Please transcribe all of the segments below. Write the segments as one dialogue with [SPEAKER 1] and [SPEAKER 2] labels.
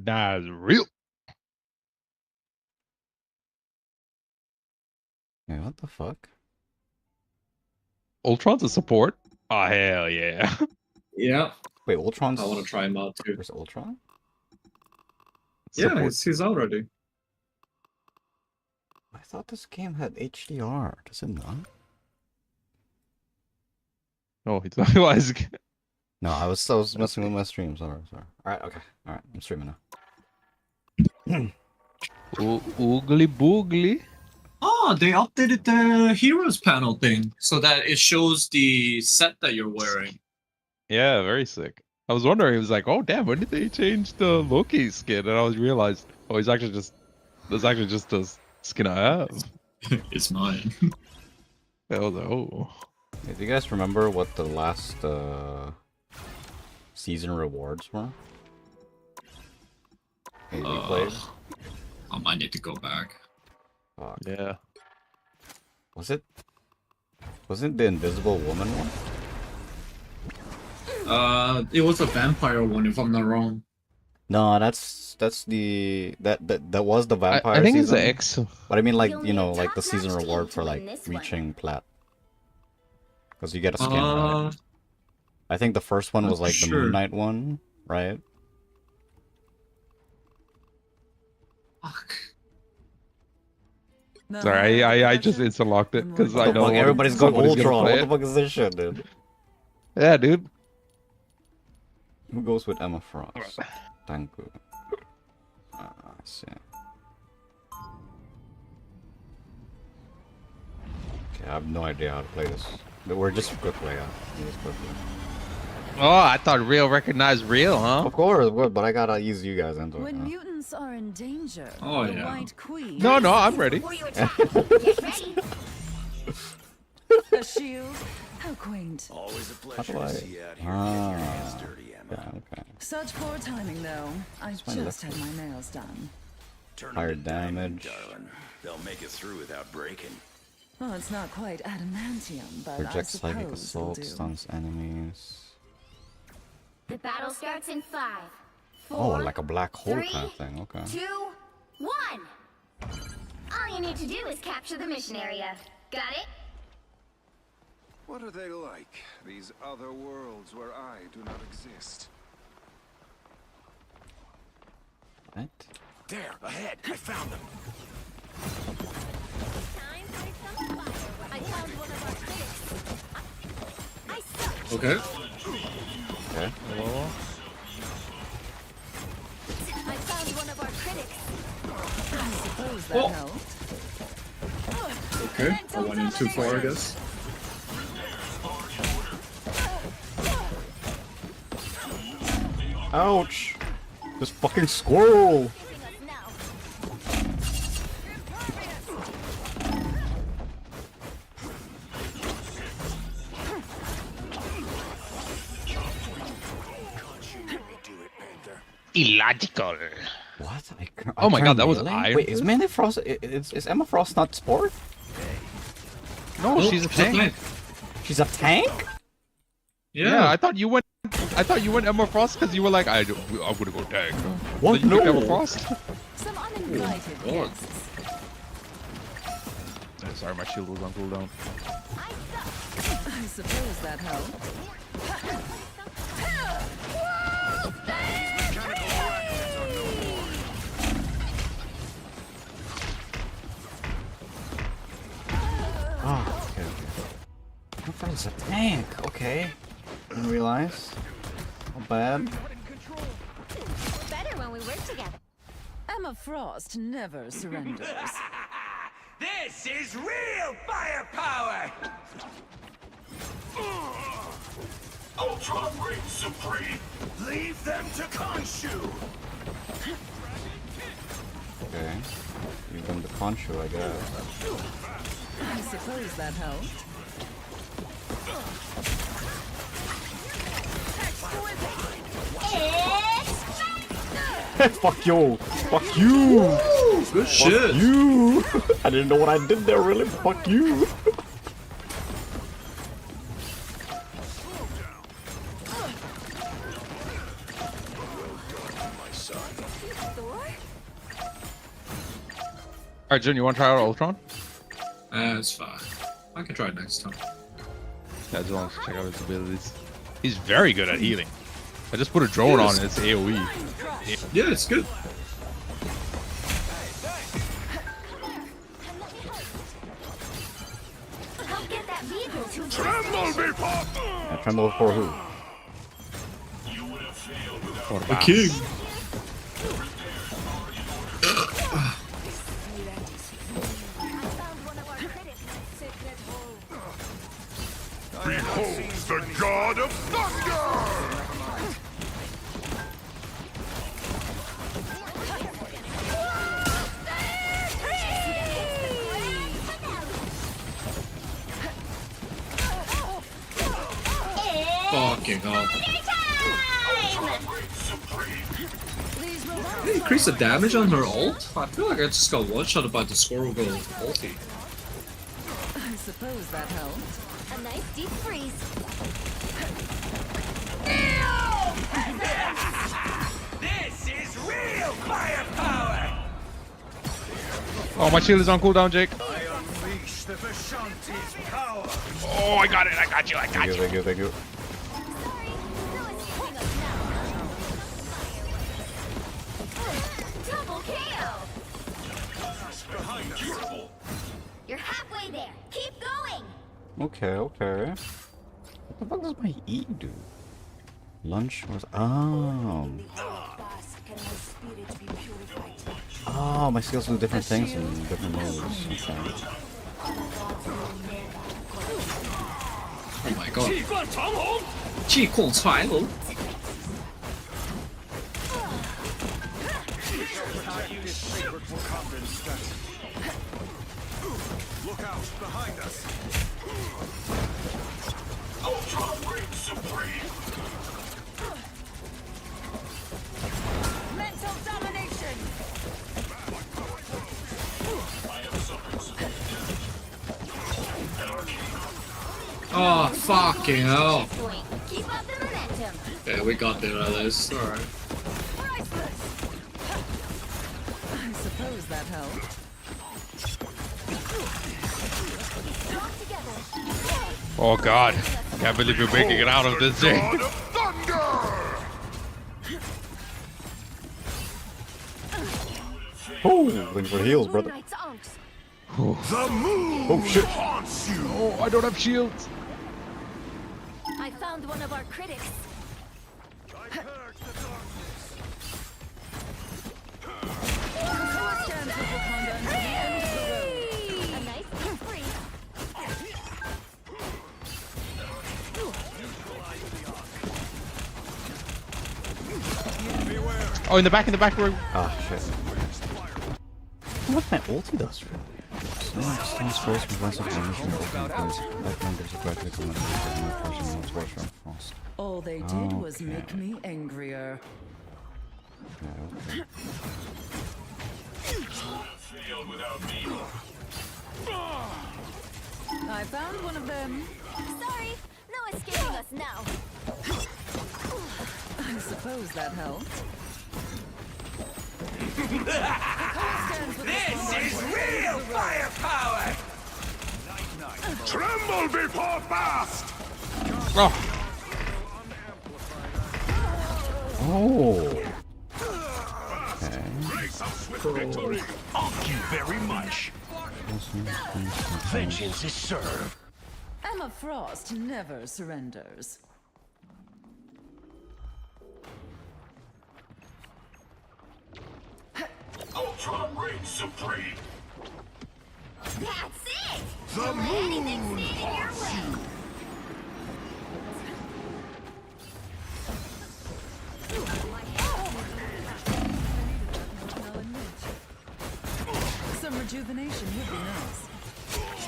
[SPEAKER 1] recognize real.
[SPEAKER 2] Yeah, what the fuck?
[SPEAKER 1] Ultron's a support? Oh, hell yeah.
[SPEAKER 3] Yeah,
[SPEAKER 2] Wait, Ultron's...
[SPEAKER 3] I want to try him out too.
[SPEAKER 2] There's Ultron?
[SPEAKER 3] Yeah,
[SPEAKER 1] Support.
[SPEAKER 3] he's out already.
[SPEAKER 2] I thought this game had HDR. Does it not?
[SPEAKER 1] Oh, he's not realizing.
[SPEAKER 2] No, I was messing with my stream. Sorry. Alright, okay. Alright, I'm streaming now.
[SPEAKER 1] Oogly boogly.
[SPEAKER 3] Oh, they updated the heroes panel thing so that it shows the set that you're wearing.
[SPEAKER 1] Yeah, very sick. I was wondering, it was like, oh damn, when did they change the Loki skin? And I was realized, oh, that's actually just the skin I have.
[SPEAKER 3] It's mine.
[SPEAKER 1] I was like, oh.
[SPEAKER 2] Hey, do you guys remember what the last season rewards were? Hey, we played?
[SPEAKER 3] I might need to go back.
[SPEAKER 2] Fuck.
[SPEAKER 1] Yeah.
[SPEAKER 2] Wasn't the Invisible Woman one?
[SPEAKER 3] It was a vampire one, if I'm not wrong.
[SPEAKER 2] No, that's the that was the vampire
[SPEAKER 1] I think
[SPEAKER 2] season.
[SPEAKER 1] it's the X.
[SPEAKER 2] But I mean, like, you know, like the season reward for like reaching plat. Because you get a skin. Right? I think the first one was like the Moon Knight one, right?
[SPEAKER 3] Fuck.
[SPEAKER 1] Sorry, I just instant locked it because I know
[SPEAKER 2] everybody's going Ultron. What the
[SPEAKER 1] it.
[SPEAKER 2] fuck is this shit, dude?
[SPEAKER 1] Yeah, dude.
[SPEAKER 2] Who goes with Emma Frost? Thank you. I see. Okay, I have no idea how to play this. But we're just quickly,
[SPEAKER 1] Oh, I thought real recognized real, huh?
[SPEAKER 2] Of course, but I gotta use you guys into it.
[SPEAKER 4] When mutants are in danger,
[SPEAKER 3] Oh,
[SPEAKER 4] the
[SPEAKER 3] yeah.
[SPEAKER 4] White Queen.
[SPEAKER 1] No, I'm ready.
[SPEAKER 4] Get ready. A shield? How quaint.
[SPEAKER 5] Always a
[SPEAKER 2] How
[SPEAKER 5] pleasure
[SPEAKER 2] do I...
[SPEAKER 5] to see you out here getting your hands
[SPEAKER 2] Ah,
[SPEAKER 5] dirty, Emma.
[SPEAKER 2] yeah, okay.
[SPEAKER 4] Such poor timing, though. I
[SPEAKER 2] my
[SPEAKER 4] just
[SPEAKER 2] left
[SPEAKER 4] had my nails done.
[SPEAKER 5] Turn
[SPEAKER 2] Higher
[SPEAKER 5] them to diamond,
[SPEAKER 2] damage.
[SPEAKER 5] darling. They'll make it through without breaking.
[SPEAKER 4] Well, it's not quite adamantium, but
[SPEAKER 2] Project
[SPEAKER 4] I
[SPEAKER 2] psychic
[SPEAKER 4] suppose it'll
[SPEAKER 2] assault,
[SPEAKER 4] do.
[SPEAKER 2] stuns enemies.
[SPEAKER 6] The battle starts in 5, 4,
[SPEAKER 2] Oh, like a black hole
[SPEAKER 6] 3,
[SPEAKER 2] kind of thing, okay.
[SPEAKER 6] 2, 1. All you need to do is capture the mission area. Got it?
[SPEAKER 7] What are they like, these other worlds where I do not exist?
[SPEAKER 2] What?
[SPEAKER 5] There, ahead. I found them.
[SPEAKER 6] Time for some fireworks. I found one of our critics. I suck.
[SPEAKER 3] Okay.
[SPEAKER 2] Okay.
[SPEAKER 6] I found one of our critics.
[SPEAKER 4] I suppose that helped.
[SPEAKER 3] Okay. I went in too far, I guess.
[SPEAKER 2] Ouch! This fucking squirrel!
[SPEAKER 1] Illogical.
[SPEAKER 2] What?
[SPEAKER 1] Oh my god, that was
[SPEAKER 2] melee?
[SPEAKER 1] iron.
[SPEAKER 2] Wait, is Melee Frost... Is Emma Frost not sport?
[SPEAKER 1] No,
[SPEAKER 3] Nope,
[SPEAKER 1] she's a tank.
[SPEAKER 2] She's a tank?
[SPEAKER 1] Yeah, I thought you went Emma Frost because you were like, I'm gonna go tank.
[SPEAKER 2] What?
[SPEAKER 1] So you picked
[SPEAKER 2] No.
[SPEAKER 1] Emma Frost?
[SPEAKER 4] Some uninvited
[SPEAKER 3] Oh,
[SPEAKER 4] guests.
[SPEAKER 1] Oh, sorry, my shield was on cooldown.
[SPEAKER 4] I suppose that helped.
[SPEAKER 2] Oh, okay. Emma Frost's a tank, okay. Didn't realize. Not bad.
[SPEAKER 6] Better when we work together.
[SPEAKER 4] Emma Frost never surrenders.
[SPEAKER 5] This is real firepower! Ultron reigns supreme! Leave them to Khonshu!
[SPEAKER 2] Okay. Even the Khonshu, I guess.
[SPEAKER 4] I suppose that helped.
[SPEAKER 2] Fuck you! Fuck you!
[SPEAKER 3] Good shit.
[SPEAKER 2] You! I didn't know what I did there, really. Fuck you!
[SPEAKER 1] Alright, Jun, you want to try out Ultron?
[SPEAKER 3] It's fine. I can try it next time.
[SPEAKER 1] Yeah, I just want to check out his abilities. He's very good at healing. I just put a drone on and it's AoE.
[SPEAKER 3] Yeah, it's good.
[SPEAKER 6] Help get that vehicle to
[SPEAKER 5] Tremble before
[SPEAKER 2] Yeah, tremble for who?
[SPEAKER 1] For the
[SPEAKER 3] The
[SPEAKER 1] boss.
[SPEAKER 3] king.
[SPEAKER 5] behold the god of thunder!
[SPEAKER 3] Fucking hell.
[SPEAKER 4] Please revive.
[SPEAKER 3] They increase the damage on her ult? I feel like I just got one-shotted by the Squirrel ulti.
[SPEAKER 4] I suppose that helped.
[SPEAKER 6] A nice deep freeze.
[SPEAKER 5] This is real firepower!
[SPEAKER 1] Oh, my shield is on cooldown, Jake.
[SPEAKER 5] I unleash the Vishanti's power!
[SPEAKER 1] Oh, I got it. I got you. I got
[SPEAKER 2] Thank you,
[SPEAKER 1] you.
[SPEAKER 2] thank you, thank you.
[SPEAKER 6] Sorry, no escaping us now. Double KO.
[SPEAKER 5] Behind us!
[SPEAKER 6] You're halfway there. Keep going.
[SPEAKER 2] Okay, okay. What the fuck does my E do? Lunch was oh, my skills do different things in different modes. Okay.
[SPEAKER 3] Oh my god. 气矿材了.
[SPEAKER 5] Look out behind us! Ultron reigns supreme!
[SPEAKER 4] Mental domination.
[SPEAKER 3] Oh, fucking hell.
[SPEAKER 6] Point. Keep up the momentum.
[SPEAKER 3] Yeah, we got there at least. Alright.
[SPEAKER 4] Priceless. I suppose that helped.
[SPEAKER 6] Strong together.
[SPEAKER 1] Oh, God. Can't believe you're making it out of this, Jake.
[SPEAKER 5] God of thunder!
[SPEAKER 2] Oh, thanks for the heals, brother.
[SPEAKER 6] Knight's arcs.
[SPEAKER 5] The moon
[SPEAKER 2] Oh, shit.
[SPEAKER 5] haunts you!
[SPEAKER 1] Oh, I don't have shields.
[SPEAKER 6] I found one of our critics.
[SPEAKER 5] I purge the darkness!
[SPEAKER 4] Who stands with Wakanda until the end of the road?
[SPEAKER 6] A nice deep freeze.
[SPEAKER 1] Oh, in the back room.
[SPEAKER 2] Ah, shit. What my ulti does, really? Stones first with less of damage and open points. That members of practically command the person knows torture and frost.
[SPEAKER 4] All they did was make me angrier.
[SPEAKER 2] Yeah, okay.
[SPEAKER 5] Fail without me.
[SPEAKER 4] I found one of them.
[SPEAKER 6] Sorry, no escaping us now.
[SPEAKER 4] I suppose that helped.
[SPEAKER 5] This is real firepower! Tremble before fast!
[SPEAKER 1] Oh,
[SPEAKER 2] Oh. Okay.
[SPEAKER 5] Grace us with victory! Thank you very much! Vengeance is served!
[SPEAKER 4] Emma Frost never surrenders.
[SPEAKER 5] Ultron reigns supreme!
[SPEAKER 6] That's it.
[SPEAKER 5] The
[SPEAKER 6] Anything
[SPEAKER 5] moon
[SPEAKER 6] standing in your
[SPEAKER 5] haunts
[SPEAKER 6] way.
[SPEAKER 5] you!
[SPEAKER 4] Some rejuvenation would be nice.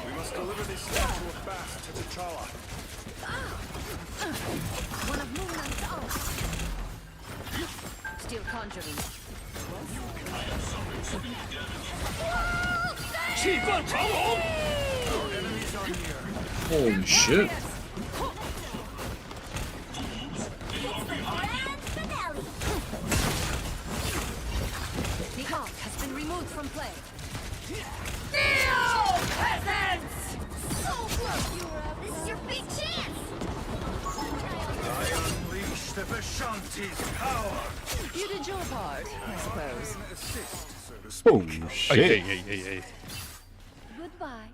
[SPEAKER 5] We must deliver this statue of Bast to T'Challa.
[SPEAKER 6] One of Moon Knight's arcs. Still conjuring.
[SPEAKER 3] Holy shit.
[SPEAKER 6] It's the grand finale.
[SPEAKER 4] and removed from play.
[SPEAKER 6] So close! This is your big chance!
[SPEAKER 5] I unleash the Vishanti's power.
[SPEAKER 4] You did your part, I suppose.
[SPEAKER 5] Assist, so to speak.
[SPEAKER 2] Oh shit!
[SPEAKER 1] Hey.
[SPEAKER 4] Goodbye.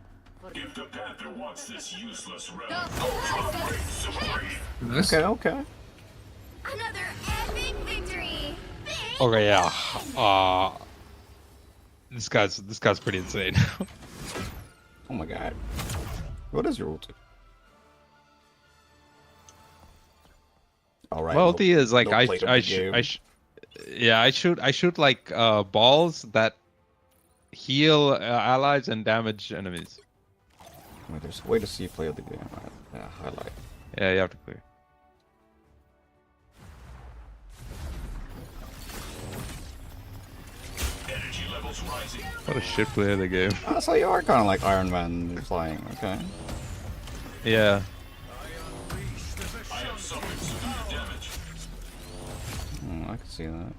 [SPEAKER 8] If the Panther wants this useless realm,
[SPEAKER 3] Nice.
[SPEAKER 2] Okay.
[SPEAKER 6] Another epic victory! Big
[SPEAKER 1] Okay, yeah. This guy's pretty insane.
[SPEAKER 2] Oh my god. What is your ulti? Alright.
[SPEAKER 1] My ulti is like
[SPEAKER 2] no plate of the game.
[SPEAKER 1] I shoot like balls that heal allies and damage enemies.
[SPEAKER 2] Wait, there's a way to see play of the game. Right. Yeah, highlight.
[SPEAKER 1] Yeah, you have to clear.
[SPEAKER 8] energy levels rising.
[SPEAKER 1] What a shit play of the game.
[SPEAKER 2] Oh, so you are kind of like Iron Man flying. Okay.
[SPEAKER 1] Yeah.
[SPEAKER 8] I have suffered severe damage.
[SPEAKER 2] I can see that.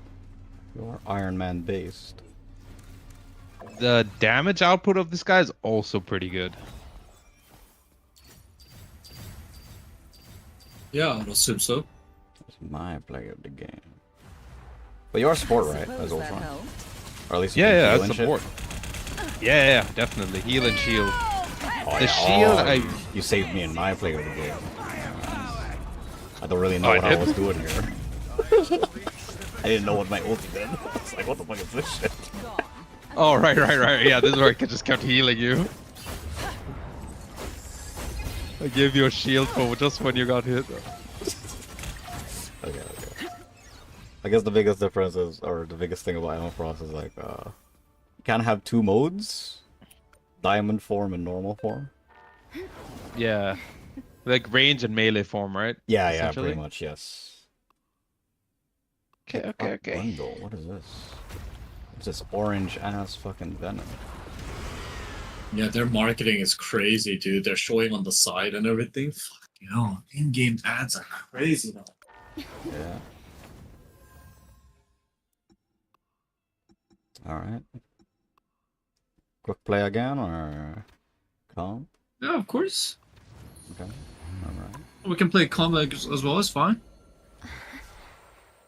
[SPEAKER 2] You are Iron Man based.
[SPEAKER 1] The damage output of this guy is also pretty good.
[SPEAKER 3] Yeah, I'll assume so.
[SPEAKER 2] It's my play of the game. But you are support, right?
[SPEAKER 4] Suppose
[SPEAKER 2] As
[SPEAKER 4] that
[SPEAKER 2] also.
[SPEAKER 4] helped.
[SPEAKER 2] Or at least you
[SPEAKER 1] Yeah,
[SPEAKER 2] can
[SPEAKER 1] yeah,
[SPEAKER 2] heal
[SPEAKER 1] that's
[SPEAKER 2] and shit.
[SPEAKER 1] support. Yeah, definitely. Heal and shield.
[SPEAKER 2] Oh,
[SPEAKER 1] The
[SPEAKER 2] yeah.
[SPEAKER 1] shield,
[SPEAKER 2] Oh, you saved me in my play of the game. I don't really know
[SPEAKER 1] Oh, I
[SPEAKER 2] what I
[SPEAKER 1] did?
[SPEAKER 2] was doing here. I didn't know what my ulti did. I was like, what the fuck is this shit?
[SPEAKER 1] Oh, right. Yeah, this is where I just kept healing you. I gave you a shield for just when you got hit.
[SPEAKER 2] Okay. I guess the biggest difference is, or the biggest thing about Animal Frost is like, you can't have two modes. Diamond form and normal form.
[SPEAKER 1] Yeah. Like range and melee form, right?
[SPEAKER 2] Yeah,
[SPEAKER 1] Essentially?
[SPEAKER 2] pretty much, yes.
[SPEAKER 1] Okay.
[SPEAKER 2] Bundle. What is this? What's this orange ass fucking venom?
[SPEAKER 3] Yeah, their marketing is crazy, dude. They're showing on the side and everything. Fuck, you know, in-game ads are crazy now.
[SPEAKER 2] Yeah. Alright. Quick play again or calm?
[SPEAKER 3] Yeah, of course.
[SPEAKER 2] Okay. Alright.
[SPEAKER 3] We can play combat as well. It's fine.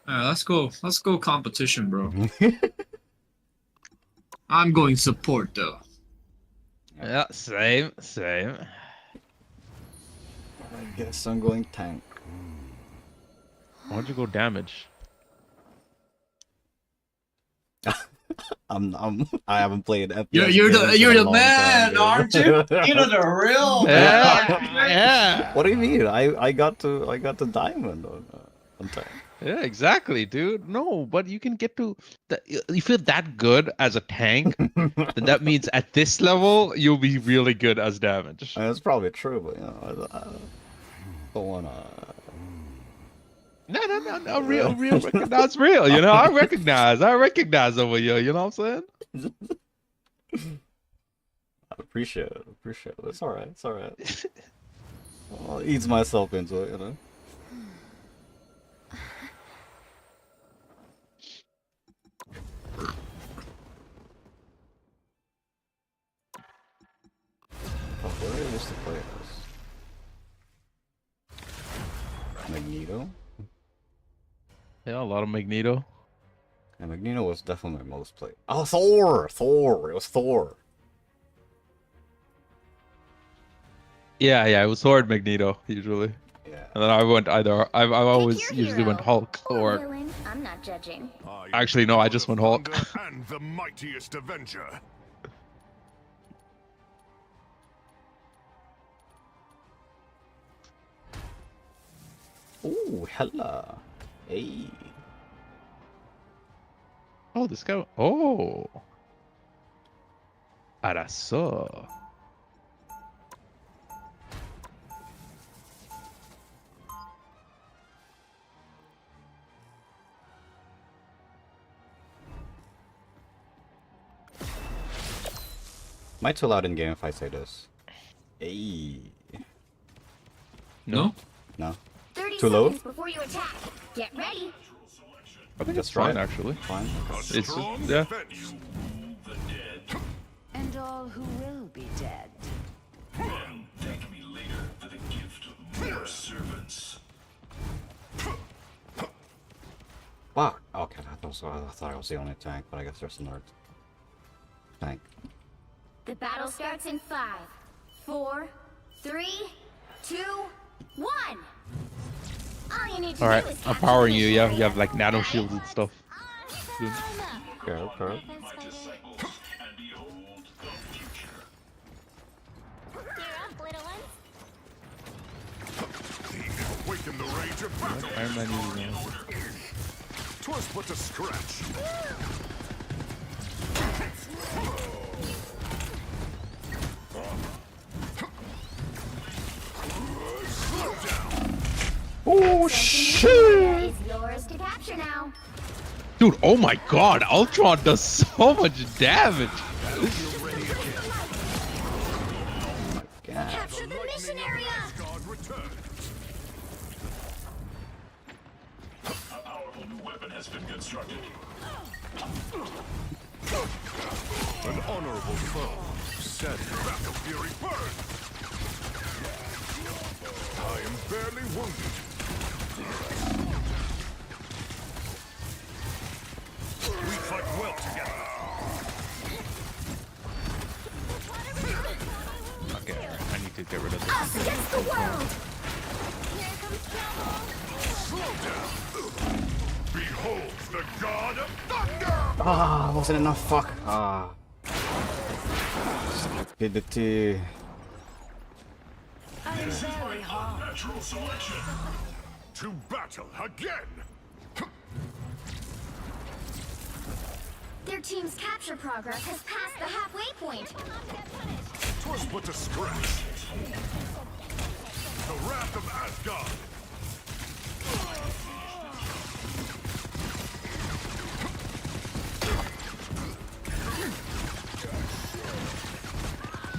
[SPEAKER 3] Alright, let's go. Let's go competition, bro. I'm going support though.
[SPEAKER 1] Yeah, same.
[SPEAKER 2] I guess I'm going tank.
[SPEAKER 1] Why'd you go damage?
[SPEAKER 2] I haven't played FPS.
[SPEAKER 3] You're
[SPEAKER 2] games in
[SPEAKER 3] you're
[SPEAKER 2] a
[SPEAKER 3] the
[SPEAKER 2] long
[SPEAKER 3] man,
[SPEAKER 2] time,
[SPEAKER 3] aren't
[SPEAKER 2] dude.
[SPEAKER 3] you? You're the real man.
[SPEAKER 1] Yeah.
[SPEAKER 2] What do you mean? I got to diamond on tank.
[SPEAKER 1] Yeah, exactly, dude. No, but you can get to you feel that good as a tank, then that means at this level you'll be really good as damage.
[SPEAKER 2] I mean, it's probably true, but you know, I don't wanna.
[SPEAKER 1] No, real. That's real. You know, I recognize over here. You know what I'm saying?
[SPEAKER 2] I appreciate it. It's alright. I'll ease myself into it, you know. Oh, where did I used to play this? Magneto?
[SPEAKER 1] Yeah, a lot of Magneto.
[SPEAKER 2] And Magneto was definitely my most played. Oh, Thor! It was Thor.
[SPEAKER 1] Yeah, it was Sword Magneto usually,
[SPEAKER 2] Yeah.
[SPEAKER 1] and then I went either. I always
[SPEAKER 6] Pick your
[SPEAKER 1] usually went
[SPEAKER 6] hero.
[SPEAKER 1] Hulk
[SPEAKER 6] Or
[SPEAKER 1] or.
[SPEAKER 6] villain. I'm not judging.
[SPEAKER 5] I
[SPEAKER 1] Actually, no, I just went Hulk.
[SPEAKER 5] Thunder and the mightiest Avenger.
[SPEAKER 2] Ooh, hella. Hey.
[SPEAKER 1] Oh, this guy. Oh. Araso.
[SPEAKER 2] Am I too loud in game if I say this? Hey.
[SPEAKER 3] No?
[SPEAKER 2] No?
[SPEAKER 6] 30
[SPEAKER 2] Too low?
[SPEAKER 6] seconds before you attack. Get ready.
[SPEAKER 1] I think it's
[SPEAKER 2] Just try
[SPEAKER 1] fine
[SPEAKER 2] it.
[SPEAKER 1] actually.
[SPEAKER 2] Fine.
[SPEAKER 5] A
[SPEAKER 1] It's
[SPEAKER 5] strong
[SPEAKER 1] yeah.
[SPEAKER 5] defense.
[SPEAKER 4] all who will be dead.
[SPEAKER 8] Then thank me later for the gift of more servants.
[SPEAKER 2] Fuck. Okay, I thought I was the only tank, but I guess there's another tank.
[SPEAKER 6] The battle starts in 5, 4, 3, 2, 1. All you need to
[SPEAKER 1] All right,
[SPEAKER 6] do is
[SPEAKER 1] I'm
[SPEAKER 6] capture
[SPEAKER 1] powering
[SPEAKER 6] the
[SPEAKER 1] you. Yeah,
[SPEAKER 6] mission
[SPEAKER 1] you have
[SPEAKER 6] area.
[SPEAKER 1] like nano
[SPEAKER 6] Got it?
[SPEAKER 1] shields and stuff. Good.
[SPEAKER 2] Okay, okay.
[SPEAKER 8] My disciples, and behold the future.
[SPEAKER 6] You're up, little ones.
[SPEAKER 5] Awaken the rage of battle.
[SPEAKER 1] Iron Man using that.
[SPEAKER 5] 'Twas but a scratch. Slow down.
[SPEAKER 2] Oh shit!
[SPEAKER 6] Is yours to capture now.
[SPEAKER 1] Dude, oh my god, Ultron does so much damage.
[SPEAKER 2] God.
[SPEAKER 6] Capture the mission area.
[SPEAKER 5] God returns.
[SPEAKER 8] A powerful new weapon has been constructed.
[SPEAKER 5] An honorable foe. Said battle fury burn. I am barely wounded. We fight well together.
[SPEAKER 1] Okay, alright, I need to get rid of this.
[SPEAKER 6] Us against the world.
[SPEAKER 5] Slow down. Behold the god of thunder.
[SPEAKER 2] Ah, wasn't enough. Fuck. Ah. Stupidity.
[SPEAKER 4] I'm very hard.
[SPEAKER 8] Natural selection.
[SPEAKER 5] To battle again.
[SPEAKER 6] Their team's capture progress has passed the halfway point.
[SPEAKER 5] 'Twas but a scratch. The wrath of Asgard.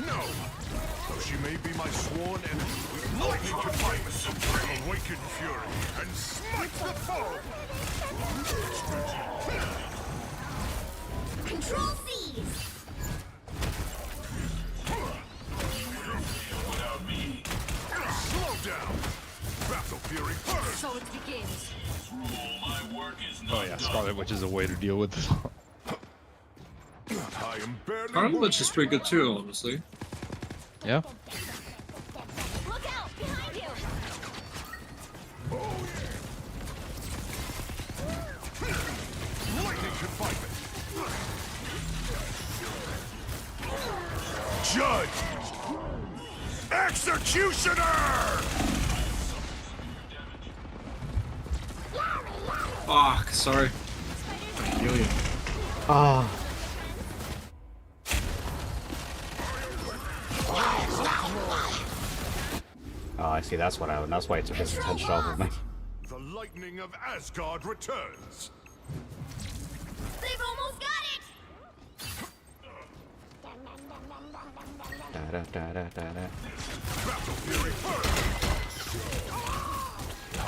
[SPEAKER 5] No! Though she may be my sworn enemy, lightning can fight awaken fury and smite the foe!
[SPEAKER 6] Control C's.
[SPEAKER 5] Slow down! Battle fury first!
[SPEAKER 4] So it begins.
[SPEAKER 8] My work is
[SPEAKER 1] Oh
[SPEAKER 8] not
[SPEAKER 1] yeah, Scarlet Witch is a way to deal with this.
[SPEAKER 5] I am barely
[SPEAKER 3] Scarlet Witch is pretty good too, honestly.
[SPEAKER 1] Yeah?
[SPEAKER 6] Look out behind you.
[SPEAKER 5] lightning can fight it! Judge! Executioner!
[SPEAKER 3] Fuck, sorry. I heal you.
[SPEAKER 2] Ah. Oh, I see. That's what that's why it took his attention off of me.
[SPEAKER 5] The lightning of Asgard returns!
[SPEAKER 6] They've almost got it.
[SPEAKER 2] Da, da, da, da, da, da.
[SPEAKER 5] Battle fury first!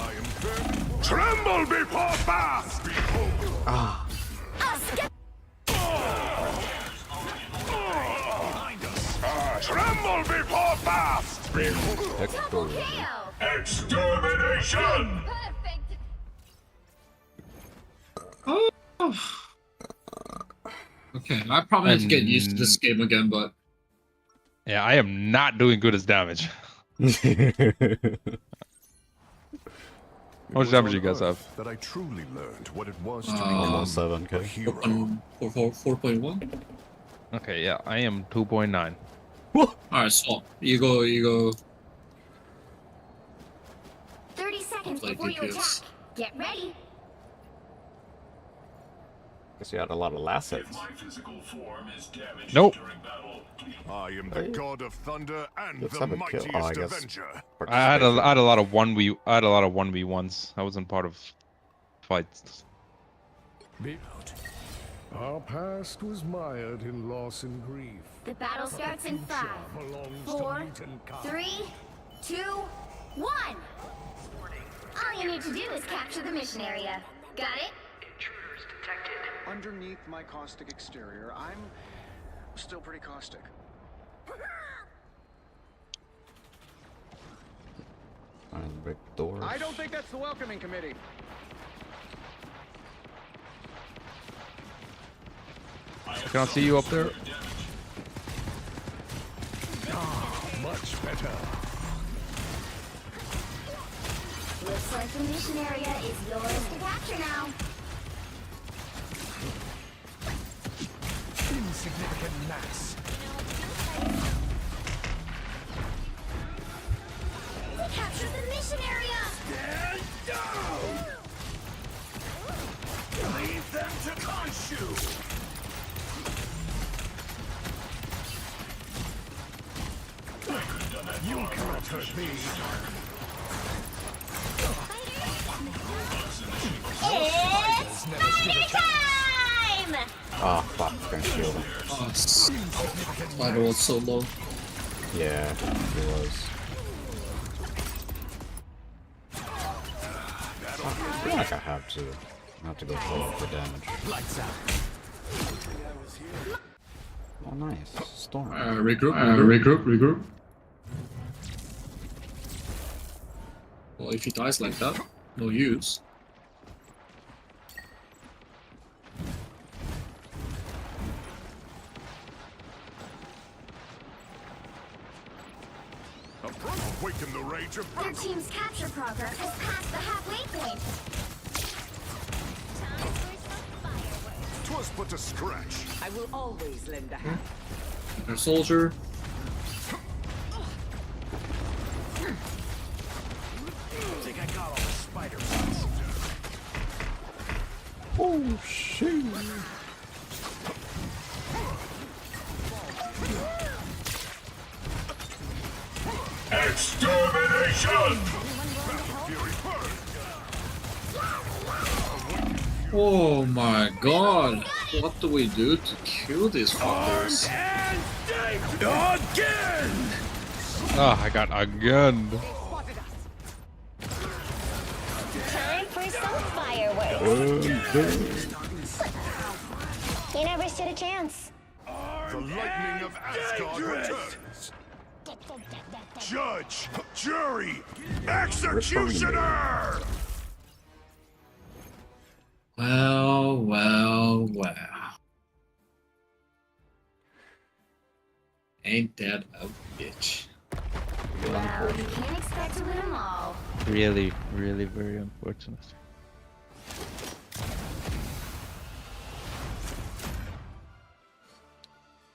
[SPEAKER 5] I am very... Tremble before Bath! Behold!
[SPEAKER 6] Us get
[SPEAKER 5] Tremble before Bath! Behold!
[SPEAKER 6] double KO.
[SPEAKER 8] extermination.
[SPEAKER 6] Perfect.
[SPEAKER 3] Okay, I probably have to get used to this game again, but
[SPEAKER 1] Yeah, I am not doing good as damage. How much damage do you guys have?
[SPEAKER 5] That I truly learned what it was to
[SPEAKER 2] Almost
[SPEAKER 5] become
[SPEAKER 2] 7K.
[SPEAKER 5] a hero.
[SPEAKER 3] 4.1.
[SPEAKER 1] Okay, yeah, I am 2.9.
[SPEAKER 3] Alright, so you go.
[SPEAKER 6] 30 seconds
[SPEAKER 3] Play
[SPEAKER 6] before you attack.
[SPEAKER 3] DPS.
[SPEAKER 6] Get ready.
[SPEAKER 2] Guess you had a lot of assets.
[SPEAKER 8] My physical form is damaged
[SPEAKER 1] Nope.
[SPEAKER 8] during battle.
[SPEAKER 5] I am the god of thunder and
[SPEAKER 2] Let's
[SPEAKER 5] the
[SPEAKER 2] have a kill.
[SPEAKER 5] mightiest
[SPEAKER 2] Oh, I guess.
[SPEAKER 5] avenger.
[SPEAKER 1] I had a lot of 1v1s. I wasn't part of fights.
[SPEAKER 9] Our past was mired in loss and grief.
[SPEAKER 6] The battle starts in 5,
[SPEAKER 9] Belongs
[SPEAKER 6] 4,
[SPEAKER 9] to mutant kind.
[SPEAKER 6] 3, 2, 1. All you need to do is capture the mission area. Got it?
[SPEAKER 10] Underneath my caustic exterior, I'm still pretty caustic.
[SPEAKER 2] Trying to break doors.
[SPEAKER 10] I don't think that's the welcoming committee.
[SPEAKER 1] Can I see you up there?
[SPEAKER 9] Much better.
[SPEAKER 6] Looks like the mission area is yours to capture now.
[SPEAKER 9] Insignificant mass.
[SPEAKER 6] Capture the mission area!
[SPEAKER 5] Stand down! Leave them to Khonshu!
[SPEAKER 9] You cannot hurt me.
[SPEAKER 6] It's fighter time!
[SPEAKER 2] Oh fuck, gonna shield him.
[SPEAKER 3] Oh, Spider was so low.
[SPEAKER 2] Yeah, he was. I feel like I have to go forward for damage.
[SPEAKER 9] Lights out.
[SPEAKER 2] Oh nice. Storm.
[SPEAKER 3] Regroup. Well, if he dies like that, no use.
[SPEAKER 5] Awaken the rage of
[SPEAKER 6] Your team's capture progress has passed the halfway point. Time for some fireworks.
[SPEAKER 5] 'Twas but a scratch.
[SPEAKER 4] I will always lend a hand.
[SPEAKER 3] Their soldier.
[SPEAKER 9] I think I got all the spider parts.
[SPEAKER 2] Oh shoot.
[SPEAKER 5] Extermination!
[SPEAKER 3] Oh my god. What do we do to kill these fuckers?
[SPEAKER 5] Again!
[SPEAKER 1] Oh, I got gunned.
[SPEAKER 6] Time for some fireworks. You never stood a chance.
[SPEAKER 5] The lightning of Asgard returns. Judge, jury, executioner!
[SPEAKER 3] Well. Ain't that a bitch?
[SPEAKER 6] Well, you can't expect to win them all.
[SPEAKER 1] Really, very unfortunate.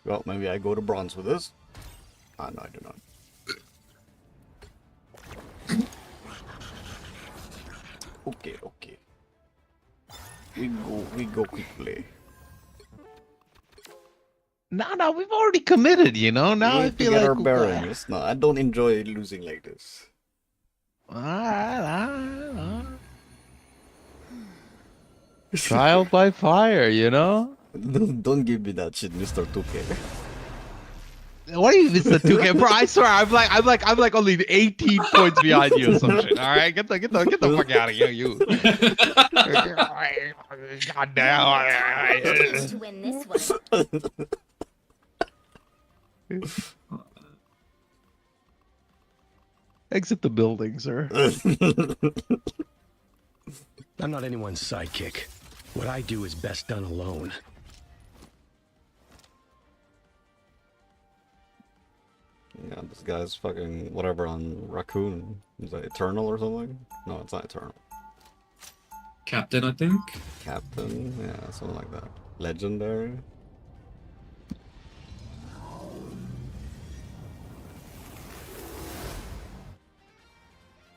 [SPEAKER 2] Well, maybe I go to bronze with this. Ah, no, I do not. Okay. We go quickly.
[SPEAKER 1] No, we've already committed, you know? Now I
[SPEAKER 2] We need to
[SPEAKER 1] feel
[SPEAKER 2] get
[SPEAKER 1] like...
[SPEAKER 2] our bearings. No, I don't enjoy losing like this.
[SPEAKER 1] Alright. Trial by fire, you know?
[SPEAKER 2] Don't give me that shit, Mr. 2K.
[SPEAKER 1] What do you mean it's the 2K? Bro, I swear, I'm like only 18 points behind you or some shit. Alright, get the fuck out of here, you. God damn.
[SPEAKER 6] To win this one.
[SPEAKER 1] Exit the building, sir.
[SPEAKER 11] I'm not anyone's sidekick. What I do is best done alone.
[SPEAKER 2] Yeah, this guy's fucking whatever on Raccoon. Is that Eternal or something? No, it's not Eternal.
[SPEAKER 3] Captain, I think.
[SPEAKER 2] Captain, yeah, something like that. Legendary.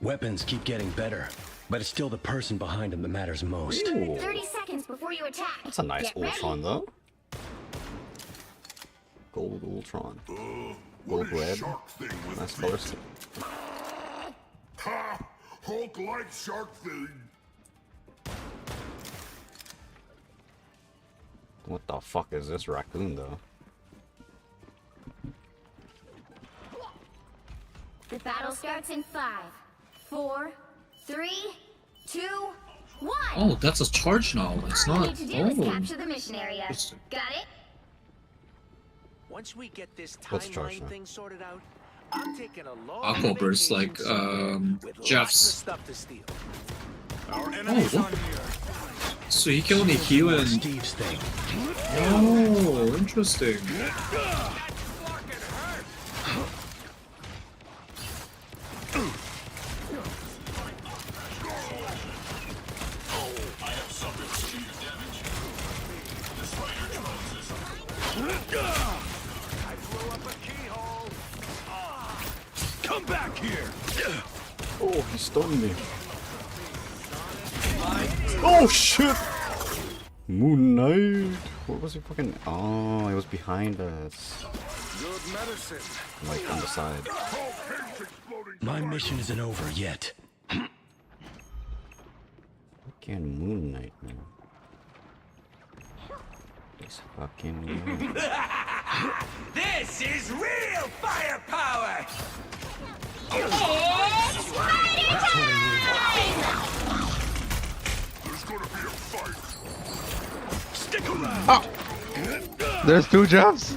[SPEAKER 11] Weapons keep getting better, but it's still the person behind them that matters most.
[SPEAKER 2] Ooh,
[SPEAKER 6] 30 seconds before you attack.
[SPEAKER 2] that's a nice
[SPEAKER 6] Get ready.
[SPEAKER 2] Ultron though. Gold Ultron.
[SPEAKER 5] What
[SPEAKER 2] Gold
[SPEAKER 5] is
[SPEAKER 2] red.
[SPEAKER 5] shark thing with
[SPEAKER 2] Nice
[SPEAKER 5] feet?
[SPEAKER 2] colors.
[SPEAKER 5] Ha! Hulk likes shark thing.
[SPEAKER 2] What the fuck is this Raccoon though?
[SPEAKER 6] The battle starts in 5, 4, 3, 2, 1.
[SPEAKER 3] Oh, that's a charge now. It's
[SPEAKER 6] All you
[SPEAKER 3] not.
[SPEAKER 6] need to do is
[SPEAKER 3] Oh.
[SPEAKER 6] capture the mission area.
[SPEAKER 3] Interesting.
[SPEAKER 6] Got it?
[SPEAKER 11] Once we get this
[SPEAKER 2] Let's charge
[SPEAKER 11] timeline
[SPEAKER 2] now.
[SPEAKER 11] thing sorted out, I'm taking a long
[SPEAKER 3] Aqua Burst like
[SPEAKER 11] vacation with lots of
[SPEAKER 3] Jeff's.
[SPEAKER 11] stuff to steal.
[SPEAKER 5] Our enemies
[SPEAKER 3] Oh,
[SPEAKER 5] are near.
[SPEAKER 3] So he can only heal and
[SPEAKER 11] Steve's thing.
[SPEAKER 3] oh, interesting.
[SPEAKER 5] Come back here.
[SPEAKER 2] Oh, he stunned me. Oh shit! Moon Knight. What was he fucking? Oh, he was behind us,
[SPEAKER 7] Good medicine.
[SPEAKER 2] like on the side.
[SPEAKER 11] My mission isn't over yet.
[SPEAKER 2] Fucking Moon Knight, man. This fucking Moon.
[SPEAKER 11] This is real firepower!
[SPEAKER 6] It's party time!
[SPEAKER 5] There's gonna be a fight.
[SPEAKER 11] Stick around!
[SPEAKER 1] Oh, there's two Jeffs.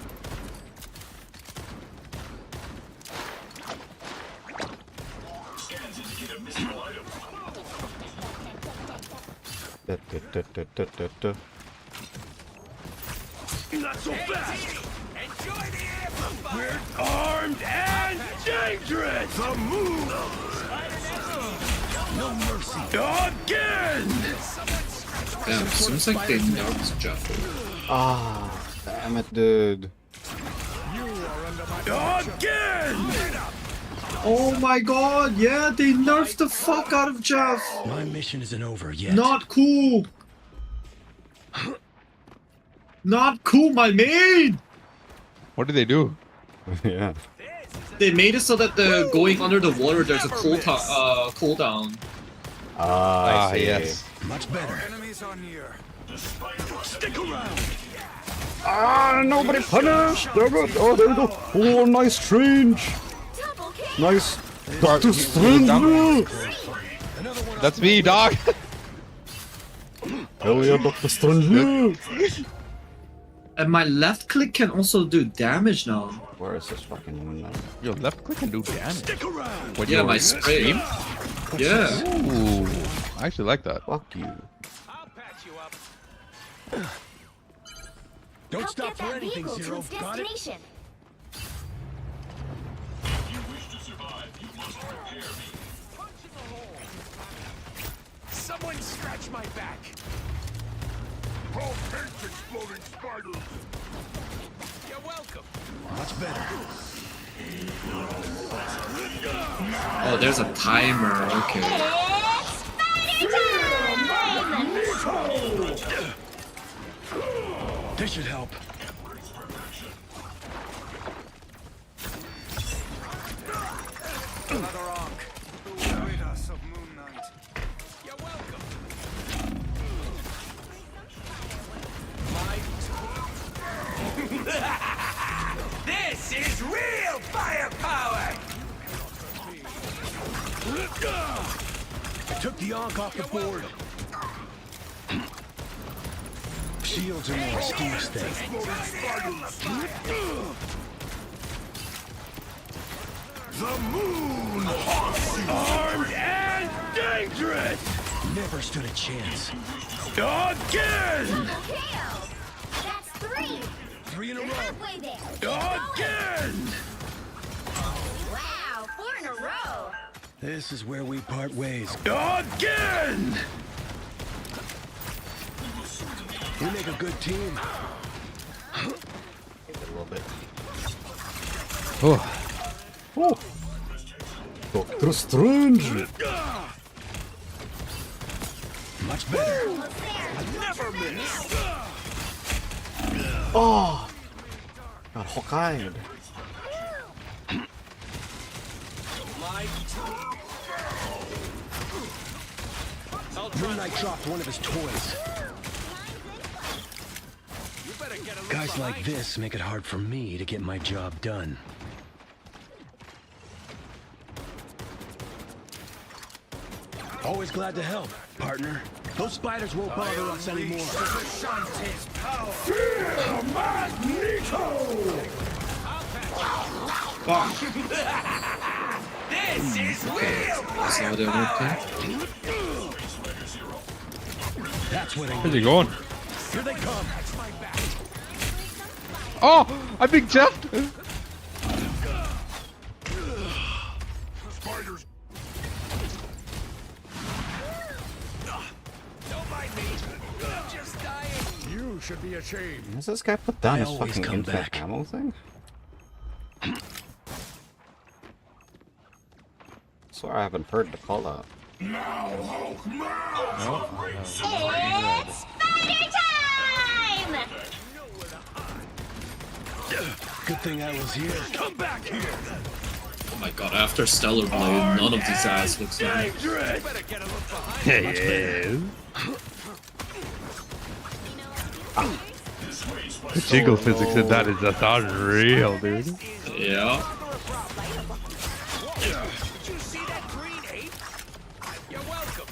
[SPEAKER 2] Da, da, da, da, da, da, da.
[SPEAKER 11] Not so fast! Enjoy the amplifier! We're armed and dangerous! The move! No mercy! Again!
[SPEAKER 3] Damn, seems like they nerfed Jeff.
[SPEAKER 2] Ah, damn it, dude.
[SPEAKER 11] Again!
[SPEAKER 3] Oh my god, yeah, they nerfed the fuck out of Jeff.
[SPEAKER 11] My mission isn't over yet.
[SPEAKER 3] Not cool. Not cool, my main.
[SPEAKER 1] What did they do?
[SPEAKER 2] Yeah.
[SPEAKER 3] They made it so that the going under the water there's a cooldown.
[SPEAKER 2] Ah, I see.
[SPEAKER 1] Yes.
[SPEAKER 11] Much better.
[SPEAKER 7] Enemies are near.
[SPEAKER 11] Stick around!
[SPEAKER 2] Ah, nobody punished! Damn it! Oh, there we go. Oh, nice strange.
[SPEAKER 6] Double kill!
[SPEAKER 2] Nice. Doctor Strange.
[SPEAKER 1] That's me, dog.
[SPEAKER 2] Hell yeah, Doctor Strange.
[SPEAKER 3] And my left click can also do damage now.
[SPEAKER 2] Where is this fucking Moon Knight?
[SPEAKER 1] Yo, left click and do damage.
[SPEAKER 11] Stick around!
[SPEAKER 1] When
[SPEAKER 3] Yeah,
[SPEAKER 1] you're
[SPEAKER 3] my
[SPEAKER 1] in
[SPEAKER 3] spray.
[SPEAKER 1] stream?
[SPEAKER 3] Yeah.
[SPEAKER 1] Ooh, I actually like that.
[SPEAKER 2] Fuck you.
[SPEAKER 11] I'll patch you up. Don't
[SPEAKER 6] Help
[SPEAKER 11] stop
[SPEAKER 6] get
[SPEAKER 11] for
[SPEAKER 6] that
[SPEAKER 11] anything,
[SPEAKER 6] vehicle to
[SPEAKER 11] Zero.
[SPEAKER 6] its
[SPEAKER 11] Got it?
[SPEAKER 6] destination.
[SPEAKER 8] If you wish to survive, you must prepare me.
[SPEAKER 11] Punch in the hole. Someone scratch my back.
[SPEAKER 5] All paint exploding spiders.
[SPEAKER 11] You're welcome. Much better.
[SPEAKER 3] Oh, there's a timer. Okay.
[SPEAKER 6] It's party time!
[SPEAKER 11] This should help.
[SPEAKER 7] Another arc. Rid us of Moon Knight.
[SPEAKER 11] You're welcome. This is real firepower! I took the Ankh off the board. Shields are more Steve's thing.
[SPEAKER 5] The moon haunts you.
[SPEAKER 11] Armed and dangerous! Never stood a chance. Again!
[SPEAKER 6] Double kill! That's 3!
[SPEAKER 11] 3 in a
[SPEAKER 6] You're
[SPEAKER 11] row.
[SPEAKER 6] halfway there! Keep going.
[SPEAKER 11] Again!
[SPEAKER 6] Wow, 4 in a row!
[SPEAKER 11] This is where we part ways. Again! We make a good team.
[SPEAKER 2] A little bit.
[SPEAKER 1] Oh,
[SPEAKER 2] Oh. Doctor Strange.
[SPEAKER 11] Much better.
[SPEAKER 6] Almost there!
[SPEAKER 11] Never miss.
[SPEAKER 2] Oh. Got Hawkeye.
[SPEAKER 11] Moon Knight dropped one of his toys. Guys like this make it hard for me to get my job done. Always glad to help, partner. Those spiders won't bother us anymore.
[SPEAKER 7] Shantae's power.
[SPEAKER 11] Magneto!
[SPEAKER 3] Fuck.
[SPEAKER 11] This is real.
[SPEAKER 3] Saw the other thing.
[SPEAKER 10] That's where they
[SPEAKER 1] Where's he going?
[SPEAKER 10] Here they come.
[SPEAKER 1] Oh, I'm being jeffed.
[SPEAKER 5] Spiders.
[SPEAKER 10] Don't mind me. I'm just dying.
[SPEAKER 9] You should be ashamed.
[SPEAKER 2] Has this guy put down
[SPEAKER 10] I
[SPEAKER 2] his
[SPEAKER 10] always
[SPEAKER 2] fucking
[SPEAKER 10] come
[SPEAKER 2] infinite
[SPEAKER 10] back.
[SPEAKER 2] ammo thing? Swear I haven't heard the call out.
[SPEAKER 8] Now, Hulk,
[SPEAKER 6] It's spider time!
[SPEAKER 10] Good thing I was here.
[SPEAKER 9] Come back here.
[SPEAKER 3] Oh my god, after Stellar Blade, none of these ass looks like.
[SPEAKER 10] Better get a look behind.
[SPEAKER 1] Yeah. The jiggle physics in that is just unreal, dude.
[SPEAKER 3] Yeah.
[SPEAKER 10] Did you see that green ape? You're welcome.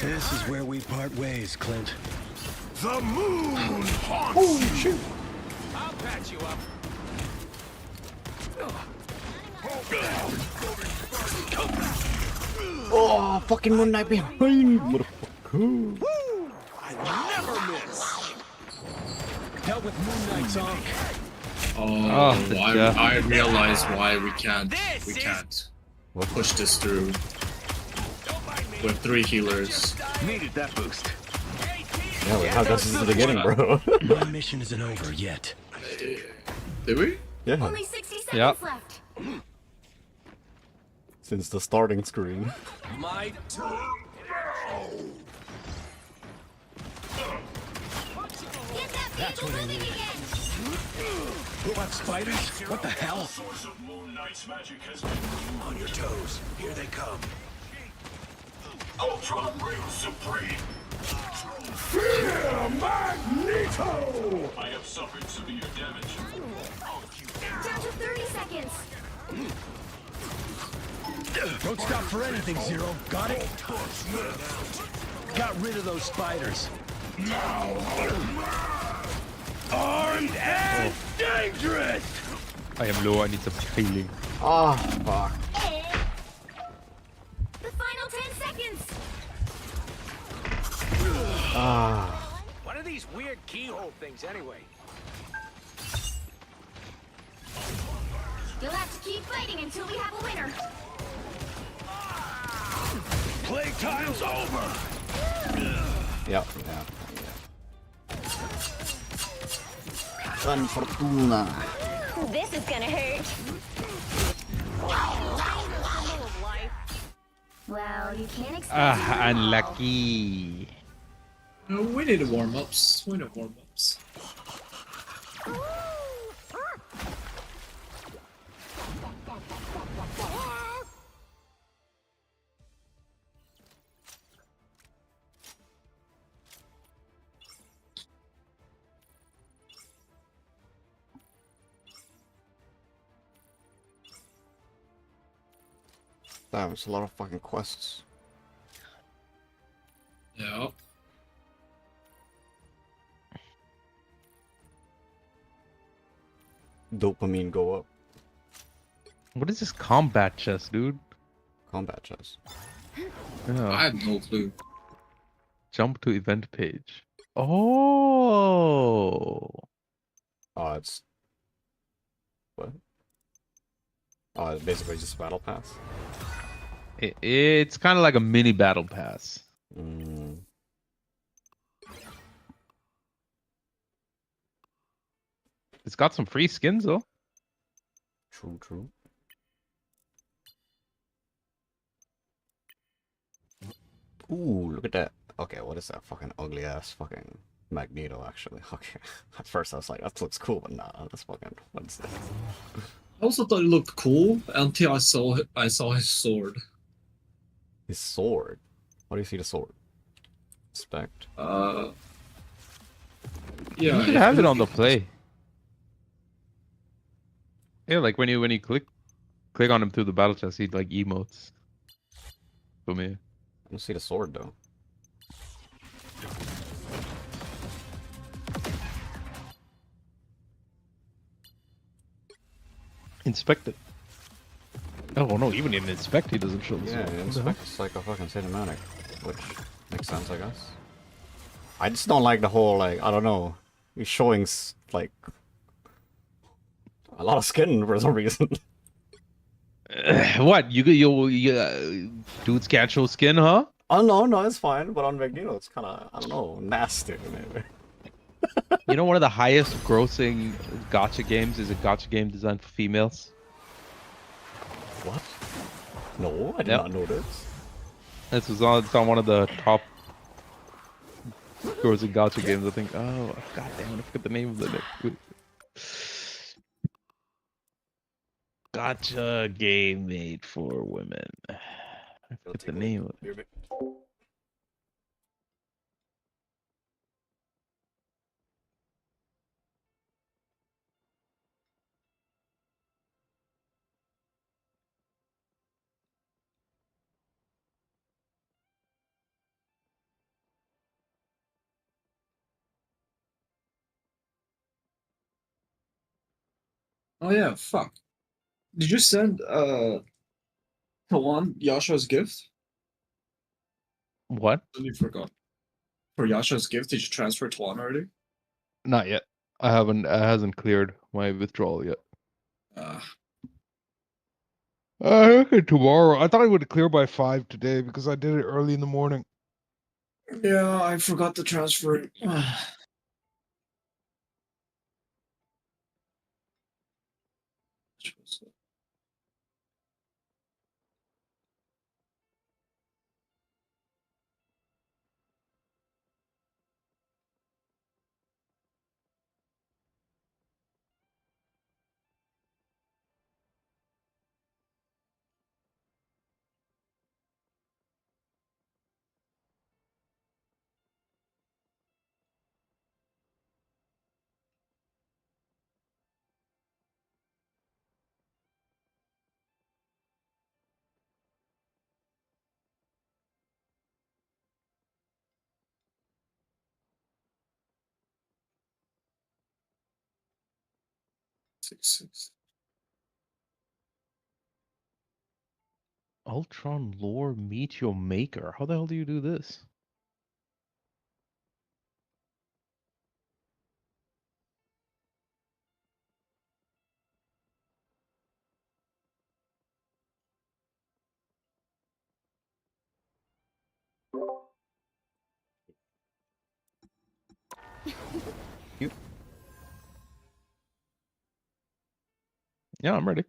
[SPEAKER 10] This is where we part ways, Clint.
[SPEAKER 5] The moon haunts you.
[SPEAKER 10] I'll patch you up.
[SPEAKER 2] Oh, fucking Moon Knight behind me, motherfucker.
[SPEAKER 10] I never miss. Dealt with Moon Knight's arc.
[SPEAKER 3] Oh,
[SPEAKER 1] the
[SPEAKER 3] I,
[SPEAKER 1] death.
[SPEAKER 3] I realize why we can't push this through with 3 healers.
[SPEAKER 10] Needed that boost.
[SPEAKER 2] Yeah, we have this since the beginning, bro.
[SPEAKER 10] My mission isn't over yet.
[SPEAKER 3] Did we?
[SPEAKER 2] Yeah,
[SPEAKER 6] Only 60 seconds
[SPEAKER 1] Yep.
[SPEAKER 6] left.
[SPEAKER 2] since the starting screen.
[SPEAKER 10] My turn.
[SPEAKER 6] Get that
[SPEAKER 10] That's
[SPEAKER 6] vehicle
[SPEAKER 10] what I
[SPEAKER 6] moving
[SPEAKER 10] need.
[SPEAKER 6] again!
[SPEAKER 10] What about spiders? What the hell?
[SPEAKER 8] source of Moon Knight's magic has
[SPEAKER 10] On your toes. Here they come.
[SPEAKER 8] Ultron reigns supreme.
[SPEAKER 9] Fear Magneto!
[SPEAKER 8] I have suffered severe damage.
[SPEAKER 6] Down to 30 seconds.
[SPEAKER 10] Don't stop for anything, Zero. Got it? Got rid of those spiders. Armed and dangerous!
[SPEAKER 1] I am low, I need some healing.
[SPEAKER 2] Oh, fuck.
[SPEAKER 6] The final 10 seconds.
[SPEAKER 2] Ah.
[SPEAKER 10] What are these weird keyhole things anyway?
[SPEAKER 6] You'll have to keep fighting until we have a winner.
[SPEAKER 10] Playtime's over!
[SPEAKER 2] Yep, yeah. San Fortuna.
[SPEAKER 6] This is gonna hurt. Well, you can't expect
[SPEAKER 1] Ah, unlucky.
[SPEAKER 3] No, we need warm-ups. We need warm-ups.
[SPEAKER 2] Damn, it's a lot of fucking quests.
[SPEAKER 3] Yeah.
[SPEAKER 2] Dopamine go up.
[SPEAKER 1] What is this combat chest, dude?
[SPEAKER 2] Combat chest.
[SPEAKER 1] Yeah.
[SPEAKER 3] I have no clue.
[SPEAKER 1] Jump to event page. Oh.
[SPEAKER 2] Oh, it's... What? Oh, it's basically just battle pass?
[SPEAKER 1] It's kind of like a mini battle pass.
[SPEAKER 2] Mm.
[SPEAKER 1] It's got some free skins though.
[SPEAKER 2] True, true. Ooh, look at that. Okay, what is that fucking ugly ass fucking Magneto actually? Okay. At first I was like, that looks cool, but nah, that's fucking, what's this?
[SPEAKER 3] I also thought it looked cool until I saw his sword.
[SPEAKER 2] His sword? How do you see the sword? Respect.
[SPEAKER 3] Yeah.
[SPEAKER 1] You should
[SPEAKER 3] if
[SPEAKER 1] have
[SPEAKER 3] you
[SPEAKER 1] it on the
[SPEAKER 3] look-
[SPEAKER 1] play. Yeah, like when you click on him through the battle chest, he like emotes. For me.
[SPEAKER 2] I don't see the sword though.
[SPEAKER 1] Inspect it. Oh no, even in inspect he doesn't show the
[SPEAKER 2] Yeah,
[SPEAKER 1] sword. What the hell?
[SPEAKER 2] inspect's like a fucking cinematic, which makes sense, I guess. I just don't like the whole, like, I don't know, he's showing like a lot of skin for some reason.
[SPEAKER 1] What? Dudes can't show skin, huh?
[SPEAKER 2] Oh no, it's fine, but on Magneto it's kind of, I don't know, nasty maybe.
[SPEAKER 1] You know, one of the highest grossing gotcha games is a gotcha game designed for females.
[SPEAKER 2] What? No, I did
[SPEAKER 1] Yep.
[SPEAKER 2] not know this.
[SPEAKER 1] It's on one of the top grossing gotcha games, I think. Oh, god damn it, I forget the name of the gotcha game made for women. I forget the name of it.
[SPEAKER 3] Oh yeah, fuck. Did you send Tawan Yasha's gift?
[SPEAKER 1] What?
[SPEAKER 3] You forgot. For Yasha's gift, did you transfer Tawan already?
[SPEAKER 1] Not yet. I haven't. It hasn't cleared my withdrawal yet. Okay, tomorrow. I thought I would clear by 5 today because I did it early in the morning.
[SPEAKER 3] Yeah, I forgot to transfer it. 6.
[SPEAKER 1] Ultron lore Meteor Maker. How the hell do you do this?
[SPEAKER 2] You.
[SPEAKER 1] Yeah, I'm ready.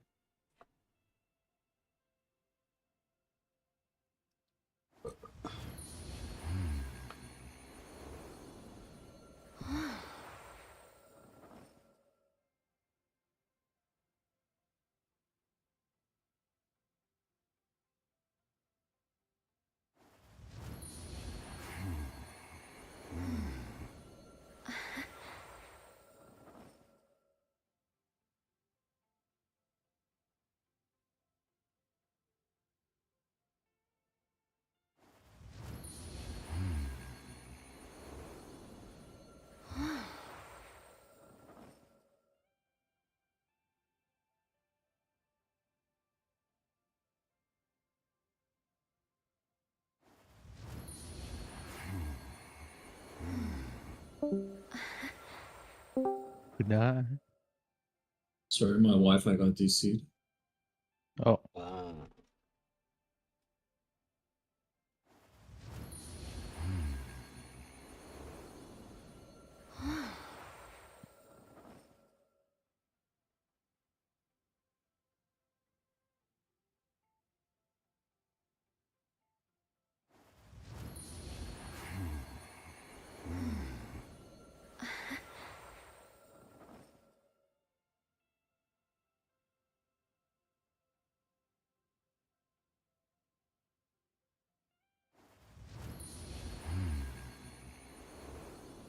[SPEAKER 1] Good night.
[SPEAKER 3] Sorry, my Wi-Fi got DC'd.
[SPEAKER 1] Oh.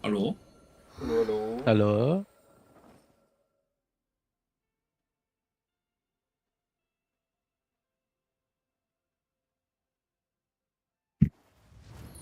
[SPEAKER 3] Hello?
[SPEAKER 2] Hello.
[SPEAKER 1] Hello?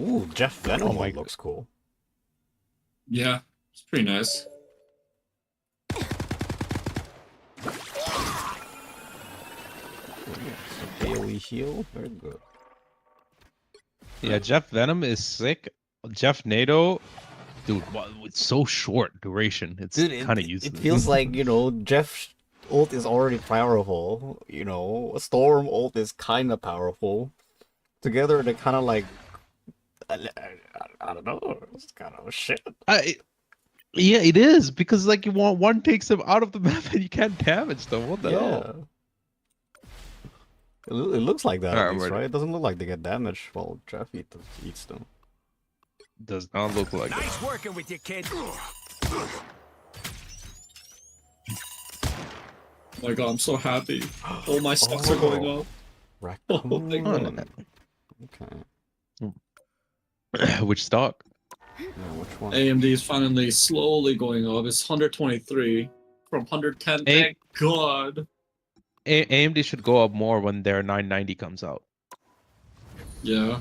[SPEAKER 2] Ooh, Jeff Venom
[SPEAKER 1] Oh my
[SPEAKER 2] mode looks cool.
[SPEAKER 3] Yeah, it's pretty nice.
[SPEAKER 2] AoE heal, very good.
[SPEAKER 1] Yeah, Jeff Venom is sick. Jeff NATO, dude, it's so short duration. It's
[SPEAKER 2] Dude,
[SPEAKER 1] kind of
[SPEAKER 2] it
[SPEAKER 1] useless.
[SPEAKER 2] feels like, you know, Jeff's ult is already powerful. You know, Storm ult is kind of powerful. Together, they're kind of like, I don't know, it's kind of shit.
[SPEAKER 1] Yeah, it is because like you want one takes them out of the map and you can't damage them. What the hell?
[SPEAKER 2] It looks like that,
[SPEAKER 1] Alright,
[SPEAKER 2] at least,
[SPEAKER 1] I'm ready.
[SPEAKER 2] right? It doesn't look like they get damaged while Jeff eats them.
[SPEAKER 1] Does not look like it.
[SPEAKER 10] Nice working with you, kid.
[SPEAKER 3] Oh my god, I'm so happy. All my stocks are going up.
[SPEAKER 2] Raccoon.
[SPEAKER 3] thank God.
[SPEAKER 2] Okay.
[SPEAKER 1] Which stock?
[SPEAKER 2] Yeah, which one?
[SPEAKER 3] AMD is finally slowly going up. It's 123 from 110. Thank God.
[SPEAKER 1] AMD should go up more when their 990 comes out.
[SPEAKER 3] Yeah.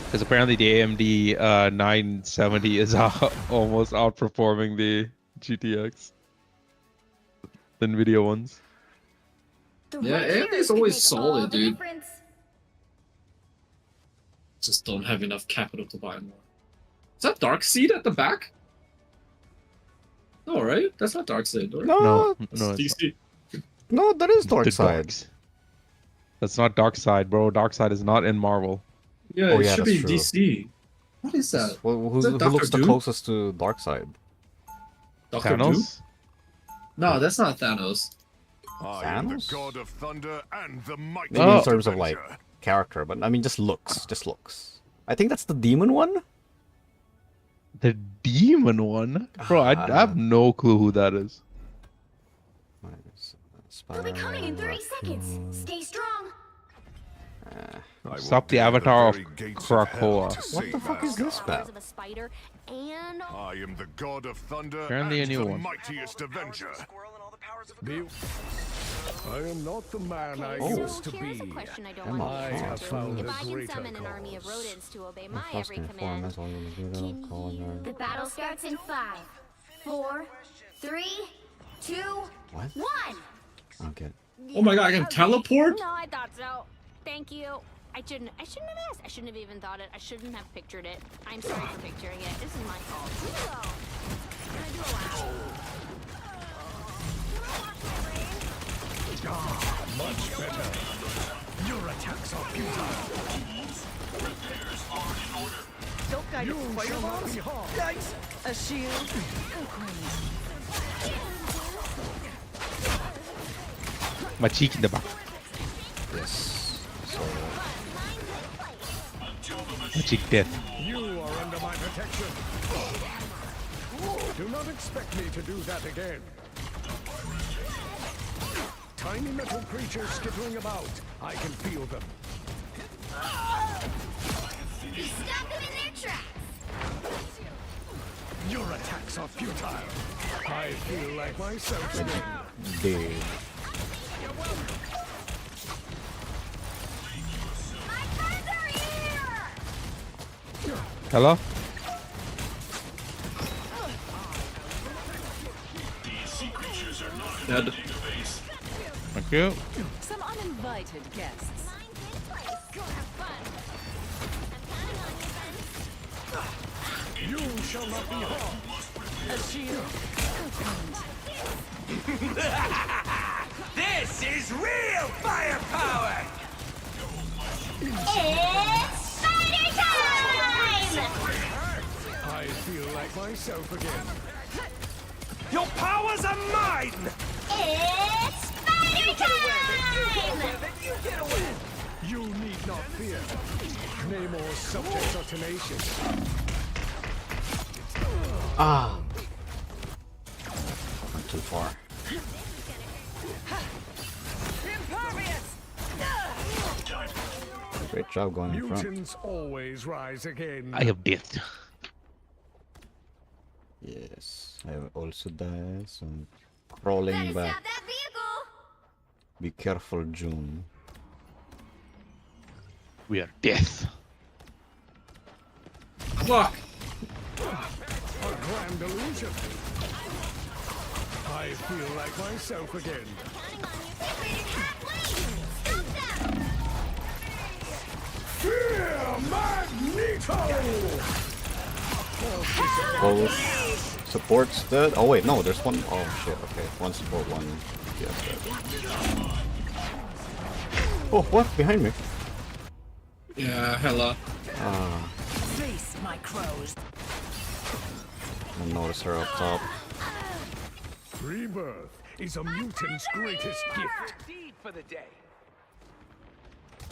[SPEAKER 1] Because apparently the AMD 970 is almost outperforming the GTX. The NVIDIA ones.
[SPEAKER 3] Yeah, AMD is always solid, dude. Just don't have enough capital to buy more. Is that Darkseid at the back? No, right? That's not Darkseid, right?
[SPEAKER 2] No,
[SPEAKER 1] No,
[SPEAKER 3] That's DC.
[SPEAKER 2] no, that is
[SPEAKER 1] The
[SPEAKER 2] Darkseid.
[SPEAKER 1] Darks. That's not Darkseid, bro. Darkseid is not in Marvel.
[SPEAKER 3] Yeah,
[SPEAKER 2] Oh,
[SPEAKER 3] it
[SPEAKER 2] yeah,
[SPEAKER 3] should
[SPEAKER 2] that's
[SPEAKER 3] be
[SPEAKER 2] true.
[SPEAKER 3] DC. What is that?
[SPEAKER 2] Who
[SPEAKER 3] Is that Dr.
[SPEAKER 2] looks the
[SPEAKER 3] Doom?
[SPEAKER 2] closest to Darkseid?
[SPEAKER 3] Dr. Doom?
[SPEAKER 1] Thanos?
[SPEAKER 3] No, that's not Thanos.
[SPEAKER 5] I am the
[SPEAKER 2] Thanos?
[SPEAKER 5] god of thunder and the mighty.
[SPEAKER 2] Maybe in terms of like character, but I mean just looks, I think that's the demon one.
[SPEAKER 1] The demon one? Bro, I have no clue who that is.
[SPEAKER 6] We'll be coming in 30 seconds. Stay strong.
[SPEAKER 1] Stop the avatar of Krakoa.
[SPEAKER 2] What the fuck is this about?
[SPEAKER 6] Of a spider and
[SPEAKER 5] I am the god of thunder
[SPEAKER 1] Apparently a
[SPEAKER 5] and
[SPEAKER 1] new
[SPEAKER 5] the
[SPEAKER 1] one.
[SPEAKER 5] mightiest avenger.
[SPEAKER 9] I am not the man I
[SPEAKER 6] so
[SPEAKER 9] used to
[SPEAKER 6] here's a
[SPEAKER 9] be.
[SPEAKER 6] question I don't
[SPEAKER 2] Emma,
[SPEAKER 6] want
[SPEAKER 9] I
[SPEAKER 6] to
[SPEAKER 9] have
[SPEAKER 6] answer.
[SPEAKER 9] found
[SPEAKER 6] If
[SPEAKER 9] a
[SPEAKER 6] I can
[SPEAKER 9] greater
[SPEAKER 6] summon an army of
[SPEAKER 9] cause.
[SPEAKER 6] rodents to obey my
[SPEAKER 2] First
[SPEAKER 6] every
[SPEAKER 2] can form
[SPEAKER 6] command,
[SPEAKER 2] as all of the
[SPEAKER 6] can
[SPEAKER 2] call
[SPEAKER 6] you...
[SPEAKER 2] guard.
[SPEAKER 6] The battle starts in 5, 4, 3, 2,
[SPEAKER 2] What?
[SPEAKER 6] 1.
[SPEAKER 2] Okay.
[SPEAKER 3] Oh my god, I can teleport?
[SPEAKER 6] No, I thought so. Thank you. I shouldn't have asked. I shouldn't have even thought it. I shouldn't have pictured it. I'm sorry for picturing it. This is my fault. Can I do a wow?
[SPEAKER 9] Much better. Your attacks are futile.
[SPEAKER 4] Don't guide
[SPEAKER 9] You
[SPEAKER 4] it with
[SPEAKER 9] shall not
[SPEAKER 4] fireballs.
[SPEAKER 9] be harmed.
[SPEAKER 4] Yikes! A shield.
[SPEAKER 1] My cheek in the back.
[SPEAKER 2] Yes. So
[SPEAKER 1] My cheek death.
[SPEAKER 9] You are under my protection. Do not expect me to do that again. Tiny metal creatures skittering about. I can feel them.
[SPEAKER 6] Stop them in their tracks.
[SPEAKER 9] Your attacks are futile. I feel like myself again.
[SPEAKER 2] big.
[SPEAKER 6] My friends are here.
[SPEAKER 1] Hello?
[SPEAKER 3] Dead.
[SPEAKER 1] Thank you.
[SPEAKER 4] Some uninvited guests.
[SPEAKER 6] Go have fun.
[SPEAKER 9] You shall not be harmed.
[SPEAKER 4] A shield.
[SPEAKER 11] This is real firepower!
[SPEAKER 6] It's spider time!
[SPEAKER 9] I feel like myself again.
[SPEAKER 11] Your powers are mine!
[SPEAKER 6] It's spider time!
[SPEAKER 11] You get away!
[SPEAKER 9] You need not fear. Namor's subjects are tenacious.
[SPEAKER 2] Ah. Went too far.
[SPEAKER 4] Impervious.
[SPEAKER 2] Great job going in front.
[SPEAKER 9] Mutants always rise again.
[SPEAKER 1] I have death.
[SPEAKER 2] Yes. I also die, so I'm crawling
[SPEAKER 6] Better
[SPEAKER 2] back.
[SPEAKER 6] stop that vehicle!
[SPEAKER 2] Be careful, June.
[SPEAKER 1] We are death.
[SPEAKER 3] Fuck!
[SPEAKER 9] A grand illusion. I feel like myself again. Fear Magneto!
[SPEAKER 2] Both supports dead. Oh wait, no, there's one. Oh shit. Okay, one support, one. Yes, dead. Oh, what? Behind me?
[SPEAKER 3] Yeah, hella.
[SPEAKER 4] Face my crows.
[SPEAKER 2] I notice her up top.
[SPEAKER 9] Rebirth is a mutant's greatest gift.
[SPEAKER 11] Deed for the day.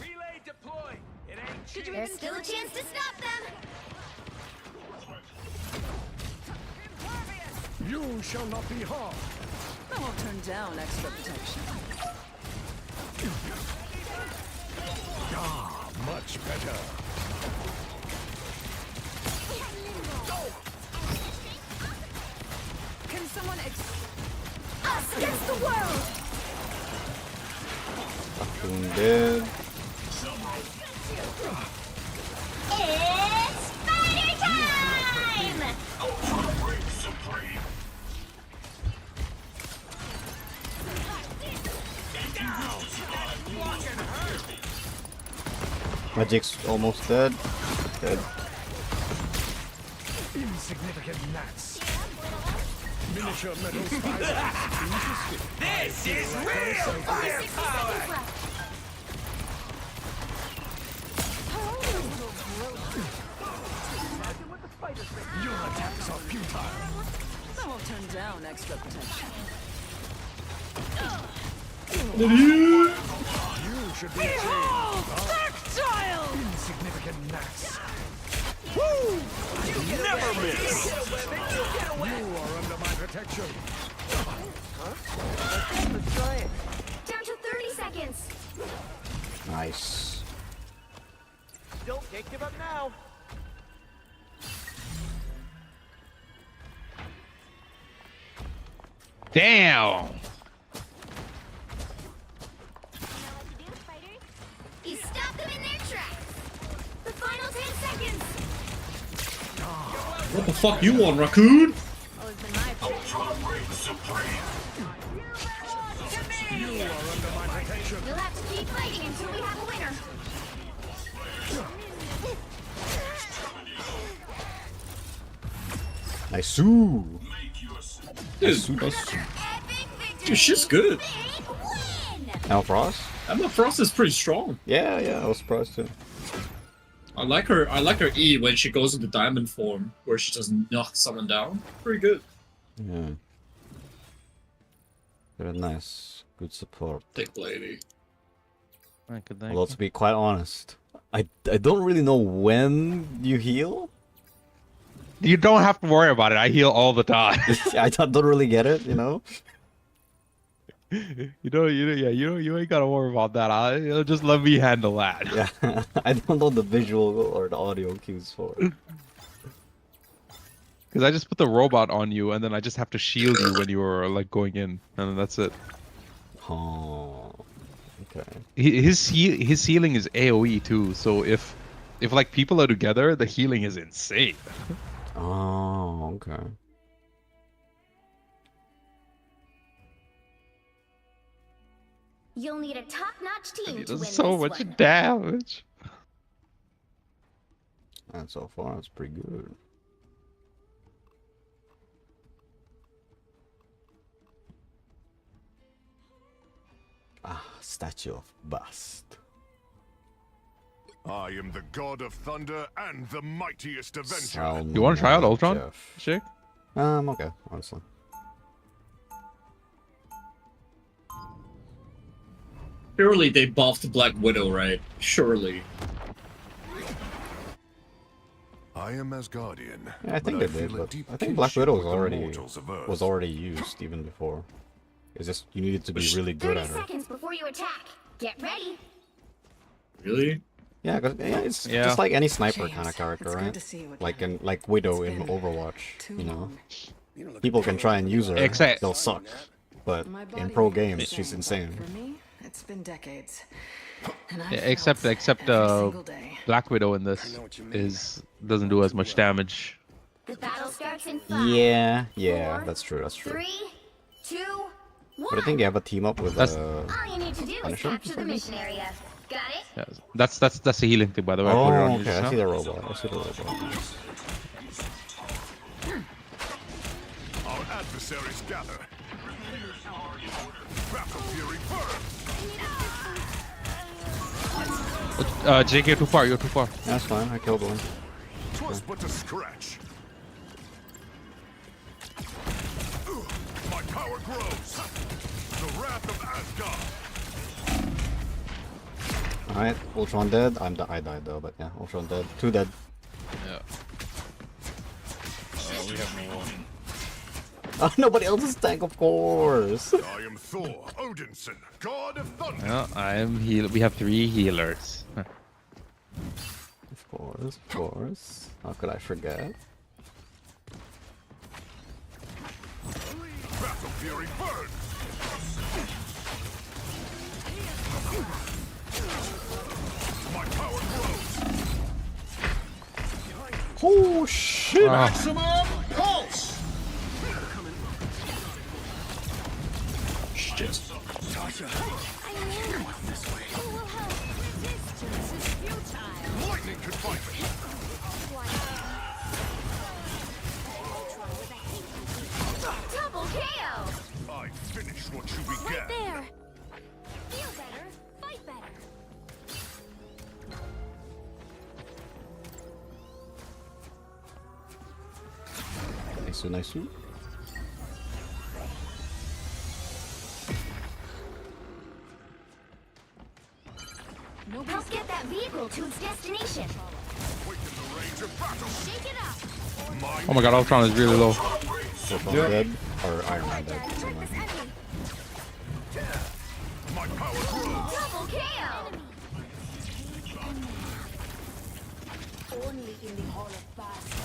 [SPEAKER 11] Relay deployed. It ain't cheap.
[SPEAKER 6] There's still a chance to stop them.
[SPEAKER 9] You shall not be harmed.
[SPEAKER 4] I won't turn down extra protection.
[SPEAKER 9] Ah, much better.
[SPEAKER 4] Can someone
[SPEAKER 6] Us against the world.
[SPEAKER 2] Raccoon dead.
[SPEAKER 6] It's spider time!
[SPEAKER 2] Magic's almost dead. Dead.
[SPEAKER 9] Insignificant gnats. Miniature metal spiders. Interesting.
[SPEAKER 11] This is real firepower.
[SPEAKER 9] Your attacks are futile.
[SPEAKER 4] I won't turn down extra protection.
[SPEAKER 9] You should be
[SPEAKER 4] Behold!
[SPEAKER 9] ashamed.
[SPEAKER 4] Tactile!
[SPEAKER 9] Insignificant gnats.
[SPEAKER 11] Never miss.
[SPEAKER 9] You are under my protection.
[SPEAKER 4] Let's try it.
[SPEAKER 6] Down to 30 seconds.
[SPEAKER 2] Nice.
[SPEAKER 11] Can't give up now.
[SPEAKER 1] Damn.
[SPEAKER 6] You stop them in their tracks. The final 10 seconds.
[SPEAKER 3] What the fuck you want, raccoon?
[SPEAKER 6] Oh, it's been my
[SPEAKER 9] You are under my protection.
[SPEAKER 6] You'll have to keep fighting until we have a winner.
[SPEAKER 2] Nice.
[SPEAKER 3] Dude, shit's good.
[SPEAKER 2] Now Frost?
[SPEAKER 3] Emma Frost is pretty strong.
[SPEAKER 2] Yeah, I was surprised too.
[SPEAKER 3] I like her E when she goes into diamond form, where she just knocks someone down. Pretty good.
[SPEAKER 2] Yeah. Very nice. Good support.
[SPEAKER 3] Thick lady.
[SPEAKER 2] Although to be quite honest, I don't really know when you heal.
[SPEAKER 1] You don't have to worry about it. I heal all the time.
[SPEAKER 2] I don't really get it, you know.
[SPEAKER 1] You ain't gotta worry about that. Just let me handle that.
[SPEAKER 2] Yeah, I don't know the visual or the audio cues for it.
[SPEAKER 1] Because I just put the robot on you, and then I just have to shield you when you are like going in, and that's it.
[SPEAKER 2] Oh, okay.
[SPEAKER 1] His healing is AOE too, so if like people are together, the healing is insane.
[SPEAKER 2] Oh, okay.
[SPEAKER 6] You'll need a top-notch team
[SPEAKER 1] He
[SPEAKER 6] to win
[SPEAKER 1] does so
[SPEAKER 6] this
[SPEAKER 1] much
[SPEAKER 6] one.
[SPEAKER 1] damage.
[SPEAKER 2] And so far, it's pretty good. Ah, statue of bust.
[SPEAKER 5] I am the god of thunder and the mightiest avenger.
[SPEAKER 2] Salmon
[SPEAKER 1] You want to try out Ultron,
[SPEAKER 2] Jeff.
[SPEAKER 1] Shake?
[SPEAKER 2] Okay, honestly.
[SPEAKER 3] Surely they buffed Black Widow, right? Surely.
[SPEAKER 5] I am Asgardian.
[SPEAKER 2] Yeah, I think
[SPEAKER 5] but
[SPEAKER 2] they did,
[SPEAKER 5] feel a
[SPEAKER 2] but
[SPEAKER 5] deep
[SPEAKER 2] I think Black
[SPEAKER 5] kinship
[SPEAKER 2] Widow
[SPEAKER 5] with the mortals of Earth.
[SPEAKER 2] was already used even before. It's just you needed to be really good
[SPEAKER 6] 30
[SPEAKER 2] at her.
[SPEAKER 6] seconds before you attack. Get ready.
[SPEAKER 3] Really?
[SPEAKER 2] Yeah, it's
[SPEAKER 1] Yeah.
[SPEAKER 2] just like any sniper
[SPEAKER 4] James,
[SPEAKER 2] kind of character,
[SPEAKER 4] it's good
[SPEAKER 2] right?
[SPEAKER 4] to see you
[SPEAKER 2] Like
[SPEAKER 4] again.
[SPEAKER 2] like Widow
[SPEAKER 4] It's
[SPEAKER 2] in
[SPEAKER 4] been
[SPEAKER 2] Overwatch,
[SPEAKER 4] too
[SPEAKER 2] you know.
[SPEAKER 4] long.
[SPEAKER 2] People can try and use her,
[SPEAKER 1] Exact.
[SPEAKER 2] they'll suck. But
[SPEAKER 4] My
[SPEAKER 2] in
[SPEAKER 4] body
[SPEAKER 2] pro
[SPEAKER 4] may be
[SPEAKER 2] games, she's
[SPEAKER 4] saying,
[SPEAKER 2] insane.
[SPEAKER 4] but for me, it's been decades. And I
[SPEAKER 1] Yeah,
[SPEAKER 4] felt
[SPEAKER 1] except
[SPEAKER 4] every single day.
[SPEAKER 1] Black Widow in this doesn't do as much damage.
[SPEAKER 6] The battle starts in 5.
[SPEAKER 2] Yeah,
[SPEAKER 6] Four,
[SPEAKER 2] that's true, that's true.
[SPEAKER 6] 3, 2, 1.
[SPEAKER 2] But I think you have a team up with
[SPEAKER 6] All you need to do is
[SPEAKER 2] Punisher?
[SPEAKER 6] capture the mission area. Got it?
[SPEAKER 1] Yeah, that's a healing thing, by the way. I put it
[SPEAKER 2] Oh,
[SPEAKER 1] on you
[SPEAKER 2] okay,
[SPEAKER 1] just
[SPEAKER 2] I
[SPEAKER 1] now.
[SPEAKER 2] see the robot. I see the robot.
[SPEAKER 5] Our adversaries gather. Battle fury burn.
[SPEAKER 1] JK, too far. You're too far.
[SPEAKER 2] That's fine. I killed one.
[SPEAKER 5] 'Twas but a scratch. My power grows. The wrath of Asgard.
[SPEAKER 2] Alright, Ultron dead. I died though, but yeah, Ultron dead. 2 dead.
[SPEAKER 1] Yeah.
[SPEAKER 10] We have no one.
[SPEAKER 2] Oh, nobody else's tank, of course.
[SPEAKER 5] I am Thor, Odinson, god of thunder.
[SPEAKER 1] Yeah, I am heal. We have 3 healers.
[SPEAKER 2] Of course. How could I forget?
[SPEAKER 5] Battle fury burn. My power grows.
[SPEAKER 2] Oh shit!
[SPEAKER 10] Maximum pulse.
[SPEAKER 2] Shit.
[SPEAKER 5] Lightning confinement.
[SPEAKER 6] Double KO!
[SPEAKER 5] I finish what you
[SPEAKER 6] Right
[SPEAKER 5] began.
[SPEAKER 6] there! Feel better, fight better.
[SPEAKER 2] Nice.
[SPEAKER 6] Help get that vehicle to its destination.
[SPEAKER 5] Awaken the range of battle.
[SPEAKER 6] Shake it up.
[SPEAKER 1] Oh my god, Ultron is really low.
[SPEAKER 2] Ultron dead. Or Iron Man dead. Somewhere.
[SPEAKER 5] My power grows.
[SPEAKER 6] Double KO!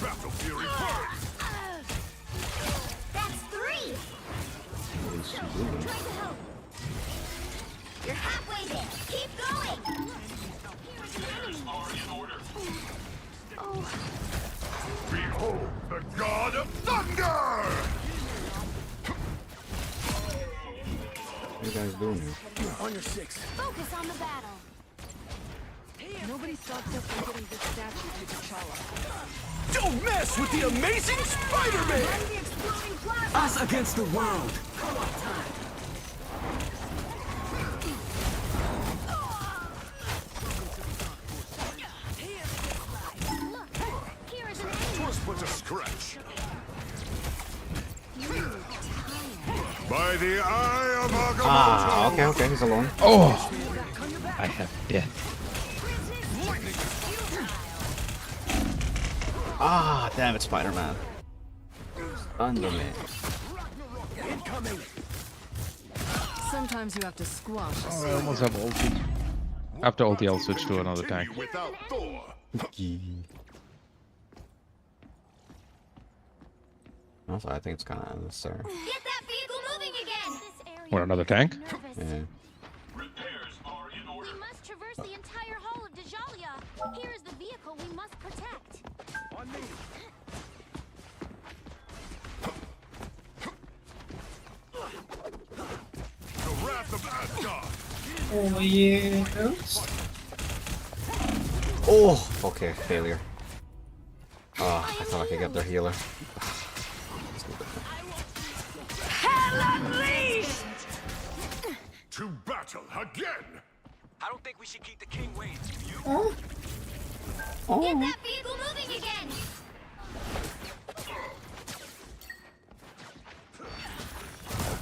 [SPEAKER 5] Battle fury burn.
[SPEAKER 6] That's 3! Try to help. You're halfway there. Keep going! Oh,
[SPEAKER 5] Behold the god of thunder.
[SPEAKER 2] What are you guys doing here?
[SPEAKER 9] On your 6.
[SPEAKER 6] focus on the battle.
[SPEAKER 4] Nobody stops us from getting this statue to T'Challa.
[SPEAKER 9] Don't mess with the amazing Spider-Man!
[SPEAKER 4] The exploding plasma!
[SPEAKER 9] Us against the world!
[SPEAKER 6] Look, here is an enemy.
[SPEAKER 5] 'Twas but a scratch. By the eye of Agamotto.
[SPEAKER 2] Ah, okay, he's alone.
[SPEAKER 1] Oh, I have death.
[SPEAKER 2] Ah, damn it, Spider-Man. Thunderman.
[SPEAKER 4] Sometimes you have to squash a
[SPEAKER 1] I almost have ulti. After ulti, I'll switch to another tank.
[SPEAKER 5] Continue without Thor.
[SPEAKER 2] Also, I think it's kind of unnecessary.
[SPEAKER 6] Get that vehicle moving again! This area
[SPEAKER 1] What, another tank?
[SPEAKER 2] Yeah.
[SPEAKER 8] Repairs are in order.
[SPEAKER 6] We must traverse the entire hall of Djalia. Here is the vehicle we must protect.
[SPEAKER 5] On me. The wrath of Asgard.
[SPEAKER 12] Oh yeah.
[SPEAKER 2] Oh, okay, failure. Ah, I thought I could get their healer.
[SPEAKER 5] To battle again.
[SPEAKER 10] I don't think we should keep the king waiting. You?
[SPEAKER 6] Get that vehicle moving again!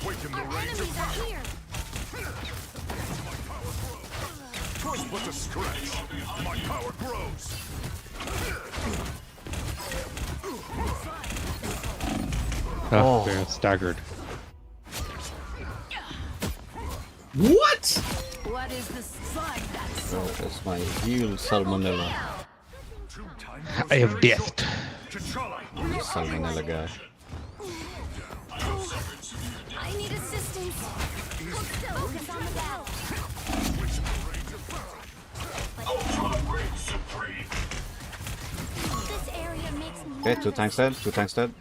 [SPEAKER 5] Awaken the
[SPEAKER 6] Our
[SPEAKER 5] range of
[SPEAKER 6] enemies are
[SPEAKER 5] battle.
[SPEAKER 6] here!
[SPEAKER 5] Twas but a scratch. My power grows.
[SPEAKER 1] Oh, they're staggered.
[SPEAKER 12] What?
[SPEAKER 4] What is this slide that's
[SPEAKER 2] Oh, it's my heal salmonella.
[SPEAKER 1] I have death.
[SPEAKER 5] T'Challa.
[SPEAKER 2] Salmonella guy.
[SPEAKER 6] I need assistance. Focus on the battle.
[SPEAKER 2] Okay, 2 tanks dead. 2 tanks dead.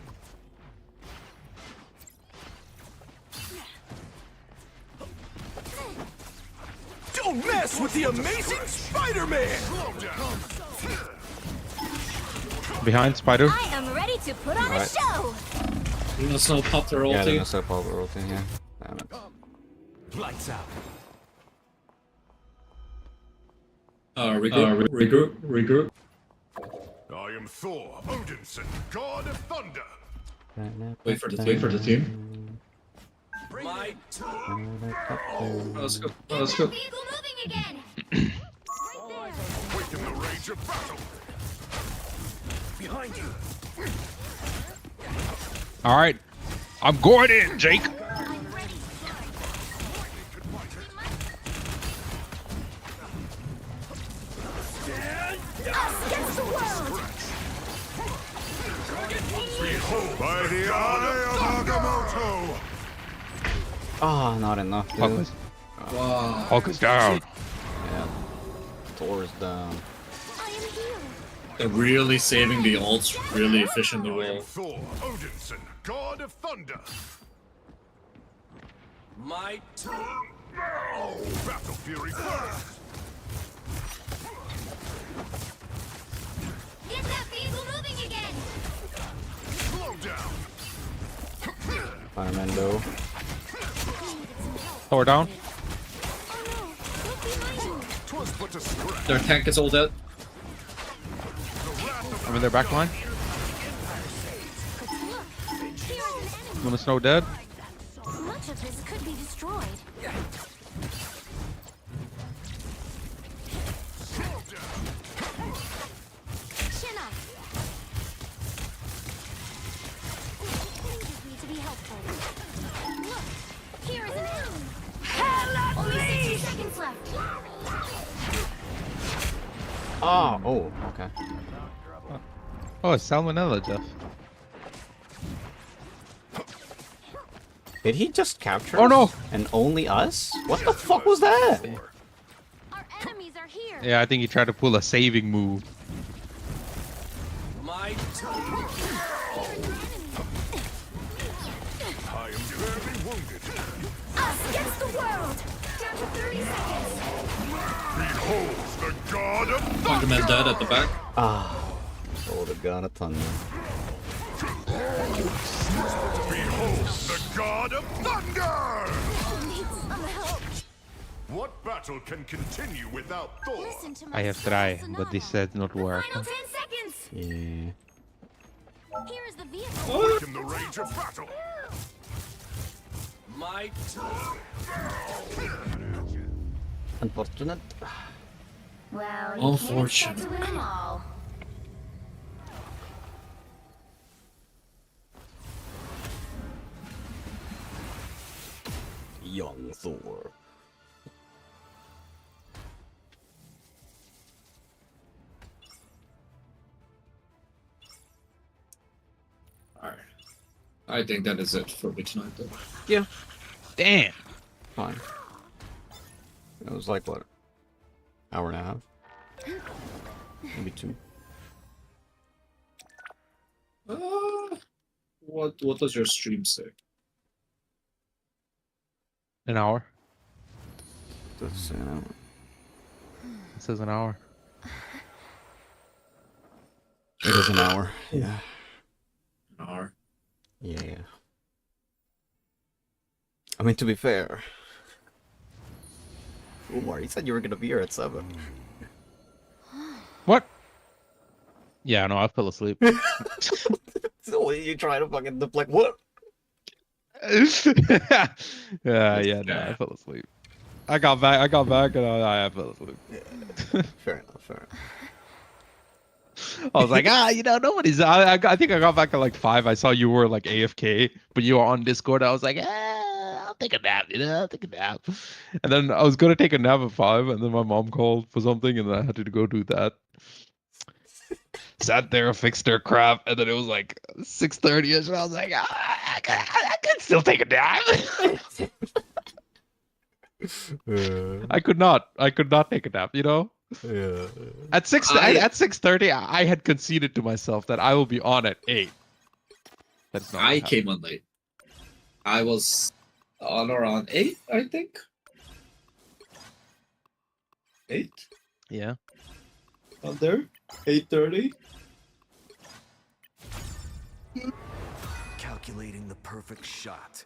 [SPEAKER 11] Don't mess with the amazing Spider-Man!
[SPEAKER 1] Behind Spider.
[SPEAKER 6] I am ready to put on a
[SPEAKER 2] Alright.
[SPEAKER 6] show.
[SPEAKER 3] You know, so pop their
[SPEAKER 2] Yeah, they're
[SPEAKER 3] ulti.
[SPEAKER 2] gonna set up all the ulti, yeah. Damn it.
[SPEAKER 9] Lights out.
[SPEAKER 3] Regroup.
[SPEAKER 5] I am Thor Odinson, God of Thunder.
[SPEAKER 3] Wait for the team.
[SPEAKER 11] My
[SPEAKER 3] Let's go. Let's go.
[SPEAKER 6] Vehicle moving again.
[SPEAKER 5] Awaken the rage of battle.
[SPEAKER 11] behind you.
[SPEAKER 1] All right, I'm going in, Jake.
[SPEAKER 6] Against the world.
[SPEAKER 5] By the eye of Agamotto.
[SPEAKER 2] Ah, not enough, dude.
[SPEAKER 1] Hulk is,
[SPEAKER 3] Wow.
[SPEAKER 1] Hulk is down.
[SPEAKER 2] Yeah. Thor's down.
[SPEAKER 6] I am here.
[SPEAKER 3] They're really saving the ults really efficiently
[SPEAKER 5] I am
[SPEAKER 3] well.
[SPEAKER 5] Thor Odinson, God of Thunder.
[SPEAKER 11] My
[SPEAKER 5] Battle Fury first.
[SPEAKER 6] Get that vehicle moving again.
[SPEAKER 5] Slow down.
[SPEAKER 2] Fireman though.
[SPEAKER 1] Thor down.
[SPEAKER 6] Oh no, look behind you.
[SPEAKER 5] 'Twas but a scratch.
[SPEAKER 3] Their tank is all dead.
[SPEAKER 1] I'm in their back line.
[SPEAKER 6] Look, here is an enemy.
[SPEAKER 1] Gonna snow dead.
[SPEAKER 6] Much of this could be destroyed. Chin up. Please me to be helpful. Look, here is an enemy. Only 60 seconds left.
[SPEAKER 2] Oh, okay.
[SPEAKER 1] Oh, it's salmonella, Jeff.
[SPEAKER 2] Did he just capture
[SPEAKER 1] Oh, no.
[SPEAKER 2] us? And only us? What the fuck was that?
[SPEAKER 6] Our enemies are here.
[SPEAKER 1] Yeah, I think he tried to pull a saving move.
[SPEAKER 11] my
[SPEAKER 5] I am very wounded.
[SPEAKER 6] Us against the world. Down to 30 seconds.
[SPEAKER 5] Behold the God of
[SPEAKER 3] Fundaman dead at the back.
[SPEAKER 2] Ah. Oh, the gun of thunder.
[SPEAKER 5] Behold the God of Thunder!
[SPEAKER 6] Need some help.
[SPEAKER 5] What battle can continue without Thor?
[SPEAKER 6] Listen to my
[SPEAKER 1] I have
[SPEAKER 6] soul,
[SPEAKER 1] tried,
[SPEAKER 6] Sonata.
[SPEAKER 1] but this said not work.
[SPEAKER 6] Final 10 seconds.
[SPEAKER 2] Yeah.
[SPEAKER 6] Here is the vehicle.
[SPEAKER 5] Awaken the rage of battle.
[SPEAKER 11] my
[SPEAKER 2] Unfortunate.
[SPEAKER 6] Well,
[SPEAKER 3] you can't expect to
[SPEAKER 6] win them all.
[SPEAKER 2] Young Thor.
[SPEAKER 3] Alright. I think that is it for me tonight though.
[SPEAKER 2] Yeah.
[SPEAKER 1] Damn.
[SPEAKER 2] Fine. It was like what? Hour and a half? Maybe 2.
[SPEAKER 3] What does your stream say?
[SPEAKER 1] An hour.
[SPEAKER 2] That's,
[SPEAKER 1] It says an hour.
[SPEAKER 2] it is an hour. Yeah.
[SPEAKER 3] An hour.
[SPEAKER 2] Yeah. I mean, to be fair. Umar, you said you were gonna be here at 7.
[SPEAKER 1] What? Yeah, no, I fell asleep.
[SPEAKER 2] So you try to fucking deflect what?
[SPEAKER 1] yeah, no, I fell asleep. I got back, and I fell asleep.
[SPEAKER 2] Fair enough, fair enough.
[SPEAKER 1] I was like, nobody's. I think I got back at like 5. I saw you were like AFK, but you were on Discord. I was like, I'll take a nap, I'll take a nap. And then I was gonna take a nap at 5, and then my mom called for something, and then I had to go do that. Sat there, fixed her crap, and then it was like 6:30ish, and I was like, I could still take a nap. I could not take a nap,
[SPEAKER 2] Yeah.
[SPEAKER 1] At 6:30, I had conceded to myself that I will be on at 8. That's not.
[SPEAKER 3] I
[SPEAKER 1] what
[SPEAKER 3] came on late. I was on around 8, I think. 8?
[SPEAKER 1] happened. Yeah.
[SPEAKER 3] On there? 8:30?
[SPEAKER 9] Calculating the perfect shot.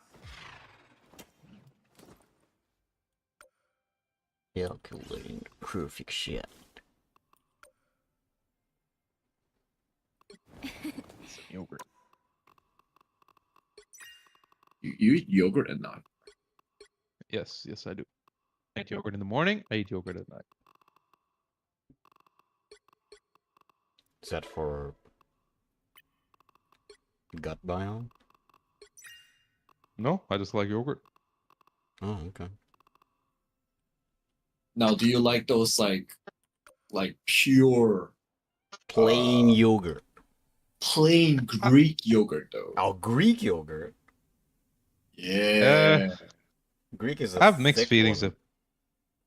[SPEAKER 2] Calculating the perfect shit.
[SPEAKER 1] Yogurt.
[SPEAKER 3] You eat yogurt at night.
[SPEAKER 1] Yes, I do. I eat yogurt in the morning. I eat yogurt at night.
[SPEAKER 2] Is that for gut biome?
[SPEAKER 1] No, I just like yogurt.
[SPEAKER 2] Oh, okay.
[SPEAKER 3] Now, do you like those like pure
[SPEAKER 2] Plain yogurt.
[SPEAKER 3] plain Greek yogurt though?
[SPEAKER 2] Oh, Greek yogurt.
[SPEAKER 3] Yeah.
[SPEAKER 2] Greek is a
[SPEAKER 1] I have mixed
[SPEAKER 2] thick
[SPEAKER 1] feelings
[SPEAKER 2] one,
[SPEAKER 1] of.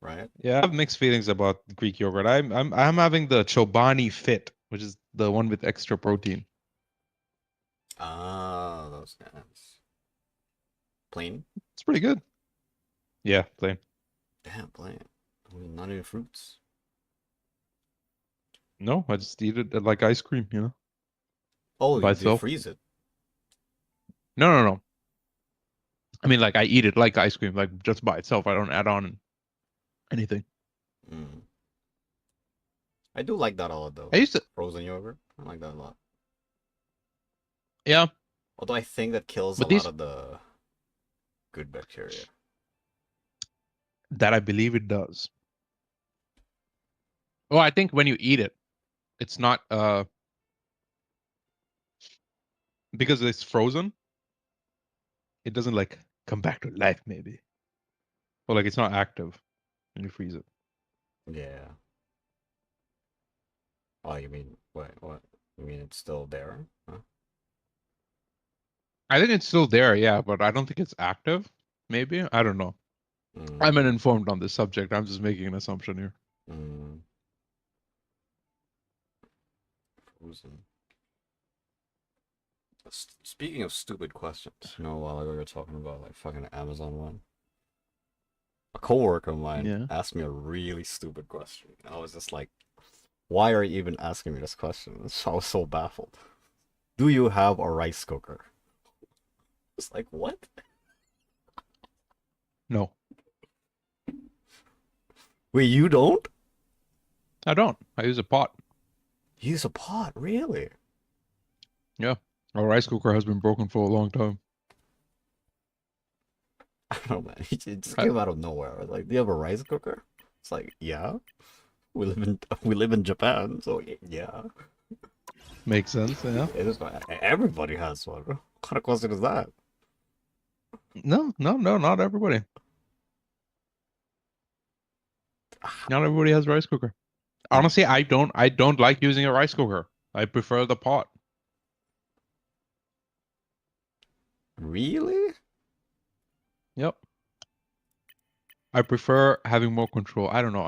[SPEAKER 2] right?
[SPEAKER 1] Yeah, I have mixed feelings about Greek yogurt. I'm having the Chobani Fit, which is the one with extra protein.
[SPEAKER 2] Ah, those guys. Plain?
[SPEAKER 1] It's pretty good. Yeah, plain.
[SPEAKER 2] Damn, plain. I mean, not even fruits.
[SPEAKER 1] No, I just eat it like ice cream, you know.
[SPEAKER 2] Oh,
[SPEAKER 1] By
[SPEAKER 2] you
[SPEAKER 1] itself.
[SPEAKER 2] freeze it.
[SPEAKER 1] No. I mean, like I eat it like ice cream, like just by itself. I don't add on anything.
[SPEAKER 2] Mm. I do like that a lot, though.
[SPEAKER 1] I used to.
[SPEAKER 2] Frozen yogurt. I like that a lot.
[SPEAKER 1] Yeah.
[SPEAKER 2] Although I think that kills
[SPEAKER 1] But
[SPEAKER 2] a
[SPEAKER 1] these-
[SPEAKER 2] lot of the good bacteria.
[SPEAKER 1] That I believe it does. Well, I think when you eat it, it's not because it's frozen. It doesn't like come back to life, maybe. Or like it's not active when you freeze it.
[SPEAKER 2] Yeah. Oh, you mean what? You mean it's still there? Huh?
[SPEAKER 1] I think it's still there, yeah, but I don't think it's active. Maybe I don't know. I'm
[SPEAKER 2] Mm,
[SPEAKER 1] uninformed on this subject. I'm just making an assumption here.
[SPEAKER 2] mm. Frozen. Speaking of stupid questions, you know, a while ago we were talking about like fucking Amazon one. A coworker of mine asked me a really stupid question. I was just like, why are you even asking me this question? I was so baffled. Do you have a rice cooker? It's like, what?
[SPEAKER 1] No,
[SPEAKER 2] Wait, you don't?
[SPEAKER 1] I don't. I use a pot.
[SPEAKER 2] You use a pot, really?
[SPEAKER 1] Yeah, our rice cooker has been broken for a long time.
[SPEAKER 2] I don't know, man. It just came out of nowhere. I was like, do you have a rice cooker? It's like, yeah. We live in Japan, so yeah.
[SPEAKER 1] Makes sense, yeah.
[SPEAKER 2] It is, everybody has one. What kind of question is that?
[SPEAKER 1] No, not everybody. Not everybody has a rice cooker. Honestly, I don't like using a rice cooker. I prefer the pot.
[SPEAKER 2] Really?
[SPEAKER 1] Yep. I prefer having more control. I don't know.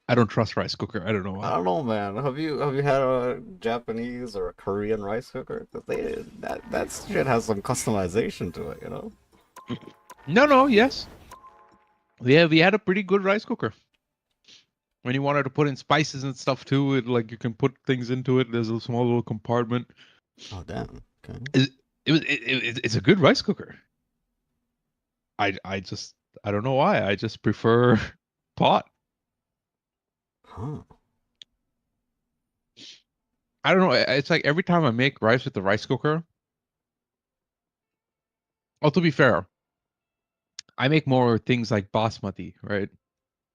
[SPEAKER 1] I don't trust rice cooker. I don't know
[SPEAKER 2] I
[SPEAKER 1] why.
[SPEAKER 2] don't know, man. Have you had a Japanese or a Korean rice cooker? 'Cause that shit has some customization to it, you know?
[SPEAKER 1] No, yes. We had a pretty good rice cooker. When you wanted to put in spices and stuff too, it like you can put things into it. There's a small little compartment.
[SPEAKER 2] Oh damn. Okay.
[SPEAKER 1] It's a good rice cooker. I don't know why. I just prefer pot.
[SPEAKER 2] Huh.
[SPEAKER 1] I don't know. It's like every time I make rice with the rice cooker. Oh, to be fair, I make more things like basmati, right?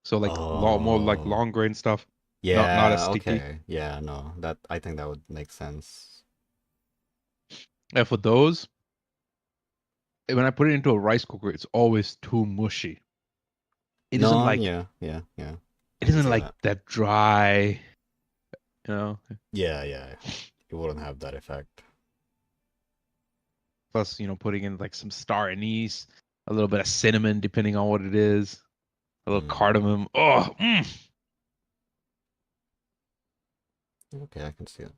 [SPEAKER 1] So like more like
[SPEAKER 2] Oh.
[SPEAKER 1] long grain stuff.
[SPEAKER 2] Yeah,
[SPEAKER 1] not as sticky.
[SPEAKER 2] okay. Yeah, no. I think that would make sense.
[SPEAKER 1] And for those, when I put it into a rice cooker, it's always too mushy. It isn't like
[SPEAKER 2] yeah.
[SPEAKER 1] it isn't like that dry, you know.
[SPEAKER 2] Yeah. It wouldn't have that effect.
[SPEAKER 1] Plus, putting in like some star anise, a little bit of cinnamon, depending on what it is, a little cardamom. Oh,
[SPEAKER 2] Okay, I can see it.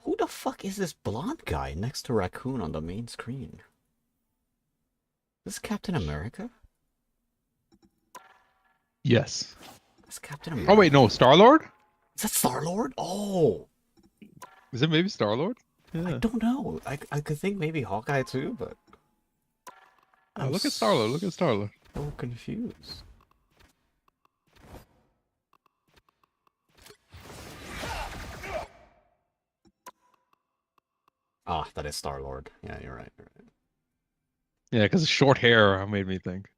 [SPEAKER 2] Who the fuck is this blonde guy next to Raccoon on the main screen? This is Captain America?
[SPEAKER 1] Yes.
[SPEAKER 2] That's Captain America.
[SPEAKER 1] Oh wait, no, Star-Lord?
[SPEAKER 2] Is that Star-Lord? Oh!
[SPEAKER 1] Is it maybe Star-Lord?
[SPEAKER 2] I
[SPEAKER 1] Yeah.
[SPEAKER 2] don't know. I could think maybe Hawkeye too, but...
[SPEAKER 1] Oh, look at Star-Lord, look at Star-Lord.
[SPEAKER 2] So confused. Ah, that is Star-Lord. Yeah, you're right. You're right.
[SPEAKER 1] Yeah, because short hair made me think.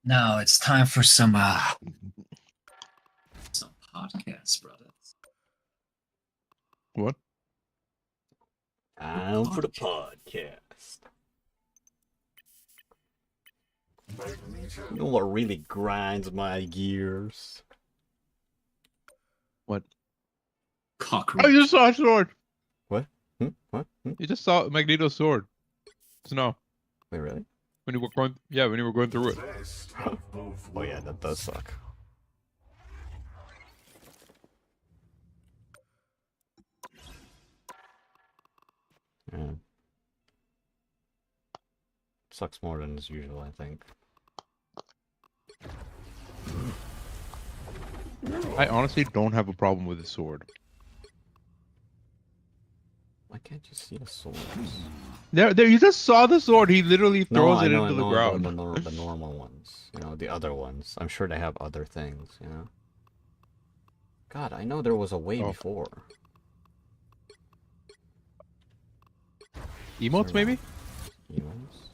[SPEAKER 3] Now it's time for some podcasts, brothers.
[SPEAKER 1] What?
[SPEAKER 2] Time for the podcast. You know what really grinds my gears?
[SPEAKER 1] What?
[SPEAKER 3] Cockroach.
[SPEAKER 1] Oh, you just saw a sword.
[SPEAKER 2] What? What?
[SPEAKER 1] You just saw Magneto's sword. Snow.
[SPEAKER 2] Wait, really?
[SPEAKER 1] When you were going, yeah, when you were going through it.
[SPEAKER 2] Oh yeah, that does suck. Yeah. Sucks more than is usual, I think.
[SPEAKER 1] I honestly don't have a problem with the sword.
[SPEAKER 2] Why can't you see the swords?
[SPEAKER 1] There, you just saw the sword. He literally
[SPEAKER 2] No,
[SPEAKER 1] throws
[SPEAKER 2] I
[SPEAKER 1] it
[SPEAKER 2] know,
[SPEAKER 1] into
[SPEAKER 2] I
[SPEAKER 1] the
[SPEAKER 2] know
[SPEAKER 1] ground.
[SPEAKER 2] the normal ones. You know, the other ones. I'm sure they have other things, you know? God, I know there was a way before.
[SPEAKER 1] Emotes, maybe?
[SPEAKER 2] Emotes?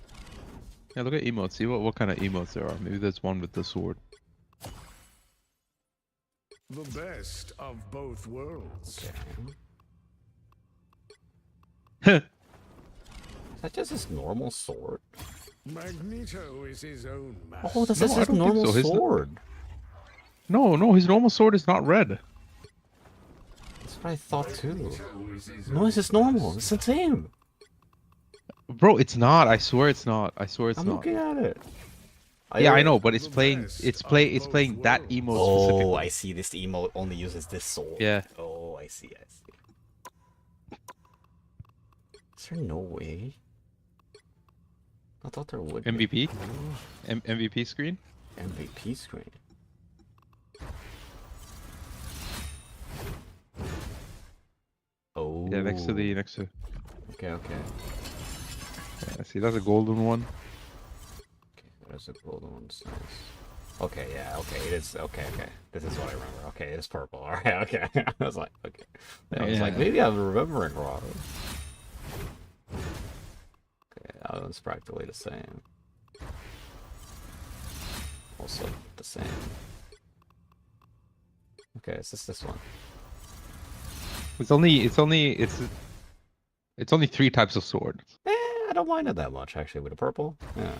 [SPEAKER 1] Yeah, look at emotes. See what kind of emotes there are. Maybe there's one with the sword.
[SPEAKER 5] The best of both worlds.
[SPEAKER 2] Is that just his normal sword?
[SPEAKER 5] Magneto is his own master.
[SPEAKER 2] Oh, that's his normal sword.
[SPEAKER 1] No, his normal sword is not red.
[SPEAKER 2] That's what I thought too. No, it's just normal. It's the same.
[SPEAKER 1] Bro, it's not. I swear it's not. I swear it's
[SPEAKER 2] I'm
[SPEAKER 1] not.
[SPEAKER 2] looking at it.
[SPEAKER 1] Yeah, I know, but it's playing that emote specifically.
[SPEAKER 2] Oh, I see. This emote only uses this sword.
[SPEAKER 1] Yeah.
[SPEAKER 2] Oh, I see. Is there no way? I thought there would
[SPEAKER 1] MVP?
[SPEAKER 2] be.
[SPEAKER 1] MVP screen?
[SPEAKER 2] MVP screen. Oh.
[SPEAKER 1] Yeah, next to.
[SPEAKER 2] Okay.
[SPEAKER 1] Yeah, see, that's a golden one.
[SPEAKER 2] Okay, there's a golden one. Nice. Okay, yeah, okay, it is. Okay. This is what I remember. Okay, it's purple. Alright, okay. I was like, okay. I was like, maybe I'm remembering wrong. Okay, that one's practically the same. Also the same. Okay, it's just this one.
[SPEAKER 1] It's only 3 types of sword.
[SPEAKER 2] I don't mind it that much actually with the purple. Yeah.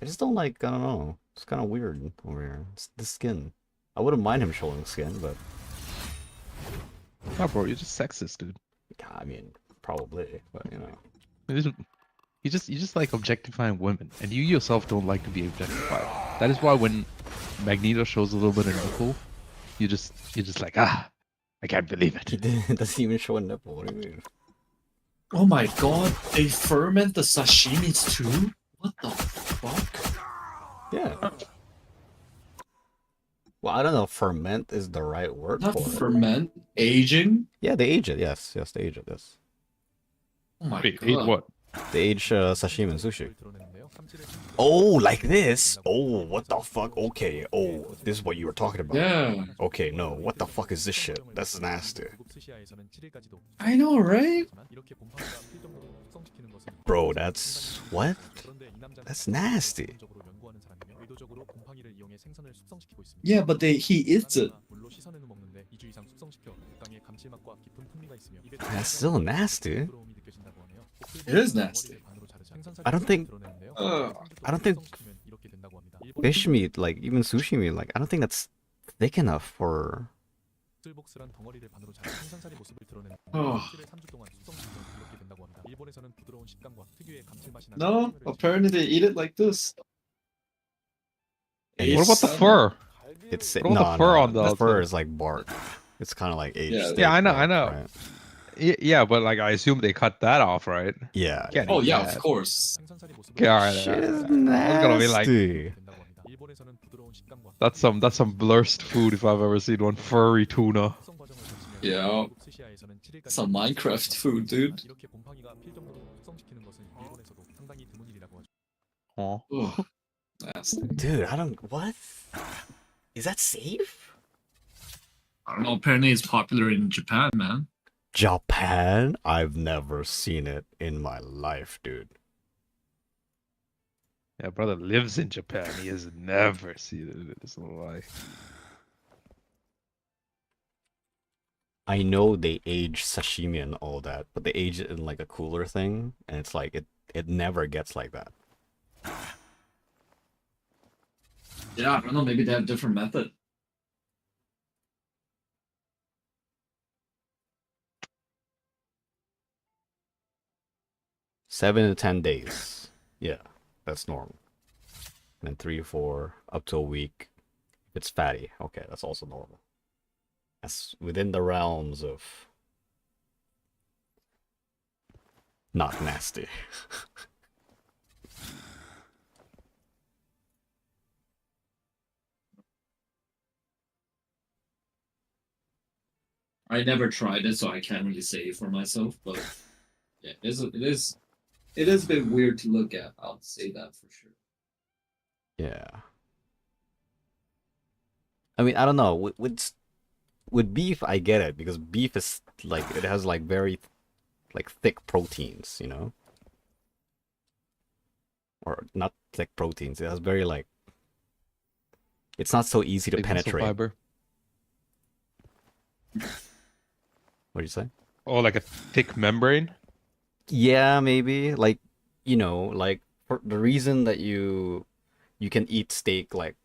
[SPEAKER 2] I just don't like, I don't know. It's kind of weird over here. It's the skin. I wouldn't mind him showing skin, but
[SPEAKER 1] Oh, bro, you're just sexist, dude.
[SPEAKER 2] yeah, I mean, probably, but you know.
[SPEAKER 1] You just like objectifying women, and you yourself don't like to be objectified. That is why when Magneto shows a little bit of nipple, you're just like, I can't believe it.
[SPEAKER 2] He doesn't even show a nipple. What do you mean?
[SPEAKER 3] Oh my god, they ferment the sashimis too? What the fuck?
[SPEAKER 2] Yeah. Well, I don't know if ferment is the right word
[SPEAKER 3] Not
[SPEAKER 2] for it.
[SPEAKER 3] ferment, aging?
[SPEAKER 2] Yeah, they age it. Yes, they age it. Yes.
[SPEAKER 3] Oh my
[SPEAKER 1] Wait,
[SPEAKER 3] god.
[SPEAKER 1] ate what?
[SPEAKER 2] They age sashimi and sushi. Oh, like this? Oh, what the fuck? Okay. Oh, this is what you were talking about.
[SPEAKER 3] Yeah.
[SPEAKER 2] Okay, no. What the fuck is this shit? That's nasty.
[SPEAKER 3] I know, right?
[SPEAKER 2] Bro, that's... what? That's nasty.
[SPEAKER 3] Yeah, but he eats it.
[SPEAKER 2] That's still nasty.
[SPEAKER 3] It is nasty.
[SPEAKER 2] I don't think fish meat, like even sushi meat, like I don't think that's thick enough for
[SPEAKER 9] 복슬복슬한 덩어리를 반으로 자른 생선살이 모습을 드러내는
[SPEAKER 3] Oh.
[SPEAKER 9] 껍질을 3주 동안 숙성시키면 이렇게 된다고 합니다. 일본에서는 부드러운 식감과 특유의 감칠맛이 나는
[SPEAKER 12] No,
[SPEAKER 9] 튀김을
[SPEAKER 12] apparently they eat it like this.
[SPEAKER 1] What about the fur?
[SPEAKER 2] It's
[SPEAKER 1] What about the fur on the
[SPEAKER 2] the fur
[SPEAKER 1] outside?
[SPEAKER 2] is like bark. It's kind of like aged
[SPEAKER 3] Yeah.
[SPEAKER 2] steak.
[SPEAKER 1] Yeah, I know,
[SPEAKER 2] bark,
[SPEAKER 1] I know.
[SPEAKER 2] Right?
[SPEAKER 1] Yeah, but like I assume they cut that off, right?
[SPEAKER 2] Yeah.
[SPEAKER 1] Can't
[SPEAKER 3] Oh
[SPEAKER 1] eat
[SPEAKER 3] yeah,
[SPEAKER 1] that.
[SPEAKER 3] of course.
[SPEAKER 9] 생선살이 모습을
[SPEAKER 1] Okay, all right,
[SPEAKER 2] Shit
[SPEAKER 1] all right,
[SPEAKER 2] is
[SPEAKER 1] all right. I was gonna be like,
[SPEAKER 2] nasty.
[SPEAKER 9] 된다고 합니다. 일본에서는 부드러운 식감과
[SPEAKER 1] that's some blurst food if I've ever seen one. Furry tuna.
[SPEAKER 9] 숙성 과정을 거치며
[SPEAKER 3] Yeah.
[SPEAKER 9] 미국 스시야에서는 7일까지
[SPEAKER 3] Some Minecraft food, dude.
[SPEAKER 9] 이렇게 곰팡이가 필 정도로 숙성시키는 것은 일본에서도 상당히 드문 일이라고 하죠.
[SPEAKER 1] Oh.
[SPEAKER 3] Ugh. Nasty.
[SPEAKER 2] Dude, I don't. What? Is that safe?
[SPEAKER 3] I don't know. Apparently, it's popular in Japan, man.
[SPEAKER 2] Japan? I've never seen it in my life, dude.
[SPEAKER 1] Yeah, brother lives in Japan. He has never seen it in his life.
[SPEAKER 2] I know they age sashimi and all that, but they age it in like a cooler thing, and it's like it never gets like that.
[SPEAKER 3] Yeah, I don't know. Maybe they have different method.
[SPEAKER 2] Seven to 10 days. Yeah, that's normal. And then 3 or 4, up to a week. If it's fatty, okay, that's also normal. That's within the realms of not nasty.
[SPEAKER 3] I never tried it, so I can't really say for myself. But yeah, it is a bit weird to look at. I'll say that for sure.
[SPEAKER 2] Yeah. I mean, I don't know. With beef, I get it because beef is like it has like very like thick proteins, you know, or not thick proteins. It has very like it's not so easy to
[SPEAKER 1] Big muscle
[SPEAKER 2] penetrate.
[SPEAKER 1] fiber.
[SPEAKER 2] What do you say?
[SPEAKER 1] Oh, like a thick membrane?
[SPEAKER 2] Yeah, maybe like you know like for the reason that you can eat steak like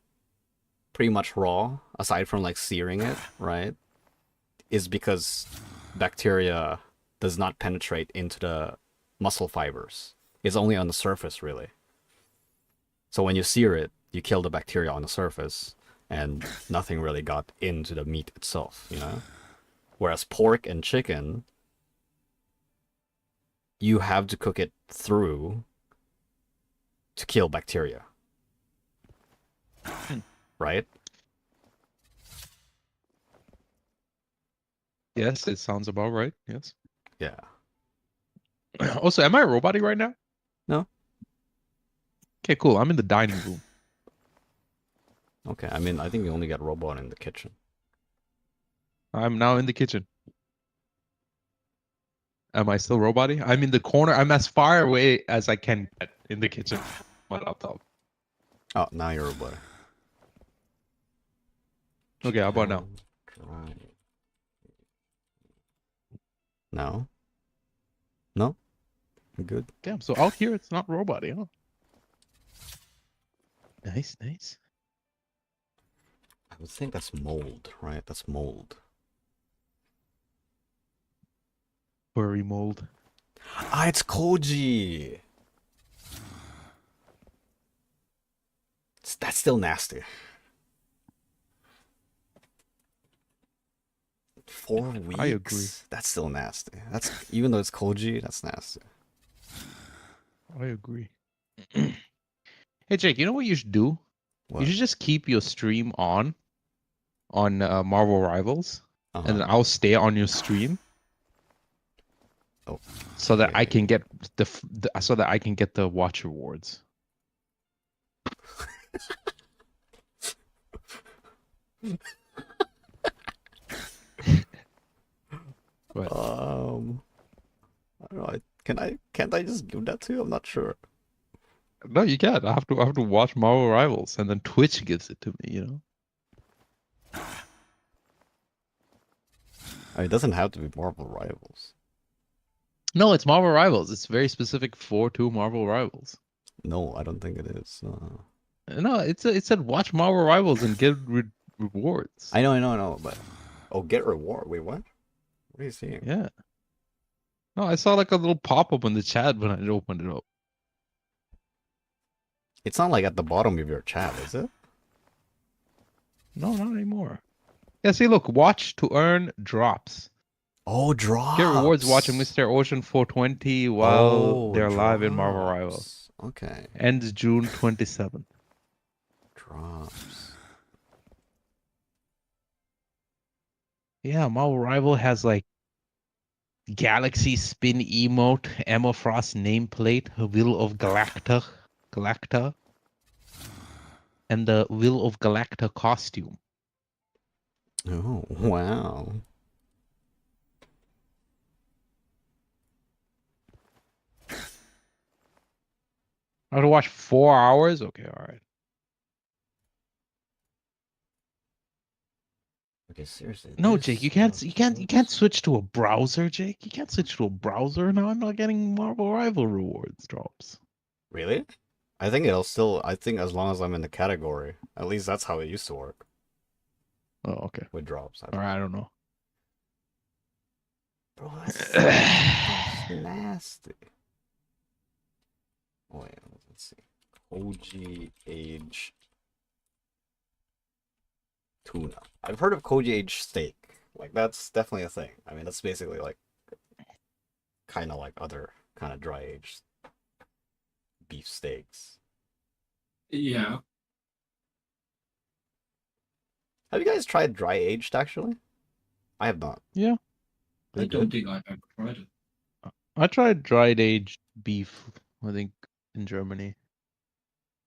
[SPEAKER 2] pretty much raw, aside from like searing it, right? Is because bacteria does not penetrate into the muscle fibers. It's only on the surface, really. So when you sear it, you kill the bacteria on the surface, and nothing really got into the meat itself, you know? Whereas pork and chicken, you have to cook it through to kill bacteria. Right?
[SPEAKER 1] Yes, it sounds about right. Yes.
[SPEAKER 2] Yeah.
[SPEAKER 1] Also, am I roboting right now?
[SPEAKER 2] No.
[SPEAKER 1] Okay, cool. I'm in the dining room.
[SPEAKER 2] Okay, I mean, I think you only get robot in the kitchen.
[SPEAKER 1] I'm now in the kitchen. Am I still roboting? I'm in the corner. I'm as far away as I can get in the kitchen from my laptop.
[SPEAKER 2] Oh, now you're robot.
[SPEAKER 1] Okay, how about now?
[SPEAKER 2] Right. No? No? Good.
[SPEAKER 1] Damn, so out here it's not roboting, huh? Nice, nice.
[SPEAKER 2] I would think that's mold, right? That's mold.
[SPEAKER 1] Furry mold.
[SPEAKER 2] Ah, it's koji! That's still nasty. 4 weeks?
[SPEAKER 1] I agree.
[SPEAKER 2] That's still nasty. That's even though it's koji, that's nasty.
[SPEAKER 1] I agree. Hey Jake, you know what you should do?
[SPEAKER 2] What?
[SPEAKER 1] You should just keep your stream on Marvel Rivals,
[SPEAKER 2] Uh-huh.
[SPEAKER 1] and then I'll stay on your stream.
[SPEAKER 2] Oh.
[SPEAKER 1] So that I
[SPEAKER 2] Okay.
[SPEAKER 1] can get so that I can get the watch rewards. What?
[SPEAKER 2] I don't know. Can't I just give that to you? I'm not sure.
[SPEAKER 1] No, you can't. I have to watch Marvel Rivals, and then Twitch gives it to me. You know.
[SPEAKER 2] I mean, it doesn't have to be Marvel Rivals.
[SPEAKER 1] No, it's Marvel Rivals. It's very specific to Marvel Rivals.
[SPEAKER 2] No, I don't think it is.
[SPEAKER 1] No, it said watch Marvel Rivals and get rewards.
[SPEAKER 2] I know, but Oh, get reward. Wait, what? What are you seeing?
[SPEAKER 1] Yeah. No, I saw like a little pop-up in the chat when I opened it up.
[SPEAKER 2] It's not like at the bottom of your chat, is it?
[SPEAKER 1] No, not anymore. Yeah, see, look, watch to earn drops.
[SPEAKER 2] Oh, drops.
[SPEAKER 1] Get rewards watching Mr. Ocean 420 while
[SPEAKER 2] Oh,
[SPEAKER 1] they're live in Marvel Rivals.
[SPEAKER 2] drops. Okay.
[SPEAKER 1] Ends June 27th.
[SPEAKER 2] Drops.
[SPEAKER 1] Yeah, Marvel Rival has like Galaxy Spin emote, Emma Frost nameplate, Will of Galacta, and the Will of Galacta costume.
[SPEAKER 2] Oh, wow.
[SPEAKER 1] I have to watch 4 hours? Okay, all right.
[SPEAKER 2] Okay, seriously.
[SPEAKER 1] No, Jake, you can't switch to a browser, Jake. You can't switch to a browser. Now I'm not getting Marvel Rival rewards drops.
[SPEAKER 2] Really? I think it'll still. I think as long as I'm in the category, at least that's how it used to work
[SPEAKER 1] Oh, okay.
[SPEAKER 2] with drops.
[SPEAKER 1] All right, I don't know.
[SPEAKER 2] Bro, that's nasty. Oh, wait, let's see. Koji Age tuna. I've heard of Koji Age steak. Like that's definitely a thing. I mean, that's basically like kind of like other kind of dry aged beef steaks.
[SPEAKER 3] Yeah.
[SPEAKER 2] Have you guys tried dry aged actually? I have not.
[SPEAKER 1] Yeah.
[SPEAKER 2] Is
[SPEAKER 3] I
[SPEAKER 2] it
[SPEAKER 3] don't
[SPEAKER 2] good?
[SPEAKER 3] think I've ever tried it.
[SPEAKER 1] I tried dried aged beef, I think, in Germany.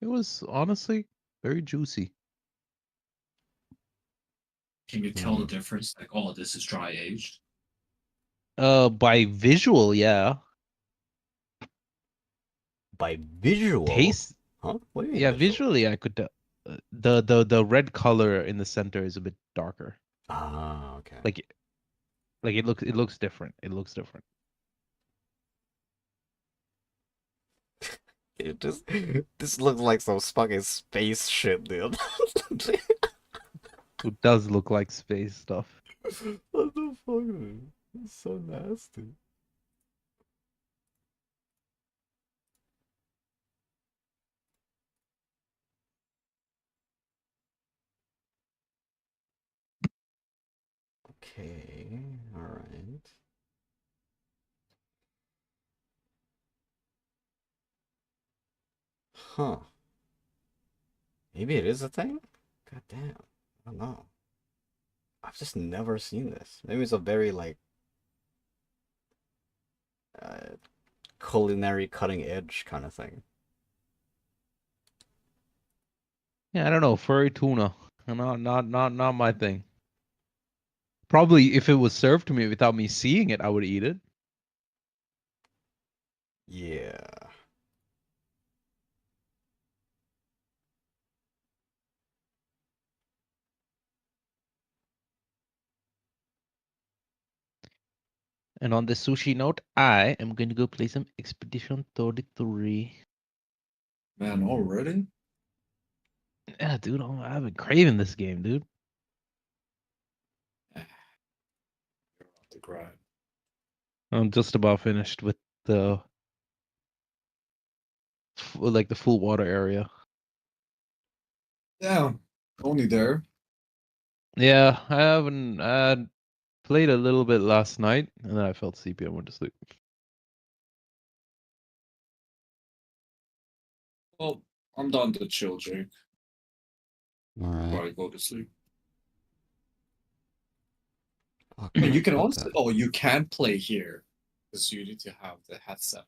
[SPEAKER 1] It was honestly very juicy.
[SPEAKER 3] Can you tell the difference? Like, oh, this is dry aged.
[SPEAKER 1] By visual, yeah.
[SPEAKER 2] By visual?
[SPEAKER 1] Taste,
[SPEAKER 2] Huh? What do you mean
[SPEAKER 1] yeah,
[SPEAKER 2] visual?
[SPEAKER 1] visually I could. The red color in the center is a bit darker.
[SPEAKER 2] Ah, okay.
[SPEAKER 1] Like it looks different. It looks different.
[SPEAKER 2] It just this looks like some fucking space shit, dude.
[SPEAKER 1] It does look like space stuff.
[SPEAKER 2] What the fuck, dude? It's so nasty. Okay, alright. Huh. Maybe it is a thing? God damn. I don't know. I've just never seen this. Maybe it's a very, like, uh, culinary cutting edge kind of thing.
[SPEAKER 1] Yeah, I don't know. Furry tuna. Not my thing. Probably if it was served to me without me seeing it, I would eat it.
[SPEAKER 2] Yeah.
[SPEAKER 1] And on the sushi note, I am going to go play some Expedition 33.
[SPEAKER 3] Man, already?
[SPEAKER 1] Yeah, dude, I've been craving this game, dude.
[SPEAKER 3] You're off the grind.
[SPEAKER 1] I'm just about finished with the the full water area.
[SPEAKER 3] Yeah, only there.
[SPEAKER 1] Yeah, I haven't. I played a little bit last night, and then I felt sleepy. I went to sleep.
[SPEAKER 3] Well, I'm done to chill, Jake.
[SPEAKER 2] Alright.
[SPEAKER 3] Before I go to sleep.
[SPEAKER 2] Fuck,
[SPEAKER 3] But you can
[SPEAKER 2] fuck
[SPEAKER 3] also.
[SPEAKER 2] that.
[SPEAKER 3] Oh, you can play here because you need to have the headset.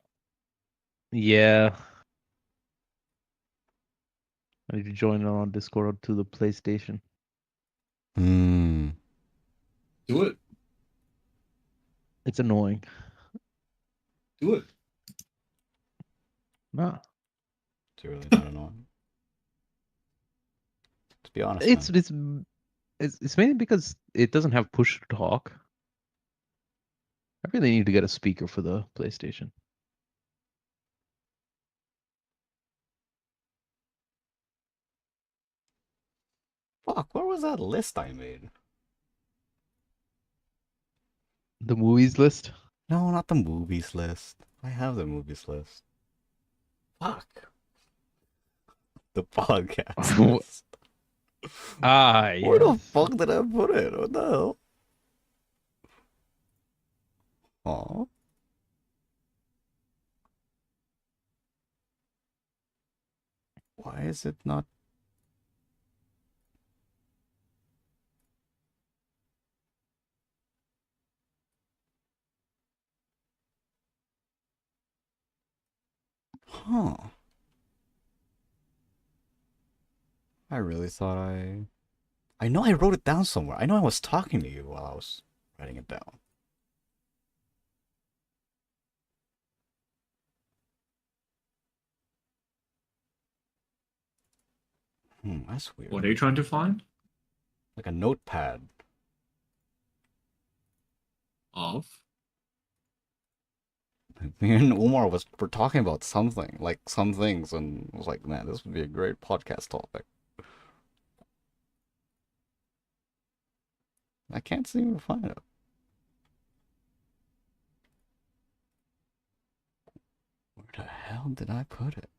[SPEAKER 1] Yeah, I need to join on Discord to the PlayStation.
[SPEAKER 2] Hmm.
[SPEAKER 3] Do it.
[SPEAKER 1] It's annoying.
[SPEAKER 3] Do it.
[SPEAKER 1] Nah,
[SPEAKER 2] It's really not annoying. To be honest,
[SPEAKER 1] it's
[SPEAKER 2] man.
[SPEAKER 1] it's mainly because it doesn't have push to talk. I really need to get a speaker for the PlayStation.
[SPEAKER 2] Fuck, where was that list I made?
[SPEAKER 1] The movies list.
[SPEAKER 2] No, not the movies list. I have the movies list. Fuck. The podcast list. Where the
[SPEAKER 1] Yes.
[SPEAKER 2] fuck did I put it? What the hell? Aw. Why is it not? Huh. I really thought I know I wrote it down somewhere. I know I was talking to you while I was writing it down. That's weird.
[SPEAKER 3] What are you trying to find?
[SPEAKER 2] Like a notepad.
[SPEAKER 3] Of?
[SPEAKER 2] Me and Umar were talking about something, like some things, and I was like, man, this would be a great podcast topic. I can't seem to find it. Where the hell did I put it?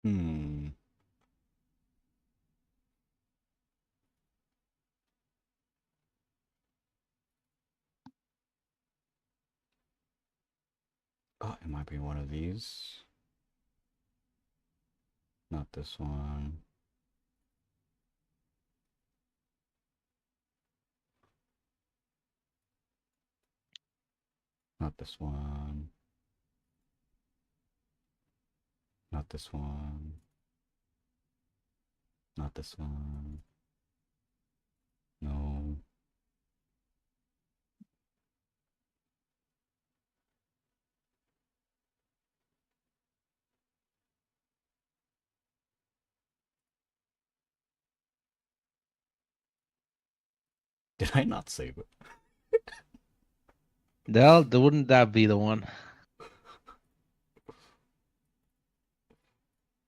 [SPEAKER 2] Hmm. Oh, it might be one of these. Not this one. Not this one. Not this one. Not this one. No. Did I not save it?
[SPEAKER 1] Wouldn't that be the one?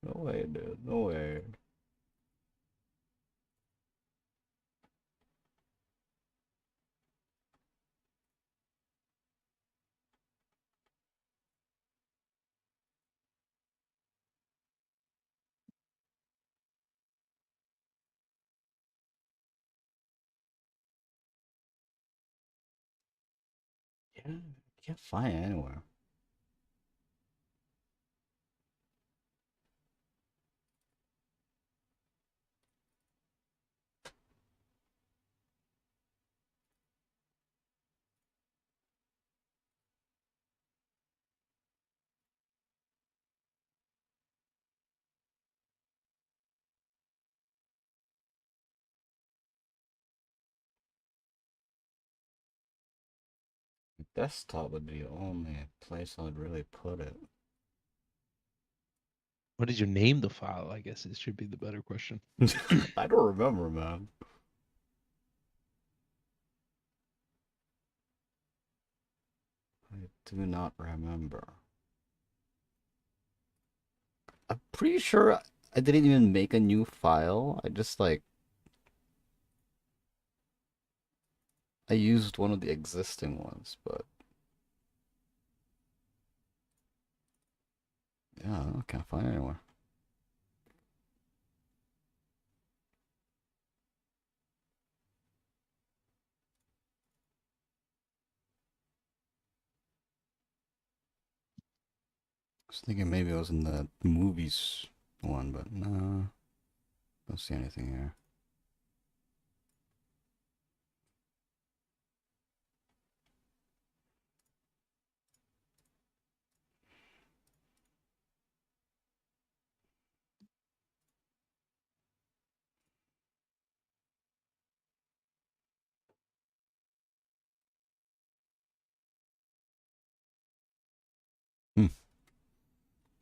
[SPEAKER 2] No way, dude. No way. Yeah, I can't find it anywhere. Desktop would be the only place I'd really put it.
[SPEAKER 1] What did you name the file? I guess it should be the better question.
[SPEAKER 2] I don't remember, man. I do not remember. I'm pretty sure I didn't even make a new file. I just like I used one of the existing ones, but yeah, I can't find it anywhere. I was thinking maybe it was in the movies one, but no, don't see anything here.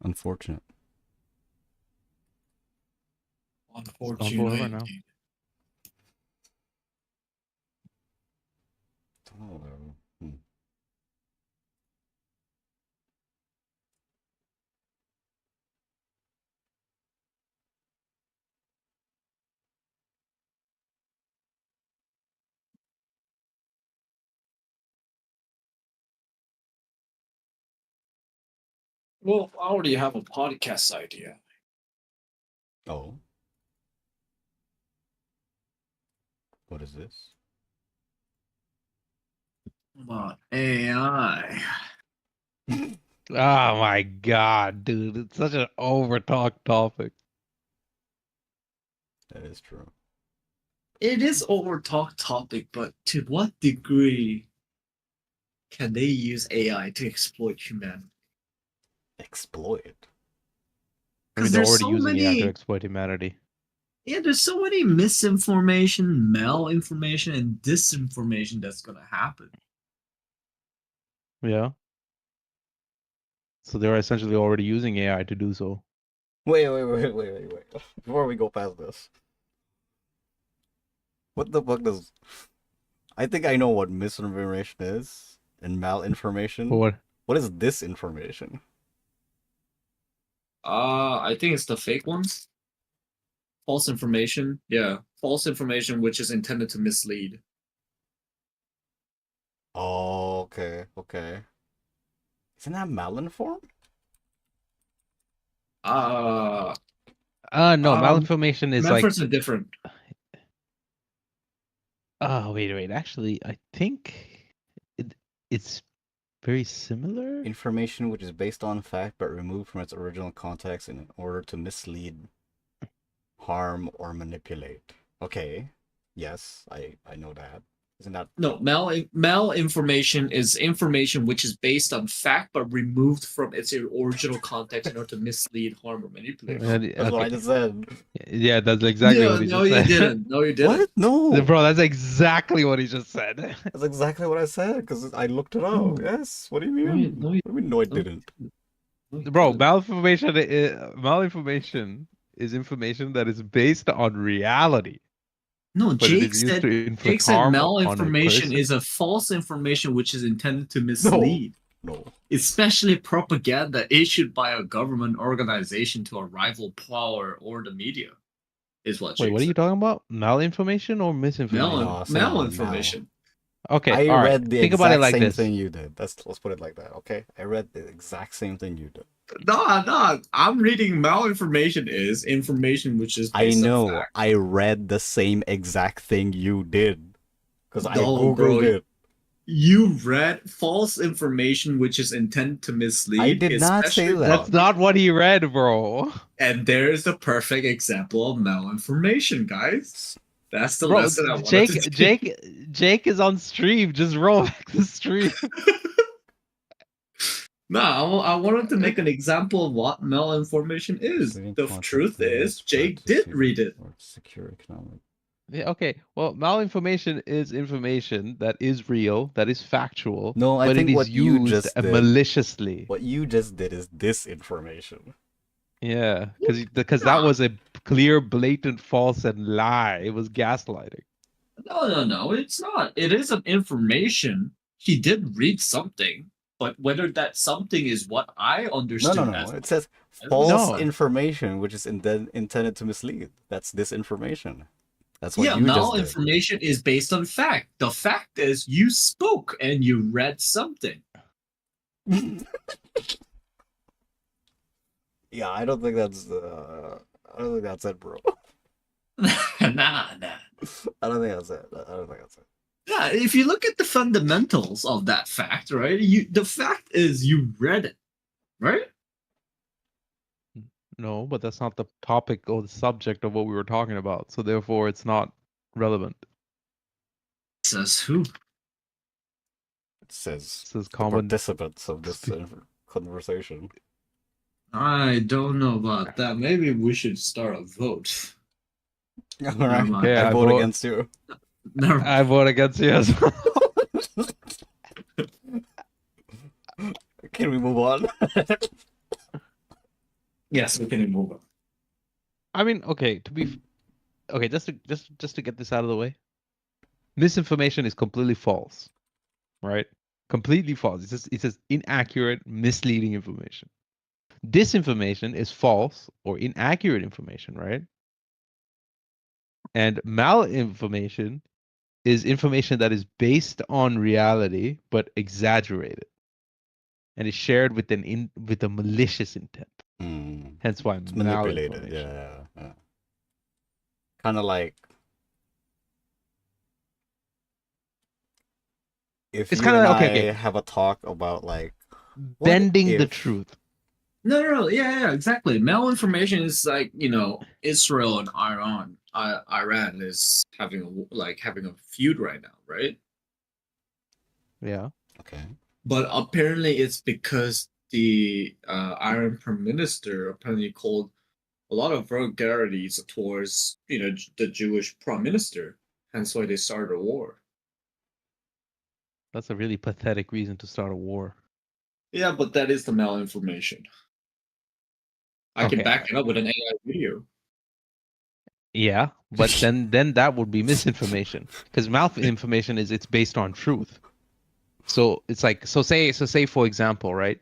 [SPEAKER 2] Unfortunate.
[SPEAKER 3] Unfortunately.
[SPEAKER 1] now.
[SPEAKER 2] Oh, hmm.
[SPEAKER 3] Well, I already have a podcast idea.
[SPEAKER 2] Oh. What is this?
[SPEAKER 3] About AI.
[SPEAKER 1] Oh my god, dude. It's such an overtalked topic.
[SPEAKER 2] That is true.
[SPEAKER 3] It is over talk topic, but to what degree can they use AI to exploit humanity?
[SPEAKER 2] Exploit.
[SPEAKER 1] I mean,
[SPEAKER 3] Because
[SPEAKER 1] they're
[SPEAKER 3] there's
[SPEAKER 1] already
[SPEAKER 3] so
[SPEAKER 1] using AI to
[SPEAKER 3] many,
[SPEAKER 1] exploit humanity.
[SPEAKER 3] yeah, there's so many misinformation, malinformation, and disinformation that's gonna happen.
[SPEAKER 1] Yeah. So they're essentially already using AI to do so.
[SPEAKER 2] Wait. Before we go past this. What the fuck does... I think I know what misinformation is and malinformation.
[SPEAKER 1] What?
[SPEAKER 2] What is disinformation?
[SPEAKER 3] I think it's the fake ones. False information. Yeah. False information which is intended to mislead.
[SPEAKER 2] Oh, okay. Isn't that malinformed?
[SPEAKER 3] Uh
[SPEAKER 1] No, malinformation is like.
[SPEAKER 3] methods are different.
[SPEAKER 1] Oh, wait. Actually, I think it's very similar.
[SPEAKER 2] Information which is based on fact but removed from its original context in order to mislead, harm, or manipulate. Okay. Yes, I know that. Isn't that...
[SPEAKER 3] No, malinformation is information which is based on fact but removed from its original context in order to mislead, harm, or manipulate.
[SPEAKER 2] That's what I just said.
[SPEAKER 1] Yeah, that's exactly what he
[SPEAKER 3] no,
[SPEAKER 1] just
[SPEAKER 3] you
[SPEAKER 1] said.
[SPEAKER 3] didn't. No, you didn't.
[SPEAKER 2] What? No.
[SPEAKER 1] Bro, that's exactly what he just said.
[SPEAKER 2] That's exactly what I said because I looked it up.
[SPEAKER 3] No.
[SPEAKER 2] Yes. What do you mean?
[SPEAKER 3] No,
[SPEAKER 2] What do you mean? No, I didn't.
[SPEAKER 1] Bro, malinformation is information that is based on reality.
[SPEAKER 3] No,
[SPEAKER 1] But it
[SPEAKER 3] Jake
[SPEAKER 1] is used
[SPEAKER 3] said,
[SPEAKER 1] to inflict
[SPEAKER 3] Jake said
[SPEAKER 1] harm upon a
[SPEAKER 3] malinformation
[SPEAKER 1] person.
[SPEAKER 3] is a false information which is intended to mislead.
[SPEAKER 2] No.
[SPEAKER 3] Especially propaganda issued by a government organization to a rival power or the media. Is what Jake
[SPEAKER 1] Wait, what are you
[SPEAKER 3] said.
[SPEAKER 1] talking about? Malinformation or misinformation?
[SPEAKER 2] No, I'm saying
[SPEAKER 3] Malinformation.
[SPEAKER 1] Okay,
[SPEAKER 2] I
[SPEAKER 1] all right.
[SPEAKER 2] read the
[SPEAKER 1] Think about it
[SPEAKER 2] exact
[SPEAKER 1] like
[SPEAKER 2] same
[SPEAKER 1] this.
[SPEAKER 2] thing you did. Let's put it like that, okay? I read the exact same thing you did.
[SPEAKER 3] No, I'm reading malinformation is information which is
[SPEAKER 2] I
[SPEAKER 3] based on
[SPEAKER 2] know.
[SPEAKER 3] fact.
[SPEAKER 2] I read the same exact thing you did. Because I
[SPEAKER 3] No,
[SPEAKER 2] googled
[SPEAKER 3] bro.
[SPEAKER 2] it.
[SPEAKER 3] You read false information which is intended to mislead.
[SPEAKER 2] I did not say
[SPEAKER 3] especially-
[SPEAKER 2] that.
[SPEAKER 1] That's not what he read, bro.
[SPEAKER 3] And there's a perfect example of malinformation, guys. That's the
[SPEAKER 1] Bro,
[SPEAKER 3] lesson I wanted to teach.
[SPEAKER 1] Jake is on stream. Just roll back the stream.
[SPEAKER 3] No, I wanted to make an example of what malinformation is.
[SPEAKER 2] Misleading
[SPEAKER 3] The
[SPEAKER 2] content
[SPEAKER 3] truth
[SPEAKER 2] that
[SPEAKER 3] is,
[SPEAKER 2] is
[SPEAKER 3] Jake
[SPEAKER 2] spread to
[SPEAKER 3] did
[SPEAKER 2] secure-
[SPEAKER 3] read it.
[SPEAKER 2] or secure economic.
[SPEAKER 1] Yeah, okay. Well, malinformation is information that is real, that is factual,
[SPEAKER 2] No, I
[SPEAKER 1] but
[SPEAKER 2] think
[SPEAKER 1] it is
[SPEAKER 2] what you
[SPEAKER 1] used
[SPEAKER 2] just did-
[SPEAKER 1] maliciously.
[SPEAKER 2] What you just did is disinformation.
[SPEAKER 1] Yeah, because that was a clear, blatant false and lie. It was gaslighting.
[SPEAKER 3] No, it's not. It is an information. He did read something, but whether that something is what I understood
[SPEAKER 2] No.
[SPEAKER 3] as
[SPEAKER 2] It says
[SPEAKER 3] as-
[SPEAKER 2] false
[SPEAKER 1] No.
[SPEAKER 2] information, which is intended to mislead. That's disinformation. That's what
[SPEAKER 3] yeah,
[SPEAKER 2] you just did.
[SPEAKER 3] malinformation is based on fact. The fact is you spoke and you read something.
[SPEAKER 2] Yeah, I don't think that's it, bro.
[SPEAKER 3] Nah.
[SPEAKER 2] I don't think that's it.
[SPEAKER 3] Yeah, if you look at the fundamentals of that fact, right? The fact is you read it, right?
[SPEAKER 1] No, but that's not the topic or the subject of what we were talking about. So therefore, it's not relevant.
[SPEAKER 3] Says who?
[SPEAKER 2] It says
[SPEAKER 1] Says
[SPEAKER 2] the
[SPEAKER 1] common.
[SPEAKER 2] participants of this conversation.
[SPEAKER 3] I don't know about that. Maybe we should start a vote.
[SPEAKER 2] All right,
[SPEAKER 3] mind.
[SPEAKER 1] Okay,
[SPEAKER 2] I vote against you.
[SPEAKER 3] Never.
[SPEAKER 1] I vote against you as well.
[SPEAKER 2] Can we move on?
[SPEAKER 3] Yes, we can move on.
[SPEAKER 1] I mean, okay, okay, just to get this out of the way. Misinformation is completely false, right? Completely false. It's just inaccurate, misleading information. Disinformation is false or inaccurate information, right? And malinformation is information that is based on reality but exaggerated and is shared with with a malicious intent. Hence why
[SPEAKER 2] It's manipulated.
[SPEAKER 1] malinformation.
[SPEAKER 2] Yeah. Kind of like if
[SPEAKER 1] It's
[SPEAKER 2] you
[SPEAKER 1] kind of
[SPEAKER 2] and
[SPEAKER 1] like,
[SPEAKER 2] I
[SPEAKER 1] okay,
[SPEAKER 2] have a talk about like what
[SPEAKER 1] bending the
[SPEAKER 2] if
[SPEAKER 1] truth.
[SPEAKER 3] No, yeah, exactly. Malinformation is like, Israel and Iran is having a feud right now, right?
[SPEAKER 1] Yeah.
[SPEAKER 2] Okay.
[SPEAKER 3] But apparently it's because the Iran Prime Minister apparently called a lot of vulgarities towards, the Jewish Prime Minister. Hence why they started a war.
[SPEAKER 1] That's a really pathetic reason to start a war.
[SPEAKER 3] Yeah, but that is the malinformation. I can
[SPEAKER 1] Okay,
[SPEAKER 3] back
[SPEAKER 1] alright.
[SPEAKER 3] it up with an AI video.
[SPEAKER 1] Yeah, but then that would be misinformation because malinformation is it's based on truth. So it's like say for example, right?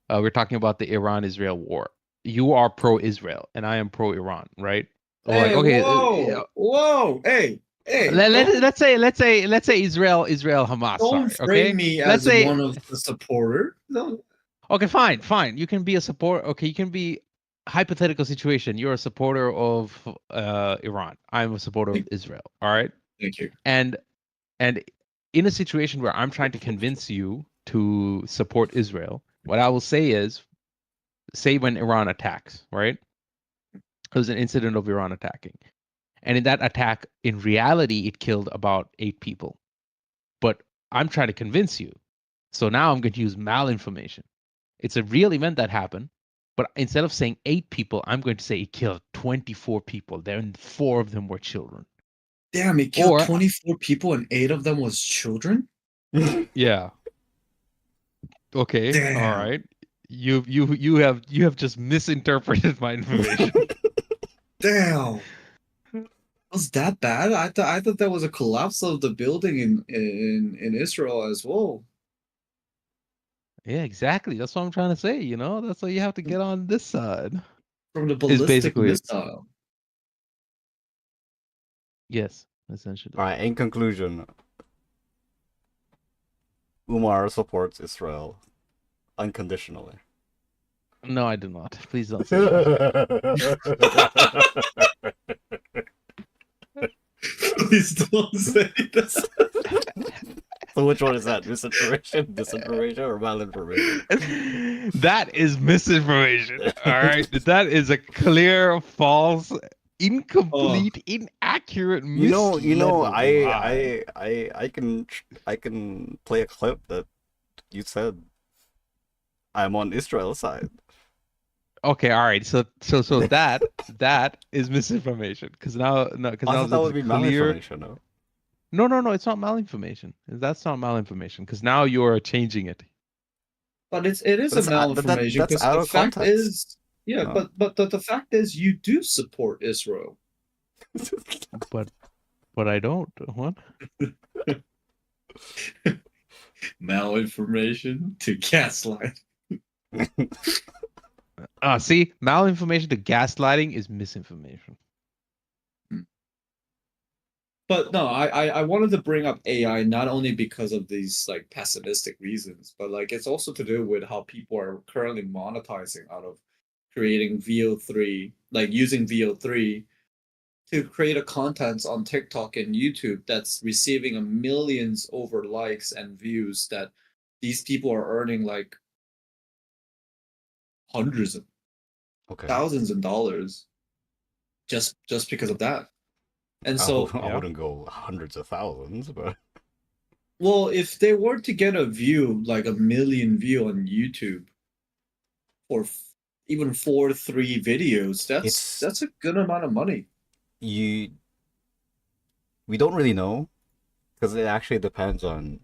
[SPEAKER 1] We're talking about the Iran-Israel war. You are pro-Israel and I am pro-Iran, right? Or like
[SPEAKER 3] Hey,
[SPEAKER 1] okay,
[SPEAKER 3] whoa, hey,
[SPEAKER 1] let's say Israel Hamas.
[SPEAKER 3] don't
[SPEAKER 1] Sorry,
[SPEAKER 3] frame
[SPEAKER 1] okay.
[SPEAKER 3] me
[SPEAKER 1] Let's
[SPEAKER 3] as
[SPEAKER 1] say
[SPEAKER 3] one of the supporter. No.
[SPEAKER 1] okay, fine. You can be a support. Okay, you can be hypothetical situation. You're a supporter of Iran. I'm a supporter of Israel. All right.
[SPEAKER 3] Thank you.
[SPEAKER 1] And in a situation where I'm trying to convince you to support Israel, what I will say is, say when Iran attacks, right? It was an incident of Iran attacking, and in that attack, in reality, it killed about 8 people. But I'm trying to convince you, so now I'm going to use malinformation. It's a real event that happened, but instead of saying 8 people, I'm going to say it killed 24 people. Then 4 of them were children.
[SPEAKER 3] Damn, it killed
[SPEAKER 1] Or
[SPEAKER 3] 24 people and 8 of them was children?
[SPEAKER 1] yeah. Okay.
[SPEAKER 3] Damn.
[SPEAKER 1] All right. You have just misinterpreted my information.
[SPEAKER 3] Damn. Was that bad? I thought that was a collapse of the building in Israel as well.
[SPEAKER 1] Yeah, exactly. That's what I'm trying to say, you know? That's why you have to get on this side.
[SPEAKER 3] From the
[SPEAKER 1] Is
[SPEAKER 3] ballistic
[SPEAKER 1] basically it.
[SPEAKER 3] missile.
[SPEAKER 1] Yes, essentially.
[SPEAKER 2] All right. In conclusion, Umar supports Israel unconditionally.
[SPEAKER 1] No, I do not. Please don't say that.
[SPEAKER 3] Please don't say this.
[SPEAKER 2] So which one is that? Misinformation, disinformation, or malinformation?
[SPEAKER 1] That is misinformation. All right. That is a clear false, incomplete, inaccurate, lie.
[SPEAKER 2] I can play a clip that you said I'm on Israel's side.
[SPEAKER 1] Okay, all right. So that is misinformation because now
[SPEAKER 2] I thought that would be
[SPEAKER 1] clear.
[SPEAKER 2] malinformation, no?
[SPEAKER 1] No, it's not malinformation. That's not malinformation because now you're changing it.
[SPEAKER 3] But it is
[SPEAKER 2] But
[SPEAKER 3] a malinformation
[SPEAKER 2] that's
[SPEAKER 3] because
[SPEAKER 2] out
[SPEAKER 3] the
[SPEAKER 2] of
[SPEAKER 3] fact
[SPEAKER 2] context.
[SPEAKER 3] is, yeah,
[SPEAKER 2] No.
[SPEAKER 3] but the fact is you do support Israel.
[SPEAKER 1] But I don't. What?
[SPEAKER 3] Malinformation to gaslight.
[SPEAKER 1] See, malinformation to gaslighting is misinformation.
[SPEAKER 3] But no, I wanted to bring up AI not only because of these like pessimistic reasons, but like it's also to do with how people are currently monetizing out of creating VO3, like using VO3 to create a content on TikTok and YouTube that's receiving a millions over likes and views that these people are earning like hundreds of thousands of dollars just because of that. And so
[SPEAKER 2] I wouldn't go hundreds of thousands, but
[SPEAKER 3] well, if they were to get a view, like a million view on YouTube, or even 3 videos, that's a good amount of money.
[SPEAKER 2] We don't really know because it actually depends on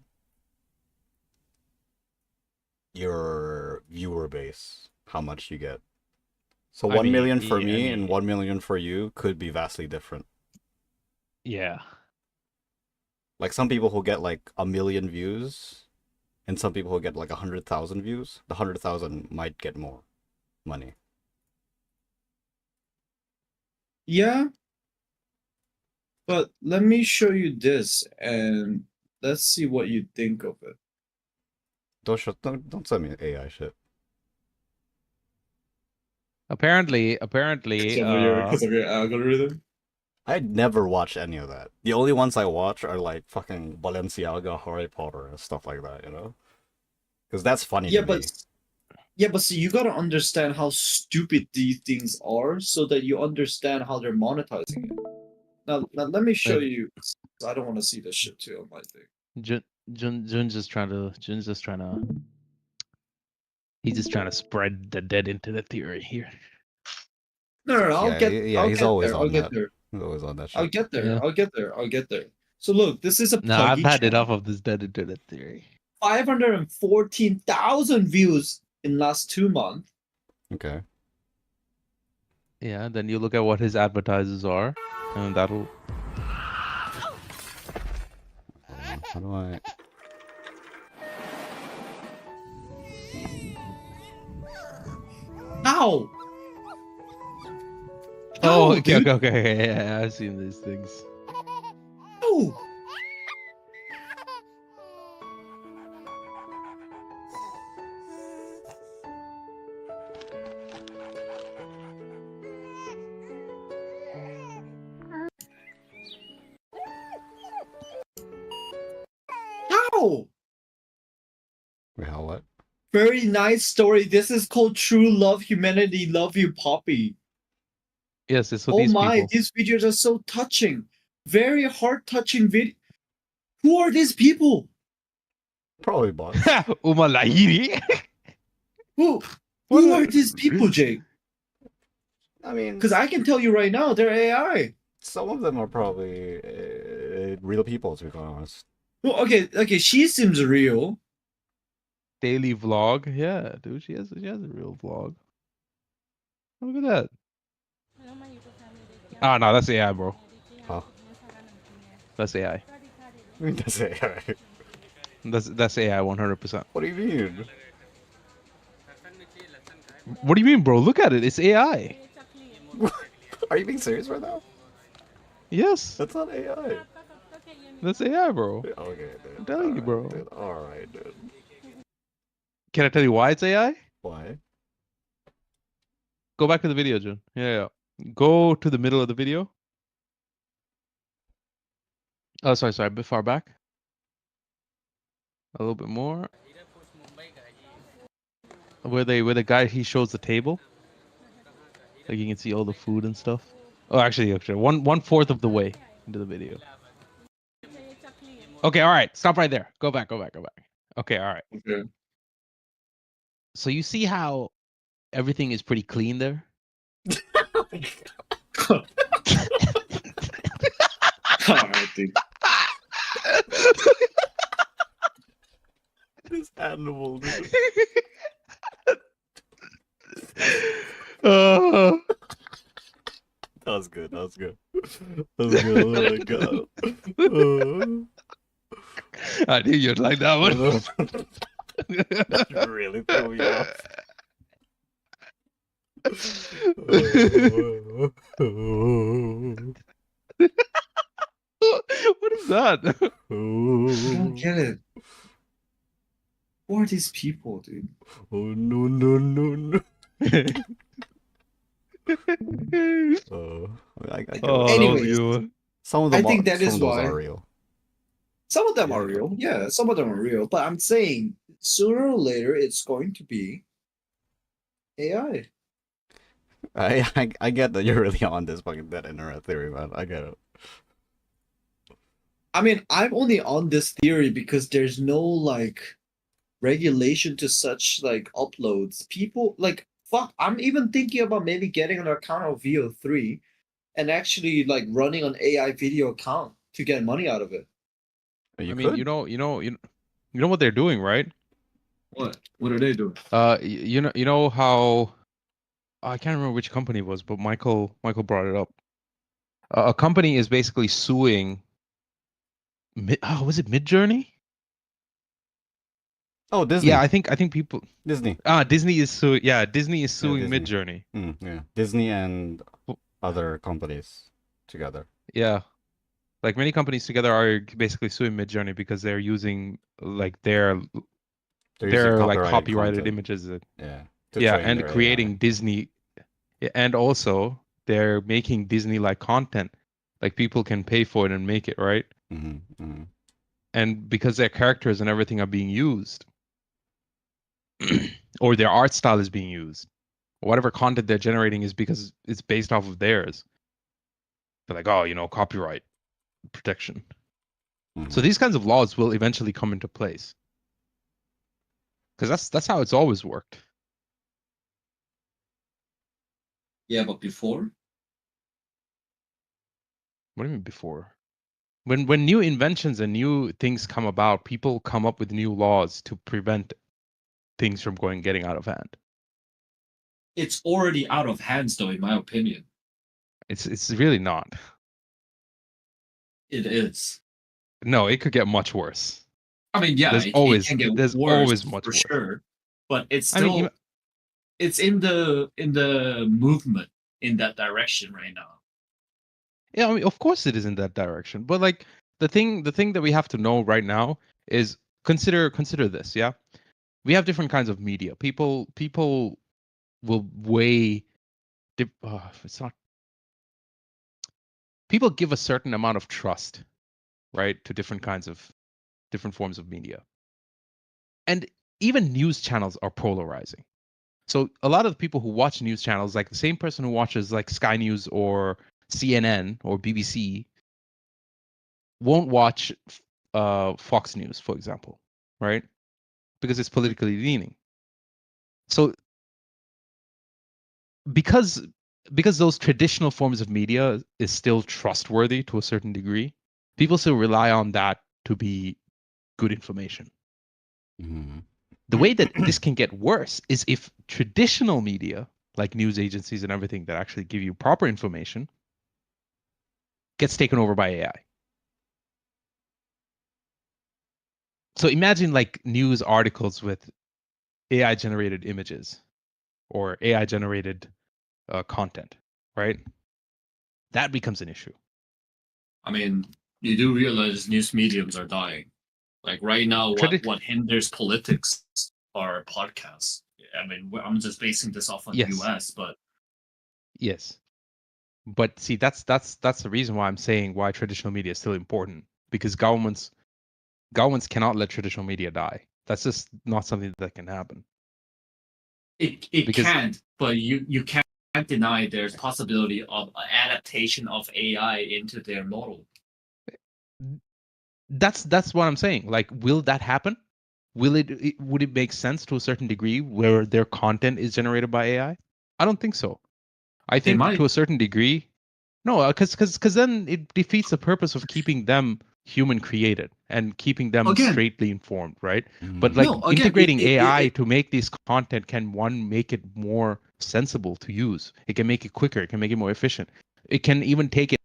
[SPEAKER 2] your viewer base, how much you get. So
[SPEAKER 1] I
[SPEAKER 2] 1
[SPEAKER 1] mean,
[SPEAKER 2] million for
[SPEAKER 1] I
[SPEAKER 2] me
[SPEAKER 1] mean-
[SPEAKER 2] and 1 million for you could be vastly different.
[SPEAKER 1] Yeah.
[SPEAKER 2] Like some people who get like 1 million views, and some people who get like 100,000 views. The 100,000 might get more money.
[SPEAKER 3] Yeah. But let me show you this and let's see what you think of it.
[SPEAKER 2] Don't send me AI shit.
[SPEAKER 1] Apparently,
[SPEAKER 3] Because of your algorithm.
[SPEAKER 2] I'd never watch any of that. The only ones I watch are like fucking Balenciaga, Harry Potter, and stuff like that, you know? Because that's funny
[SPEAKER 3] Yeah,
[SPEAKER 2] to
[SPEAKER 3] but
[SPEAKER 2] me.
[SPEAKER 3] yeah, but see, you gotta understand how stupid these things are, so that you understand how they're monetizing it. Now let me show you. I don't want to see this shit too on my thing.
[SPEAKER 1] Jun's just trying to. He's just trying to spread the dead internet theory here.
[SPEAKER 3] No, I'll
[SPEAKER 2] He's
[SPEAKER 3] get
[SPEAKER 2] always
[SPEAKER 3] there.
[SPEAKER 2] on
[SPEAKER 3] I'll get
[SPEAKER 2] that.
[SPEAKER 3] there.
[SPEAKER 2] He's always on that
[SPEAKER 3] I'll
[SPEAKER 2] shit.
[SPEAKER 3] get there.
[SPEAKER 1] Yeah.
[SPEAKER 3] I'll get there. I'll get there. So look, this is a
[SPEAKER 1] No, I've
[SPEAKER 3] Puggy
[SPEAKER 1] had
[SPEAKER 3] channel.
[SPEAKER 1] enough of this dead internet theory.
[SPEAKER 3] 514,000 views in last 2 months.
[SPEAKER 2] Okay.
[SPEAKER 1] Yeah, then you look at what his advertisers are, and that'll.
[SPEAKER 2] How do I?
[SPEAKER 3] Ow!
[SPEAKER 1] Oh,
[SPEAKER 3] Ow,
[SPEAKER 1] okay,
[SPEAKER 3] dude.
[SPEAKER 1] okay. Yeah, I've seen these things.
[SPEAKER 3] Ow! Ow!
[SPEAKER 2] Wait, how what?
[SPEAKER 3] Very nice story. This is called True Love Humanity. Love you, Poppy.
[SPEAKER 1] Yes, it's for
[SPEAKER 3] Oh
[SPEAKER 1] these
[SPEAKER 3] my,
[SPEAKER 1] people.
[SPEAKER 3] these videos are so touching. Very heart touching video. Who are these people?
[SPEAKER 2] Probably bots.
[SPEAKER 1] Umalahiri.
[SPEAKER 3] Who are these people, Jake?
[SPEAKER 2] I mean,
[SPEAKER 3] Because I can tell you right now, they're AI.
[SPEAKER 2] some of them are probably real people, to be quite honest.
[SPEAKER 3] Well, okay, she seems real.
[SPEAKER 1] Daily vlog. Yeah, dude, she has a real vlog. Look at that. Ah, no, that's AI, bro.
[SPEAKER 2] Huh?
[SPEAKER 1] That's AI.
[SPEAKER 2] That's AI.
[SPEAKER 1] That's AI 100%.
[SPEAKER 2] What do you mean?
[SPEAKER 1] What do you mean, bro? Look at it. It's AI.
[SPEAKER 2] Are you being serious right now?
[SPEAKER 1] Yes.
[SPEAKER 2] That's not AI.
[SPEAKER 1] That's AI, bro.
[SPEAKER 2] Okay, dude.
[SPEAKER 1] I'm telling you, bro.
[SPEAKER 2] Dude. Alright, dude.
[SPEAKER 1] Can I tell you why it's AI?
[SPEAKER 2] Why?
[SPEAKER 1] Go back to the video, Jun. Yeah. Go to the middle of the video. Oh, sorry, a bit far back. A little bit more. Where the guy, he shows the table. Like you can see all the food and stuff. Oh, actually, one fourth of the way into the video. Okay, all right. Stop right there. Go back. Okay, all right.
[SPEAKER 3] Okay.
[SPEAKER 1] So you see how everything is pretty clean there?
[SPEAKER 3] Alright, dude.
[SPEAKER 2] This animal, dude.
[SPEAKER 1] Uh,
[SPEAKER 2] That was good. That was good. Oh my god.
[SPEAKER 1] I knew you'd like that one.
[SPEAKER 2] That really threw me off.
[SPEAKER 1] What is that?
[SPEAKER 3] I don't get it. Who are these people, dude?
[SPEAKER 2] Oh no. I get
[SPEAKER 1] Oh,
[SPEAKER 3] Anyways,
[SPEAKER 2] some of them
[SPEAKER 3] I think that
[SPEAKER 2] some
[SPEAKER 3] is
[SPEAKER 2] of those
[SPEAKER 3] why.
[SPEAKER 2] are real.
[SPEAKER 3] Some of them are real. Yeah, some of them are real. But I'm saying sooner or later it's going to be AI.
[SPEAKER 2] I get that you're really on this fucking dead internet theory, man. I get it.
[SPEAKER 3] I mean, I'm only on this theory because there's no like regulation to such like uploads. People like fuck. I'm even thinking about maybe getting an account of VO3 and actually like running an AI video account to get money out of it.
[SPEAKER 1] I mean, you know what they're doing, right?
[SPEAKER 3] What? What are they doing?
[SPEAKER 1] You know how I can't remember which company it was, but Michael brought it up. A company is basically suing. Was it Midjourney?
[SPEAKER 2] Oh, Disney.
[SPEAKER 1] Yeah, I think people.
[SPEAKER 2] Disney.
[SPEAKER 1] Disney is suing. Yeah, Disney is
[SPEAKER 2] Yeah,
[SPEAKER 1] suing
[SPEAKER 2] Disney.
[SPEAKER 1] Midjourney.
[SPEAKER 2] Yeah, Disney and other companies together.
[SPEAKER 1] Yeah, like many companies together are basically suing Midjourney because they're using like
[SPEAKER 2] They're using
[SPEAKER 1] like copyrighted
[SPEAKER 2] content.
[SPEAKER 1] images.
[SPEAKER 2] Yeah.
[SPEAKER 1] And
[SPEAKER 2] their
[SPEAKER 1] creating
[SPEAKER 2] AI.
[SPEAKER 1] Disney, and also they're making Disney like content, like people can pay for it and make it, right? And because their characters and everything are being used, or their art style is being used, whatever content they're generating is because it's based off of theirs. They're like, oh, copyright protection. So these kinds of laws will eventually come into place, because that's how it's always worked.
[SPEAKER 3] Yeah, but before?
[SPEAKER 1] What do you mean before? When new inventions and new things come about, people come up with new laws to prevent things from getting out of hand.
[SPEAKER 3] It's already out of hands, though, in my opinion.
[SPEAKER 1] It's really not.
[SPEAKER 3] It is.
[SPEAKER 1] No, it could get much worse.
[SPEAKER 3] I mean, yeah,
[SPEAKER 1] there's
[SPEAKER 3] it
[SPEAKER 1] always
[SPEAKER 3] can get
[SPEAKER 1] there's
[SPEAKER 3] worse
[SPEAKER 1] always much
[SPEAKER 3] for
[SPEAKER 1] worse.
[SPEAKER 3] sure. But it's
[SPEAKER 1] I
[SPEAKER 3] still
[SPEAKER 1] mean,
[SPEAKER 3] it's in the movement in that direction right now.
[SPEAKER 1] yeah, I mean, of course it is in that direction. But like the thing that we have to know right now is consider this, yeah? We have different kinds of media. People will weigh it's not people give a certain amount of trust, right, to different forms of media. And even news channels are polarizing. So a lot of the people who watch news channels, like the same person who watches like Sky News or CNN or BBC, won't watch Fox News, for example, right? Because it's politically leaning. So because those traditional forms of media is still trustworthy to a certain degree, people still rely on that to be good information. The way that this can get worse is if traditional media, like news agencies and everything that actually give you proper information, gets taken over by AI. So imagine like news articles with AI generated images or AI generated content, right? That becomes an issue.
[SPEAKER 3] I mean, you do realize news mediums are dying. Like right now, what hinders politics are podcasts. I mean, I'm just basing this off on the US, but
[SPEAKER 1] yes. But see, that's the reason why I'm saying why traditional media is still important, because governments cannot let traditional media die. That's just not something that can happen.
[SPEAKER 3] It can't, but you can't deny there's possibility of adaptation of AI into their model.
[SPEAKER 1] That's what I'm saying. Like, will that happen? Would it make sense to a certain degree where their content is generated by AI? I don't think so. I think to a certain degree, no, because then it defeats the purpose of keeping them human created and keeping them straightly informed, right? But like integrating AI to make this content can make it more sensible to use. It can make it quicker. It can make it more efficient. It can even take it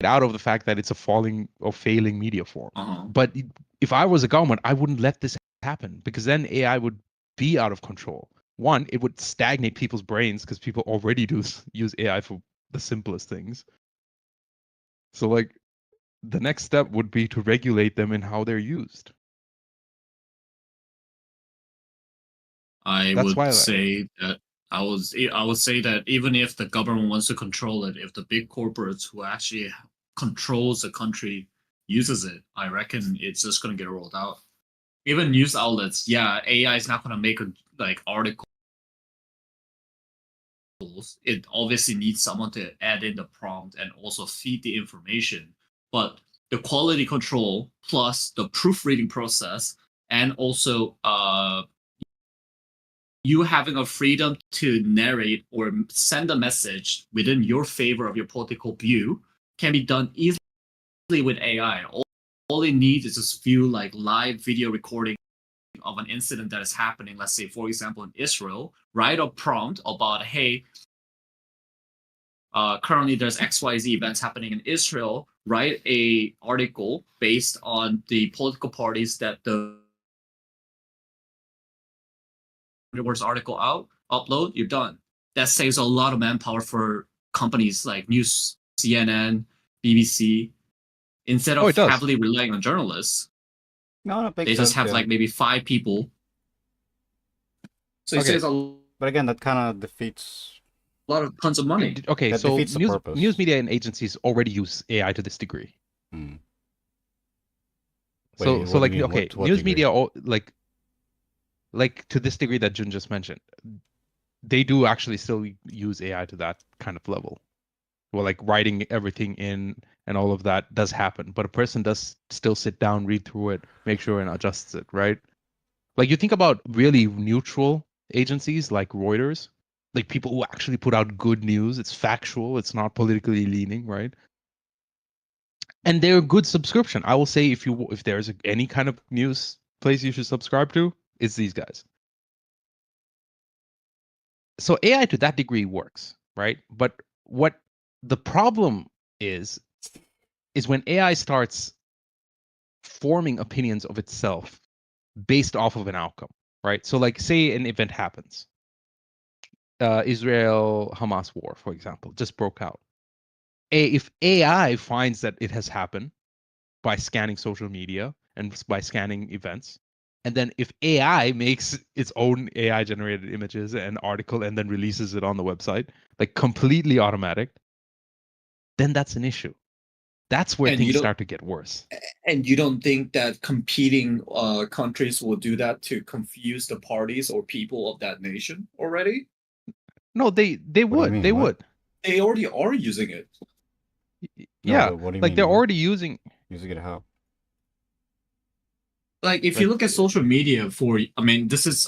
[SPEAKER 1] out of the fact that it's a failing media form. But if I was a government, I wouldn't let this happen, because then AI would be out of control. One, it would stagnate people's brains because people already use AI for the simplest things. So like the next step would be to regulate them in how they're used.
[SPEAKER 3] I would say that even if the government wants to control it, if the big corporates who actually controls the country uses it, I reckon it's just going to get rolled out. Even news outlets, AI is not going to make articles. It obviously needs someone to add in the prompt and also feed the information. But the quality control plus the proofreading process, and also you having a freedom to narrate or send a message within your favor of your political view can be done easily with AI. All it needs is just few live video recording of an incident that is happening, let's say, for example, in Israel, write a prompt about, hey, currently there's XYZ events happening in Israel, write a article based on the political parties that the words article out, upload, you're done. That saves a lot of manpower for companies like News, CNN, BBC. Instead
[SPEAKER 1] Oh,
[SPEAKER 3] of
[SPEAKER 1] it does.
[SPEAKER 3] heavily relying on journalists,
[SPEAKER 2] No, that makes
[SPEAKER 3] they
[SPEAKER 2] sense.
[SPEAKER 3] just have
[SPEAKER 2] yeah.
[SPEAKER 3] like maybe 5 people. So it
[SPEAKER 1] Okay.
[SPEAKER 3] saves a
[SPEAKER 2] But again, that kind of defeats.
[SPEAKER 3] lot of tons of money.
[SPEAKER 1] Okay,
[SPEAKER 2] That
[SPEAKER 1] so
[SPEAKER 2] defeats the purpose.
[SPEAKER 1] news media and agencies already use AI to this degree.
[SPEAKER 2] Hmm.
[SPEAKER 1] So
[SPEAKER 2] Wait,
[SPEAKER 1] so
[SPEAKER 2] what do
[SPEAKER 1] like
[SPEAKER 2] you mean?
[SPEAKER 1] okay,
[SPEAKER 2] What
[SPEAKER 1] news
[SPEAKER 2] degree?
[SPEAKER 1] media like to this degree that Jun just mentioned, they do actually still use AI to that kind of level. Well, like writing everything in and all of that does happen, but a person does still sit down, read through it, make sure and adjusts it, right? Like you think about really neutral agencies like Reuters, like people who actually put out good news. It's factual. It's not politically leaning, right? And they're a good subscription. I will say if there's any kind of news place you should subscribe to, it's these guys. So AI to that degree works, right? But what the problem is when AI starts forming opinions of itself based off of an outcome, right? So like say an event happens. Israel Hamas war, for example, just broke out. If AI finds that it has happened by scanning social media and by scanning events, and then if AI makes its own AI generated images and article and then releases it on the website, like completely automatic, then that's an issue. That's where
[SPEAKER 3] And
[SPEAKER 1] things start to get worse.
[SPEAKER 3] And you don't think that competing countries will do that to confuse the parties or people of that nation already?
[SPEAKER 1] No, they
[SPEAKER 2] What do you
[SPEAKER 1] would.
[SPEAKER 2] mean?
[SPEAKER 1] They
[SPEAKER 2] What?
[SPEAKER 1] would.
[SPEAKER 3] They already are using it.
[SPEAKER 2] No,
[SPEAKER 1] Yeah,
[SPEAKER 2] but what do you
[SPEAKER 1] like
[SPEAKER 2] mean?
[SPEAKER 1] they're
[SPEAKER 2] What?
[SPEAKER 1] already using.
[SPEAKER 2] Using it how?
[SPEAKER 3] Like if you look at social media for, I mean, this is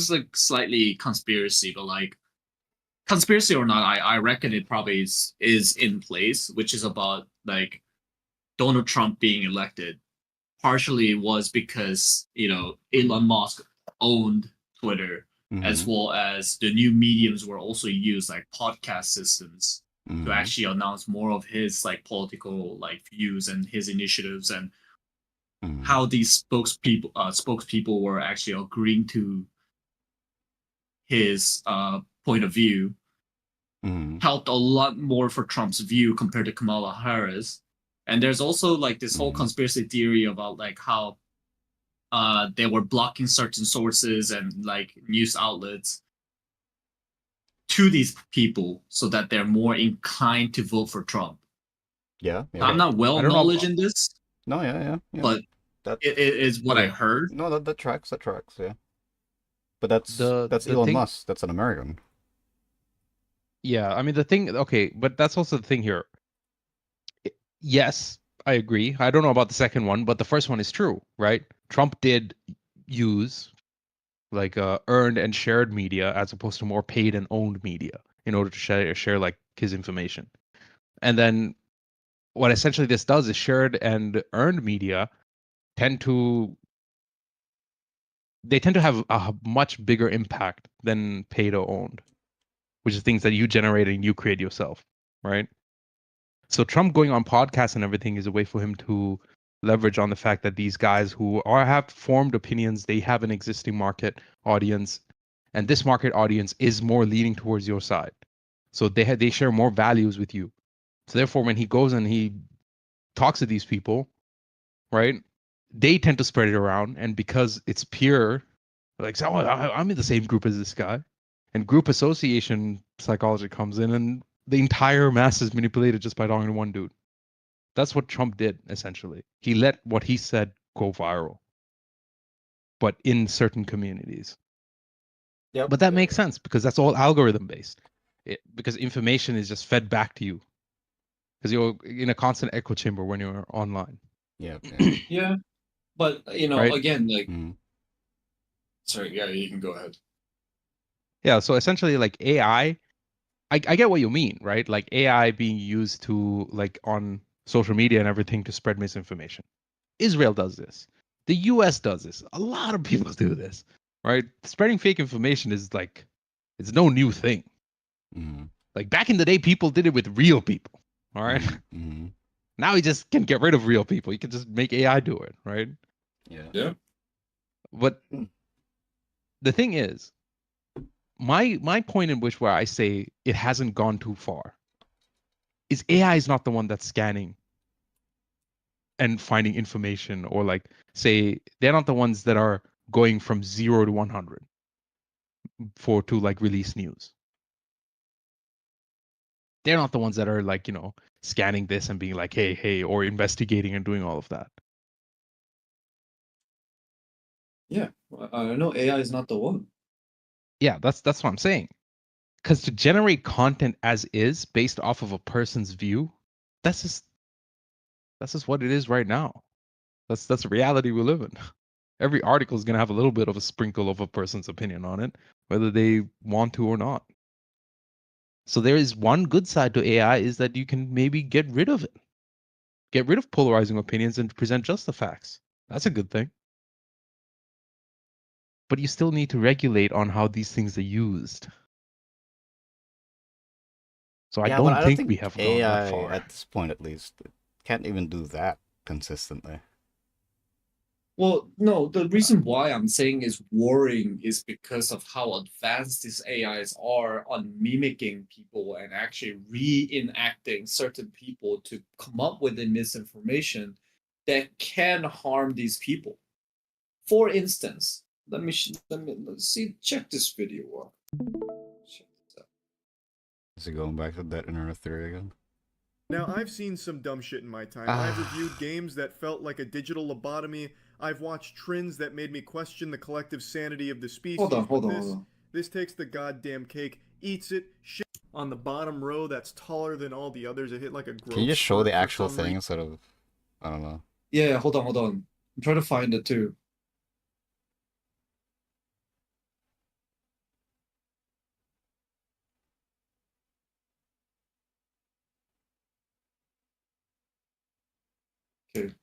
[SPEAKER 3] like slightly conspiracy, but like conspiracy or not, I reckon it probably is in place, which is about like Donald Trump being elected. Partially was because Elon Musk owned Twitter, as
[SPEAKER 2] Mhm.
[SPEAKER 3] well as the new mediums were also used like podcast systems to
[SPEAKER 2] Mhm.
[SPEAKER 3] actually announce more of his like political like views and his initiatives and
[SPEAKER 2] Mhm.
[SPEAKER 3] how these spokespeople were actually agreeing to his point of view
[SPEAKER 2] Mhm.
[SPEAKER 3] helped a lot more for Trump's view compared to Kamala Harris. And there's also like this whole
[SPEAKER 2] Mhm.
[SPEAKER 3] conspiracy theory about like how they were blocking certain sources and like news outlets to these people so that they're more inclined to vote for Trump.
[SPEAKER 2] Yeah. Yeah.
[SPEAKER 3] I'm not well
[SPEAKER 1] I don't know.
[SPEAKER 3] knowledge in this,
[SPEAKER 2] No. Yeah.
[SPEAKER 3] but
[SPEAKER 2] That.
[SPEAKER 3] it is what I
[SPEAKER 2] Okay.
[SPEAKER 3] heard.
[SPEAKER 2] No, that tracks. That tracks. Yeah. But that's
[SPEAKER 1] The
[SPEAKER 2] Elon
[SPEAKER 1] thing,
[SPEAKER 2] Musk. That's an American.
[SPEAKER 1] yeah, I mean the thing. Okay, but that's also the thing here. Yes, I agree. I don't know about the second one, but the first one is true, right? Trump did use like earned and shared media as opposed to more paid and owned media in order to share like his information. And then what essentially this does is shared and earned media tend to have a much bigger impact than paid or owned, which is things that you generate and you create yourself, right? So Trump going on podcasts and everything is a way for him to leverage on the fact that these guys who have formed opinions, they have an existing market audience, and this market audience is more leaning towards your side. So they share more values with you. So therefore, when he goes and he talks to these people, right, they tend to spread it around, and because it's pure, like, so I'm in the same group as this guy, and group association psychology comes in, and the entire mass is manipulated just by talking to one dude. That's what Trump did, essentially. He let what he said go viral, but in certain communities.
[SPEAKER 2] Yep.
[SPEAKER 1] But that makes sense because that's all algorithm based. Because information is just fed back to you because you're in a constant echo chamber when you're online.
[SPEAKER 2] Yeah.
[SPEAKER 3] Yeah, but
[SPEAKER 1] right?
[SPEAKER 3] again, like,
[SPEAKER 2] Mhm.
[SPEAKER 3] sorry, yeah, you can go ahead.
[SPEAKER 1] Yeah, so essentially, like AI, I get what you mean, right? Like AI being used to like on social media and everything to spread misinformation. Israel does this. The US does this. A lot of people do this, right? Spreading fake information is like, it's no new thing.
[SPEAKER 2] Mm-hmm.
[SPEAKER 1] Like back in the day, people did it with real people. All right?
[SPEAKER 2] Mm-hmm.
[SPEAKER 1] Now you just can get rid of real people. You can just make AI do it, right?
[SPEAKER 2] Yeah.
[SPEAKER 3] Yeah.
[SPEAKER 1] But the thing is, my point in which where I say it hasn't gone too far is AI is not the one that's scanning and finding information, or like say they're not the ones that are going from 0 to 100 to like release news. They're not the ones that are like, scanning this and being like, hey, or investigating and doing all of that.
[SPEAKER 3] Yeah. I know AI is not the one.
[SPEAKER 1] Yeah, that's what I'm saying. Because to generate content as is based off of a person's view, that's just what it is right now. That's the reality we live in. Every article is gonna have a little bit of a sprinkle of a person's opinion on it, whether they want to or not. So there is one good side to AI, is that you can maybe get rid of it. Get rid of polarizing opinions and present just the facts. That's a good thing. But you still need to regulate on how these things are used. So I
[SPEAKER 2] Yeah, but
[SPEAKER 1] don't
[SPEAKER 2] I don't
[SPEAKER 1] think we
[SPEAKER 2] think
[SPEAKER 1] have gone that
[SPEAKER 2] AI,
[SPEAKER 1] far.
[SPEAKER 2] at this point at least, can't even do that consistently.
[SPEAKER 3] Well, no, the reason why I'm saying is worrying is because of how advanced these AIs are on mimicking people and actually reenacting certain people to come up with the misinformation that can harm these people. For instance, let's see, check this video out. Check this out.
[SPEAKER 2] Is it going back to that internet theory again?
[SPEAKER 13] Now, I've seen some dumb shit in my time. I've reviewed games that felt like a digital lobotomy. I've watched trends that made me question the collective sanity of the species.
[SPEAKER 3] Hold on.
[SPEAKER 13] This takes the goddamn cake, eats it, shit on the bottom row that's taller than all the others. It hit like a growth
[SPEAKER 2] Can you just show
[SPEAKER 13] spurt
[SPEAKER 2] the
[SPEAKER 13] for
[SPEAKER 2] actual
[SPEAKER 13] some
[SPEAKER 2] thing
[SPEAKER 13] reason.
[SPEAKER 2] instead of, I don't know.
[SPEAKER 3] Yeah, hold on. I'm trying to find it too. Okay.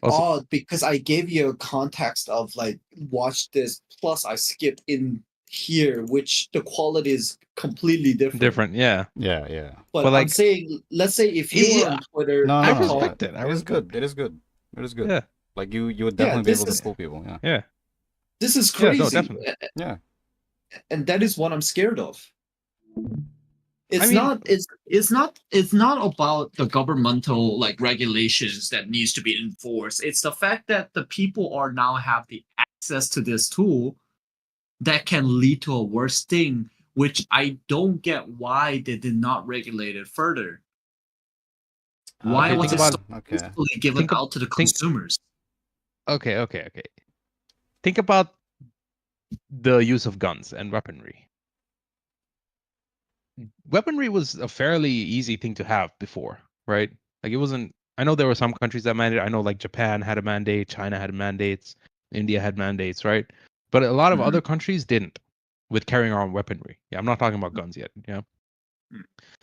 [SPEAKER 1] Also,
[SPEAKER 3] Because I gave you a context of like watch this, plus I skipped in here, which the quality is completely different.
[SPEAKER 1] yeah.
[SPEAKER 2] Yeah.
[SPEAKER 3] But
[SPEAKER 1] But
[SPEAKER 3] I'm
[SPEAKER 1] like,
[SPEAKER 3] saying, let's say if you were
[SPEAKER 1] yeah,
[SPEAKER 3] on Twitter,
[SPEAKER 2] No,
[SPEAKER 1] I
[SPEAKER 2] no,
[SPEAKER 1] respect it.
[SPEAKER 2] it is good. It is good. It is good.
[SPEAKER 1] Yeah.
[SPEAKER 2] Like you would
[SPEAKER 3] Yeah,
[SPEAKER 2] definitely be
[SPEAKER 3] this
[SPEAKER 2] able to
[SPEAKER 3] is
[SPEAKER 2] fool people. Yeah.
[SPEAKER 1] Yeah.
[SPEAKER 3] this is
[SPEAKER 1] Yeah, no,
[SPEAKER 3] crazy,
[SPEAKER 1] definitely.
[SPEAKER 2] Yeah.
[SPEAKER 3] and that is what I'm scared of.
[SPEAKER 1] I mean,
[SPEAKER 3] It's not about the governmental like regulations that needs to be enforced. It's the fact that the people are now have the access to this tool that can lead to a worse thing, which I don't get why they did not regulate it further. Why
[SPEAKER 1] okay,
[SPEAKER 3] was
[SPEAKER 1] think
[SPEAKER 3] it so
[SPEAKER 1] about
[SPEAKER 2] Okay.
[SPEAKER 3] easily given
[SPEAKER 1] think of
[SPEAKER 3] out to the
[SPEAKER 1] think.
[SPEAKER 3] consumers?
[SPEAKER 1] Okay. Think about the use of guns and weaponry. Weaponry was a fairly easy thing to have before, right? Like it wasn't. I know there were some countries that mandated. I know like Japan had a mandate, China had mandates, India had mandates, right? But a lot of other countries didn't with carrying around weaponry. Yeah, I'm not talking about guns yet. Yeah.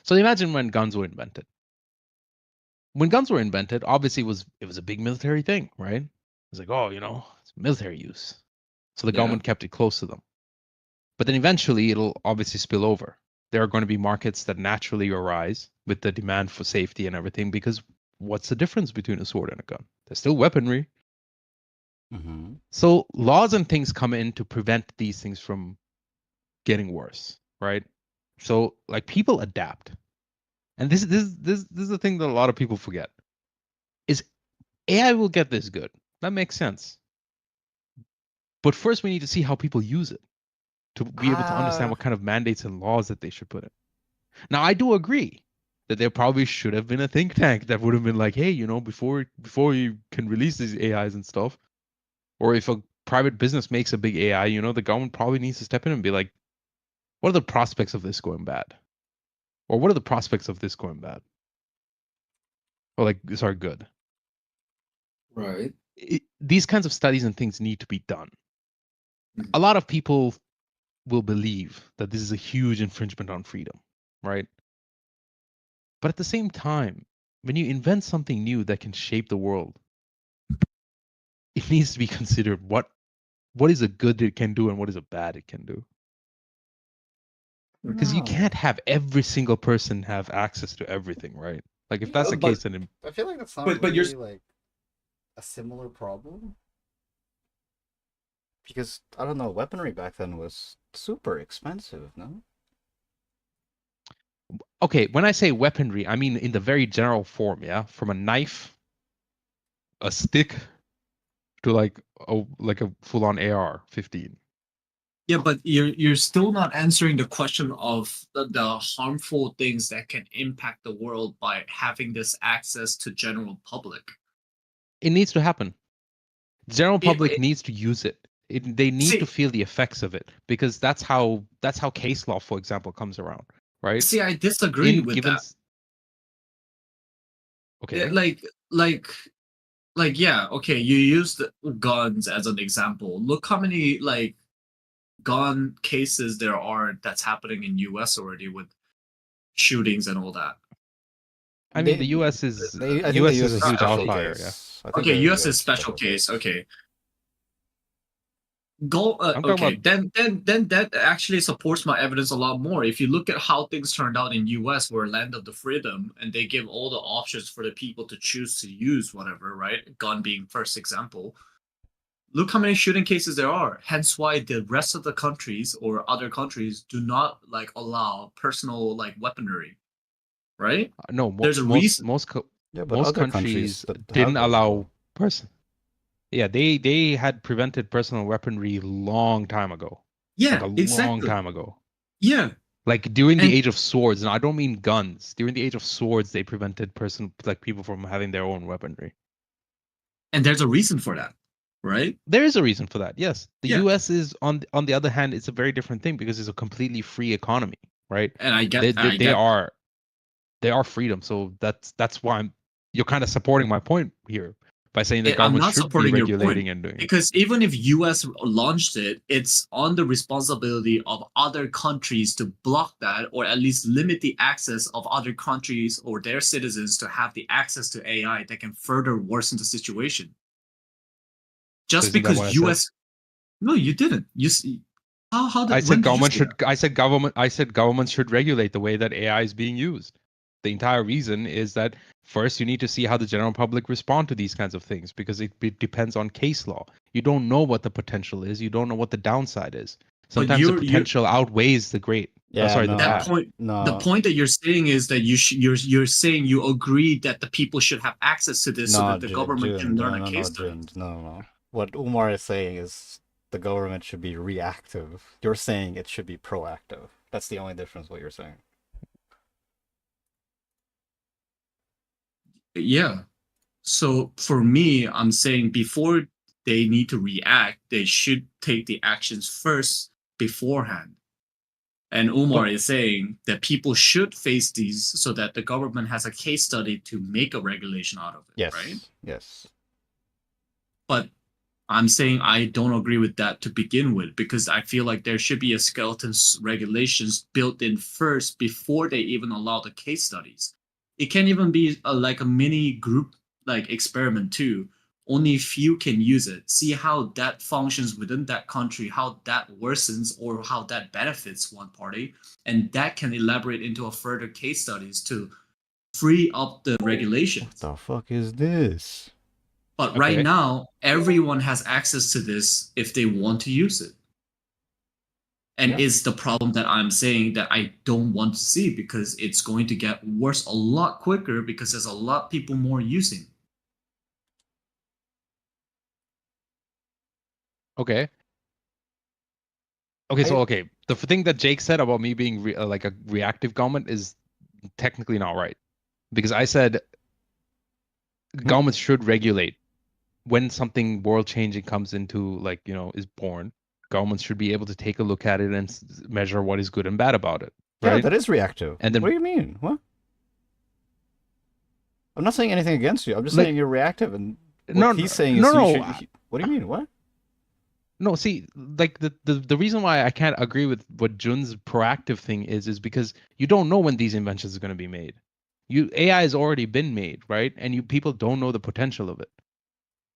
[SPEAKER 1] So imagine when guns were invented. When guns were invented, obviously it was a big military thing, right? It's like, oh, it's military use. So the government kept it close to them. But then eventually it'll obviously spill over. There are going to be markets that naturally arise with the demand for safety and everything, because what's the difference between a sword and a gun? They're still weaponry.
[SPEAKER 2] Mm-hmm.
[SPEAKER 1] So laws and things come in to prevent these things from getting worse, right? So like people adapt. And this is the thing that a lot of people forget. Is AI will get this good. That makes sense. But first, we need to see how people use it to be able to understand what kind of mandates and laws that they should put in. Now, I do agree that there probably should have been a think tank that would have been like, hey, before you can release these AIs and stuff, or if a private business makes a big AI, the government probably needs to step in and be like, what are the prospects of this going bad? Or what are the prospects of this going bad? Or sorry, good.
[SPEAKER 3] Right.
[SPEAKER 1] These kinds of studies and things need to be done.
[SPEAKER 3] Mhm.
[SPEAKER 1] A lot of people will believe that this is a huge infringement on freedom, right? But at the same time, when you invent something new that can shape the world, it needs to be considered what is a good it can do and what is a bad it can do. Because you can't have every single person have access to everything, right? Like if that's the
[SPEAKER 3] but-
[SPEAKER 1] case, then
[SPEAKER 2] I feel like that's not
[SPEAKER 3] but
[SPEAKER 2] really
[SPEAKER 3] you're
[SPEAKER 2] like a similar problem. Because I don't know, weaponry back then was super expensive, no?
[SPEAKER 1] okay, when I say weaponry, I mean in the very general form, yeah? From a knife, a stick, to like a full-on AR-15.
[SPEAKER 3] Yeah, but you're still not answering the question of the harmful things that can impact the world by having this access to general public.
[SPEAKER 1] It needs to happen. The general public
[SPEAKER 3] it-
[SPEAKER 1] needs to use it. They need to
[SPEAKER 3] See-
[SPEAKER 1] feel the effects of it because that's how case law, for example, comes around, right?
[SPEAKER 3] See, I disagree with
[SPEAKER 1] given
[SPEAKER 3] that.
[SPEAKER 1] Okay.
[SPEAKER 3] Like yeah, okay, you used guns as an example. Look how many like gun cases there are that's happening in US already with shootings and all that.
[SPEAKER 1] I mean, the U.S. is
[SPEAKER 2] I think they use
[SPEAKER 1] a
[SPEAKER 2] a
[SPEAKER 1] huge
[SPEAKER 2] special
[SPEAKER 1] outlier. Yeah.
[SPEAKER 2] case. I think
[SPEAKER 3] Okay,
[SPEAKER 2] they
[SPEAKER 3] US
[SPEAKER 2] use
[SPEAKER 3] is special case. Okay. Go
[SPEAKER 1] I'm talking
[SPEAKER 3] okay,
[SPEAKER 1] about
[SPEAKER 3] then that actually supports my evidence a lot more. If you look at how things turned out in US, where land of the freedom, and they give all the options for the people to choose to use whatever, right? Gun being first example. Look how many shooting cases there are. Hence why the rest of the countries or other countries do not like allow personal like weaponry, right?
[SPEAKER 1] no.
[SPEAKER 3] There's a reason.
[SPEAKER 2] Yeah, but
[SPEAKER 1] Most
[SPEAKER 2] other countries
[SPEAKER 1] countries
[SPEAKER 2] that have
[SPEAKER 1] didn't
[SPEAKER 2] those,
[SPEAKER 1] allow
[SPEAKER 2] though.
[SPEAKER 1] person. Yeah, they had prevented personal weaponry long time ago.
[SPEAKER 3] Yeah,
[SPEAKER 1] Like a long
[SPEAKER 3] exactly.
[SPEAKER 1] time ago.
[SPEAKER 3] Yeah.
[SPEAKER 1] Like during the
[SPEAKER 3] And
[SPEAKER 1] age of swords, and I don't mean guns. During the age of swords, they prevented people from having their own weaponry.
[SPEAKER 3] there's a reason for that, right?
[SPEAKER 1] There is a reason for that. Yes, the
[SPEAKER 3] Yeah.
[SPEAKER 1] U.S. is on the other hand, it's a very different thing because it's a completely free economy, right?
[SPEAKER 3] And I
[SPEAKER 1] They
[SPEAKER 3] get
[SPEAKER 1] they, they are they are freedom. So that's why you're kind of supporting my point here by saying the
[SPEAKER 3] I'm
[SPEAKER 1] government
[SPEAKER 3] not
[SPEAKER 1] should be
[SPEAKER 3] supporting your point
[SPEAKER 1] regulating and doing it.
[SPEAKER 3] because even if US launched it, it's on the responsibility of other countries to block that or at least limit the access of other countries or their citizens to have the access to AI that can further worsen the situation. Just
[SPEAKER 1] isn't that what I
[SPEAKER 3] because
[SPEAKER 1] said?
[SPEAKER 3] US No, you didn't. You see how
[SPEAKER 1] I
[SPEAKER 3] did,
[SPEAKER 1] said
[SPEAKER 3] when did you
[SPEAKER 1] government
[SPEAKER 3] say
[SPEAKER 1] should.
[SPEAKER 3] that?
[SPEAKER 1] I said government should regulate the way that AI is being used. The entire reason is that first you need to see how the general public respond to these kinds of things because it depends on case law. You don't know what the potential is. You don't know what the downside is.
[SPEAKER 3] But
[SPEAKER 1] Sometimes the
[SPEAKER 3] you're
[SPEAKER 1] potential outweighs the great.
[SPEAKER 2] Yeah,
[SPEAKER 1] Sorry, the
[SPEAKER 2] no,
[SPEAKER 3] that
[SPEAKER 1] bad.
[SPEAKER 3] point the
[SPEAKER 2] no,
[SPEAKER 3] point that you're saying is that you're saying you agree that the people should have access to this so
[SPEAKER 2] no,
[SPEAKER 3] that the government
[SPEAKER 2] Jun,
[SPEAKER 3] can learn
[SPEAKER 2] no,
[SPEAKER 3] a
[SPEAKER 2] no,
[SPEAKER 3] case
[SPEAKER 2] no,
[SPEAKER 3] study.
[SPEAKER 2] Jun, no, no. What Umar is saying is the government should be reactive. You're saying it should be proactive. That's the only difference. What you're saying.
[SPEAKER 3] Yeah. So for me, I'm saying before they need to react, they should take the actions first beforehand. And Umar
[SPEAKER 1] But
[SPEAKER 3] is saying that people should face these so that the government has a case study to make a regulation out of it,
[SPEAKER 2] Yes,
[SPEAKER 3] right?
[SPEAKER 2] yes.
[SPEAKER 3] But I'm saying I don't agree with that to begin with because I feel like there should be a skeleton regulations built in first before they even allow the case studies. It can even be like a mini group like experiment too. Only few can use it. See how that functions within that country, how that worsens or how that benefits one party, and that can elaborate into a further case studies to free up the regulations.
[SPEAKER 2] What the fuck is this?
[SPEAKER 3] But right
[SPEAKER 1] okay.
[SPEAKER 3] now, everyone has access to this if they want to use it. And
[SPEAKER 1] Yeah.
[SPEAKER 3] it's the problem that I'm saying that I don't want to see because it's going to get worse a lot quicker because there's a lot people more using.
[SPEAKER 1] Okay. Okay, so okay, the thing that Jake said about me being like a reactive government is technically not right, because I said governments should regulate when something world changing comes into, like, is born. Governments should be able to take a look at it and measure what is good and bad about it,
[SPEAKER 2] Yeah,
[SPEAKER 1] right?
[SPEAKER 2] that is reactive.
[SPEAKER 1] And then
[SPEAKER 2] What do you mean? What? I'm not saying anything against you. I'm just
[SPEAKER 1] like
[SPEAKER 2] saying you're reactive, and
[SPEAKER 1] no
[SPEAKER 2] what he's saying
[SPEAKER 1] no
[SPEAKER 2] is you
[SPEAKER 1] no
[SPEAKER 2] should. What do you mean? What?
[SPEAKER 1] no, see, like the reason why I can't agree with what Jun's proactive thing is because you don't know when these inventions are going to be made. AI has already been made, right? And people don't know the potential of it.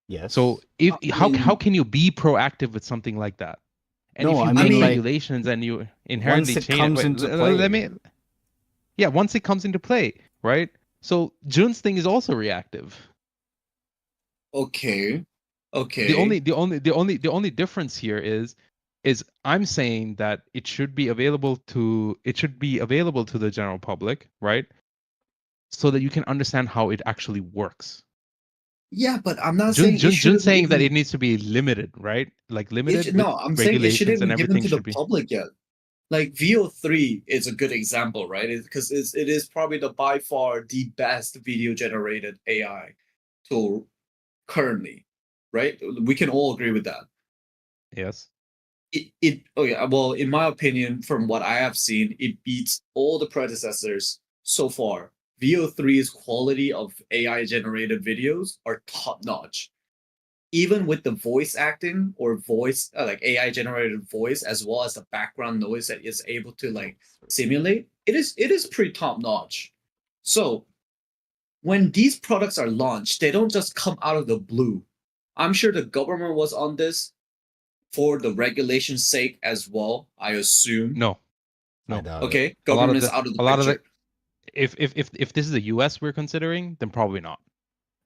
[SPEAKER 2] Yes.
[SPEAKER 1] So if
[SPEAKER 3] I
[SPEAKER 1] how
[SPEAKER 3] mean,
[SPEAKER 1] can you be proactive with something like that? And if
[SPEAKER 2] No,
[SPEAKER 1] you
[SPEAKER 2] I
[SPEAKER 1] make
[SPEAKER 2] mean, like,
[SPEAKER 1] regulations and you inherently
[SPEAKER 2] once it
[SPEAKER 1] change it,
[SPEAKER 2] comes
[SPEAKER 1] wait,
[SPEAKER 2] into
[SPEAKER 1] let
[SPEAKER 2] play.
[SPEAKER 1] me, yeah, once it comes into play, right? So Jun's thing is also reactive.
[SPEAKER 3] okay,
[SPEAKER 1] The
[SPEAKER 3] okay.
[SPEAKER 1] only difference here is I'm saying that it should be available to the general public, right? So that you can understand how it actually works.
[SPEAKER 3] Yeah, but I'm not
[SPEAKER 1] Jun
[SPEAKER 3] saying it
[SPEAKER 1] Jun Jun
[SPEAKER 3] shouldn't
[SPEAKER 1] saying that it
[SPEAKER 3] even.
[SPEAKER 1] needs to be limited, right? Like limited with
[SPEAKER 3] No, I'm saying it shouldn't
[SPEAKER 1] regulations and
[SPEAKER 3] even given
[SPEAKER 1] everything
[SPEAKER 3] to the
[SPEAKER 1] should be.
[SPEAKER 3] public yet. Like VO3 is a good example, right? Because it is probably the by far the best video generated AI tool currently, right? We can all agree with that.
[SPEAKER 1] Yes.
[SPEAKER 3] Oh yeah, well, in my opinion, from what I have seen, it beats all the predecessors so far. VO3's quality of AI generated videos are top notch. Even with the voice acting or voice like AI generated voice, as well as the background noise that it's able to like simulate, it is pretty top notch. So when these products are launched, they don't just come out of the blue. I'm sure the government was on this for the regulation's sake as well, I assume.
[SPEAKER 1] No.
[SPEAKER 2] I
[SPEAKER 1] No.
[SPEAKER 2] doubt it.
[SPEAKER 3] Okay,
[SPEAKER 1] A lot of
[SPEAKER 3] government's
[SPEAKER 1] the
[SPEAKER 3] out of the
[SPEAKER 1] a lot of the
[SPEAKER 3] picture.
[SPEAKER 1] if this is the US we're considering, then probably not.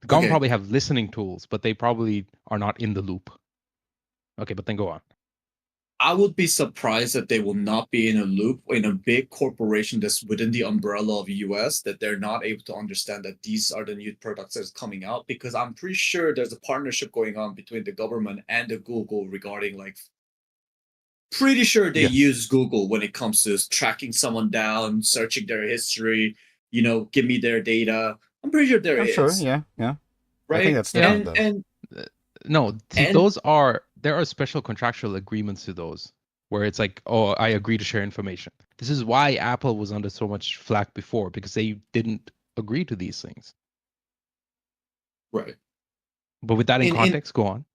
[SPEAKER 1] The government
[SPEAKER 3] Okay,
[SPEAKER 1] probably have listening tools, but they probably are not in the loop. Okay, but then go on.
[SPEAKER 3] I would be surprised that they will not be in a loop in a big corporation that's within the umbrella of US, that they're not able to understand that these are the new products that's coming out, because I'm pretty sure there's a partnership going on between the government and the Google regarding like, pretty sure they
[SPEAKER 1] Yes.
[SPEAKER 3] use Google when it comes to tracking someone down, searching their history, give me their data. I'm pretty sure there
[SPEAKER 2] I'm sure.
[SPEAKER 3] is,
[SPEAKER 2] Yeah, yeah. I think
[SPEAKER 3] right?
[SPEAKER 2] that's
[SPEAKER 1] Yeah.
[SPEAKER 2] different
[SPEAKER 3] And
[SPEAKER 2] though.
[SPEAKER 3] and
[SPEAKER 1] No, see,
[SPEAKER 3] and
[SPEAKER 1] there are special contractual agreements to those where it's like, oh, I agree to share information. This is why Apple was under so much flack before, because they didn't agree to these things.
[SPEAKER 3] right.
[SPEAKER 1] But with that in
[SPEAKER 3] In
[SPEAKER 1] context, go on.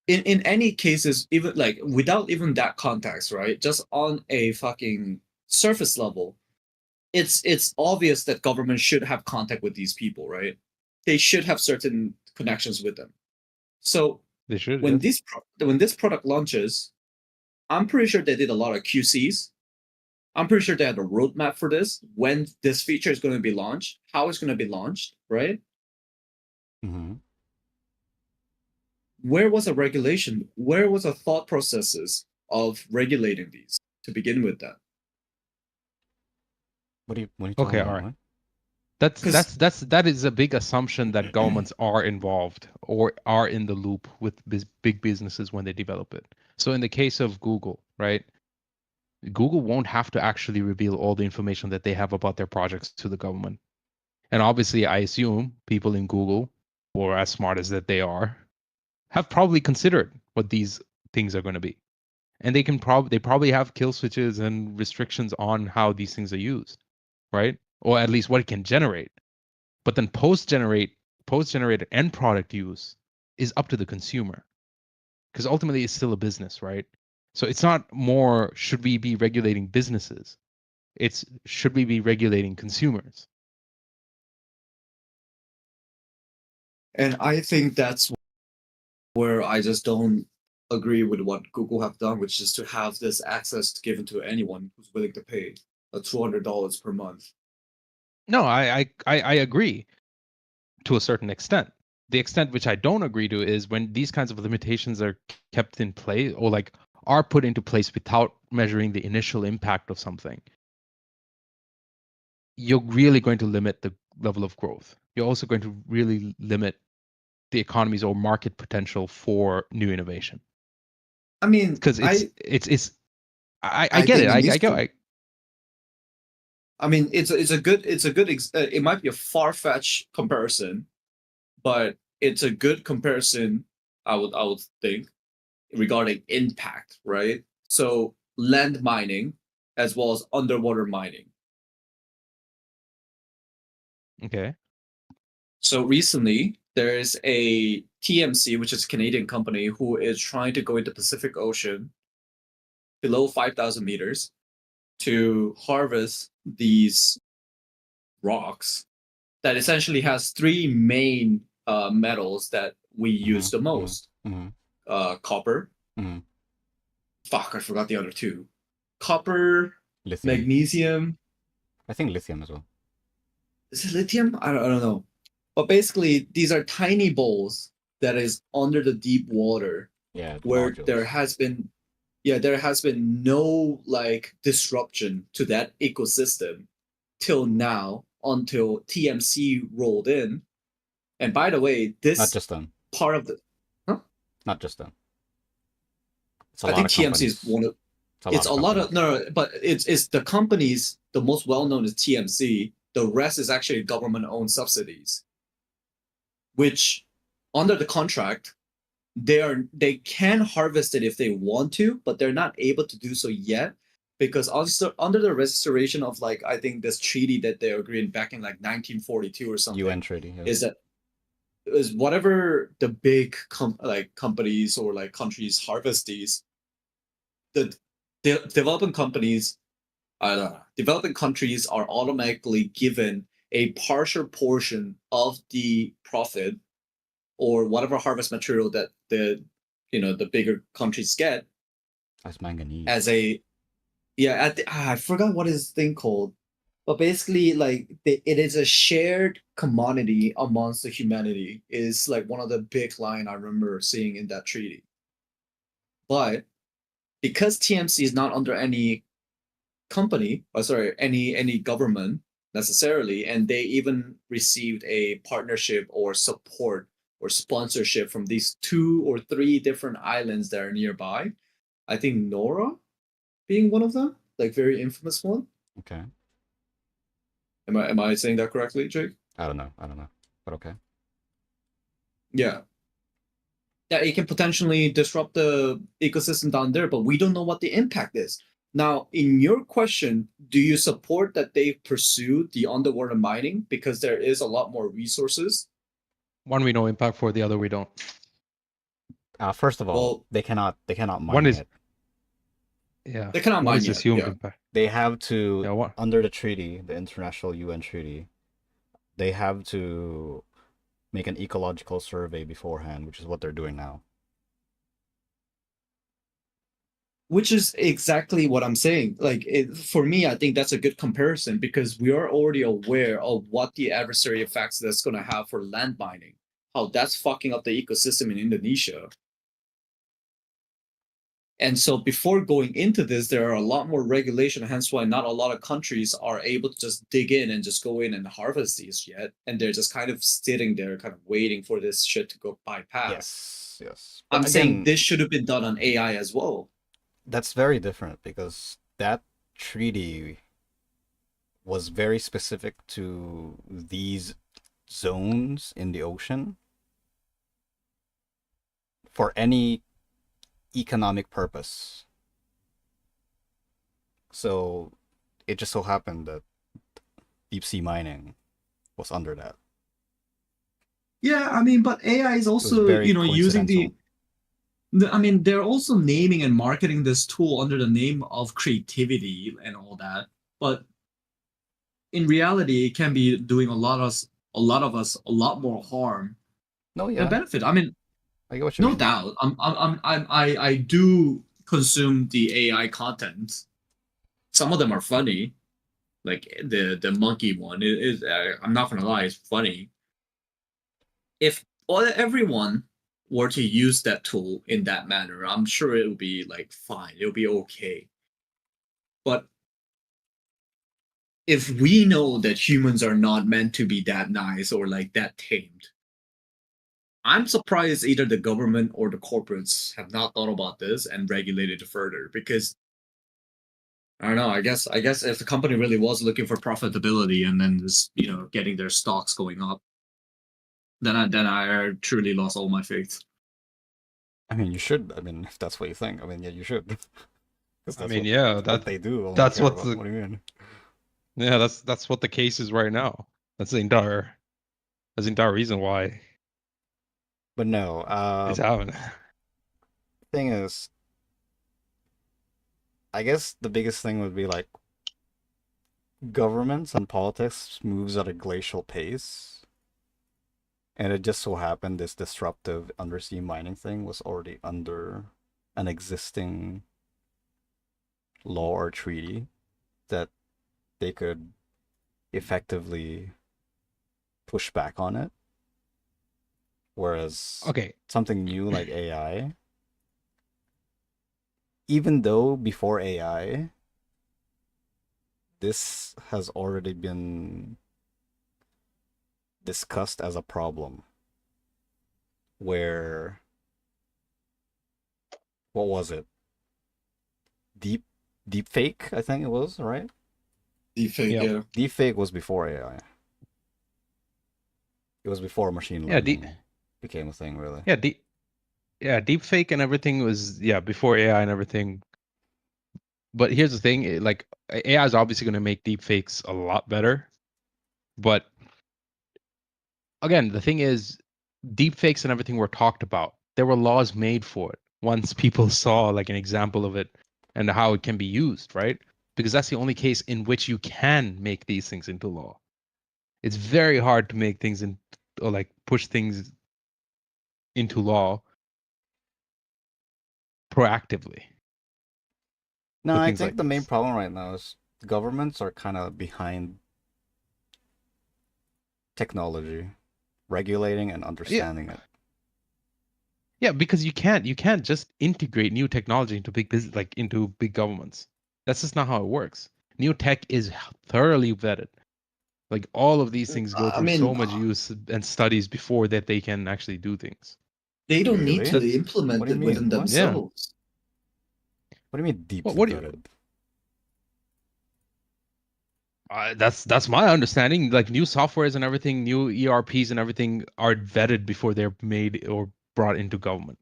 [SPEAKER 3] in any cases, even like without even that context, right? Just on a fucking surface level, it's obvious that government should have contact with these people, right? They should have certain connections with them. So
[SPEAKER 1] They should, yes.
[SPEAKER 3] when this product launches, I'm pretty sure they did a lot of QCs. I'm pretty sure they had a roadmap for this, when this feature is going to be launched, how it's going to be launched, right?
[SPEAKER 2] Mm-hmm.
[SPEAKER 3] Where was a regulation? Where was a thought processes of regulating these to begin with that?
[SPEAKER 2] What are you
[SPEAKER 1] Okay,
[SPEAKER 2] talking
[SPEAKER 1] all
[SPEAKER 2] about?
[SPEAKER 1] right.
[SPEAKER 2] What?
[SPEAKER 1] That is a big assumption that governments are involved or are in the loop with big businesses when they develop it. So in the case of Google, right? Google won't have to actually reveal all the information that they have about their projects to the government. And obviously, I assume people in Google, or as smart as that they are, have probably considered what these things are going to be. And they probably have kill switches and restrictions on how these things are used, right? Or at least what it can generate. But then post-generated end product use is up to the consumer, because ultimately it's still a business, right? So it's not more should we be regulating businesses? It's should we be regulating consumers?
[SPEAKER 3] And I think that's where I just don't agree with what Google have done, which is to have this access given to anyone who's willing to pay a $200 per month.
[SPEAKER 1] No, I agree to a certain extent. The extent which I don't agree to is when these kinds of limitations are kept in place or like are put into place without measuring the initial impact of something. You're really going to limit the level of growth. You're also going to really limit the economy's or market potential for new innovation.
[SPEAKER 3] I mean,
[SPEAKER 1] Because it's I
[SPEAKER 3] I
[SPEAKER 1] get it.
[SPEAKER 3] think it
[SPEAKER 1] I
[SPEAKER 3] needs
[SPEAKER 1] get.
[SPEAKER 3] to. I mean, it's a good it might be a far fetched comparison, but it's a good comparison. I would think regarding impact, right? So land mining as well as underwater mining.
[SPEAKER 1] Okay.
[SPEAKER 3] So recently, there's a TMC, which is a Canadian company, who is trying to go into Pacific Ocean below 5,000 meters to harvest these rocks that essentially has three main metals that we use the most. Copper. Fuck, I forgot the other two. Copper,
[SPEAKER 2] Lithium.
[SPEAKER 3] magnesium.
[SPEAKER 2] I think lithium as well.
[SPEAKER 3] Is it lithium? I don't know. But basically, these are tiny bowls that is under the deep water.
[SPEAKER 2] Yeah,
[SPEAKER 3] where
[SPEAKER 2] nodules.
[SPEAKER 3] there has been no like disruption to that ecosystem till now, until TMC rolled in. And by the way, this
[SPEAKER 2] Not just them.
[SPEAKER 3] part of the
[SPEAKER 2] Not just them. It's a
[SPEAKER 3] I
[SPEAKER 2] lot
[SPEAKER 3] think
[SPEAKER 2] of
[SPEAKER 3] TMC is
[SPEAKER 2] companies.
[SPEAKER 3] one of
[SPEAKER 2] It's a lot of
[SPEAKER 3] no, but it's the companies. The most well known is TMC. The rest is actually government owned subsidies, which under the contract they can harvest it if they want to, but they're not able to do so yet because also under the restoration of like I think this treaty that they agreed back in like 1942 or something.
[SPEAKER 2] UN treaty. Yeah.
[SPEAKER 3] Is whatever the big companies or like countries harvest these, the developing companies, developing countries are automatically given a partial portion of the profit or whatever harvest material that the bigger countries get
[SPEAKER 2] as manganese.
[SPEAKER 3] As a I forgot what is thing called, but basically like it is a shared commodity amongst the humanity is like one of the big line I remember seeing in that treaty. But because TMC is not under any company, any government necessarily, and they even received a partnership or support or sponsorship from these 2 or 3 different islands that are nearby. I think Nora being one of them, like very infamous one.
[SPEAKER 2] Okay.
[SPEAKER 3] Am I saying that correctly, Jake?
[SPEAKER 2] I don't know, but okay.
[SPEAKER 3] Yeah. Yeah, it can potentially disrupt the ecosystem down there, but we don't know what the impact is. Now, in your question, do you support that they pursue the underwater mining because there is a lot more resources?
[SPEAKER 1] One we know impact for, the other we don't.
[SPEAKER 2] First of all, they cannot mine
[SPEAKER 1] one is,
[SPEAKER 2] it.
[SPEAKER 1] Yeah.
[SPEAKER 3] They cannot
[SPEAKER 1] one
[SPEAKER 3] mine
[SPEAKER 1] is
[SPEAKER 3] yet.
[SPEAKER 1] assumed
[SPEAKER 3] Yeah.
[SPEAKER 1] impact.
[SPEAKER 2] They have to
[SPEAKER 1] Yeah,
[SPEAKER 2] under the treaty, the international UN treaty, they have to make an ecological survey beforehand, which is what they're doing now.
[SPEAKER 3] Which is exactly what I'm saying. Like, for me, I think that's a good comparison because we are already aware of what the adversary effects that's going to have for land mining, how that's fucking up the ecosystem in Indonesia. And so before going into this, there are a lot more regulation, hence why not a lot of countries are able to just dig in and just go in and harvest these yet. And they're just kind of sitting there, kind of waiting for this shit to go bypass.
[SPEAKER 2] Yes.
[SPEAKER 3] I'm saying this should have been done on AI as well.
[SPEAKER 2] That's very different because that treaty was very specific to these zones in the ocean for any economic purpose. So it just so happened that deep sea mining was under that.
[SPEAKER 3] Yeah, I mean, but AI is also, using they're also naming and marketing this tool under the name of creativity and all that. But in reality, it can be doing a lot of us a lot more harm than benefit. I mean,
[SPEAKER 2] I get what you
[SPEAKER 3] no
[SPEAKER 2] mean.
[SPEAKER 3] doubt. I do consume the AI content. Some of them are funny, like the monkey one. It is. I'm not gonna lie, it's funny. If everyone were to use that tool in that manner, I'm sure it would be like fine. It'll be okay. But if we know that humans are not meant to be that nice or like that tamed, I'm surprised either the government or the corporates have not thought about this and regulated it further, because I don't know. I guess if the company really was looking for profitability and then just getting their stocks going up, then I truly lost all my faith.
[SPEAKER 2] I mean, you should. I mean, if that's what you think, I mean, yeah, you should. Because
[SPEAKER 1] I
[SPEAKER 2] that's
[SPEAKER 1] mean, yeah,
[SPEAKER 2] what they do. Only
[SPEAKER 1] that's
[SPEAKER 2] care
[SPEAKER 1] what's
[SPEAKER 2] about. What do you mean?
[SPEAKER 1] yeah, that's what the case is right now. That's the entire reason why
[SPEAKER 2] But no.
[SPEAKER 1] it's happening.
[SPEAKER 2] Thing is, I guess the biggest thing would be like governments and politics moves at a glacial pace. And it just so happened this disruptive undersea mining thing was already under an existing law or treaty that they could effectively push back on it. Whereas
[SPEAKER 1] Okay,
[SPEAKER 2] something new like AI, even though before AI, this has already been discussed as a problem. Where, what was it? Deepfake, I think it was, right?
[SPEAKER 3] Deepfake,
[SPEAKER 1] Yep.
[SPEAKER 3] yeah.
[SPEAKER 2] Deepfake was before AI. It was before machine
[SPEAKER 1] Yeah,
[SPEAKER 2] learning became a thing, really.
[SPEAKER 1] yeah, deepfake and everything was before AI and everything. But here's the thing, like AI is obviously going to make deepfakes a lot better. But again, the thing is, deepfakes and everything were talked about. There were laws made for it once people saw like an example of it and how it can be used, right? Because that's the only case in which you can make these things into law. It's very hard to make things in or like push things into law proactively.
[SPEAKER 2] No,
[SPEAKER 1] With
[SPEAKER 2] I
[SPEAKER 1] things
[SPEAKER 2] think
[SPEAKER 1] like
[SPEAKER 2] the main
[SPEAKER 1] this.
[SPEAKER 2] problem right now is governments are kind of behind technology, regulating and understanding it.
[SPEAKER 1] Yeah, because you can't just integrate new technology into big business, like into big governments. That's just not how it works. New tech is thoroughly vetted. Like all of these things go
[SPEAKER 3] I
[SPEAKER 1] through so
[SPEAKER 3] mean,
[SPEAKER 1] much use and studies before that they can actually do things.
[SPEAKER 3] they don't need
[SPEAKER 2] Really?
[SPEAKER 3] to
[SPEAKER 1] That-
[SPEAKER 3] implement
[SPEAKER 2] What do you
[SPEAKER 3] it within
[SPEAKER 2] mean? What?
[SPEAKER 1] Yeah.
[SPEAKER 3] themselves.
[SPEAKER 2] What do you mean deeply
[SPEAKER 1] What do you?
[SPEAKER 2] vetted?
[SPEAKER 1] That's my understanding. Like new softwares and everything, new ERPs and everything are vetted before they're made or brought into government.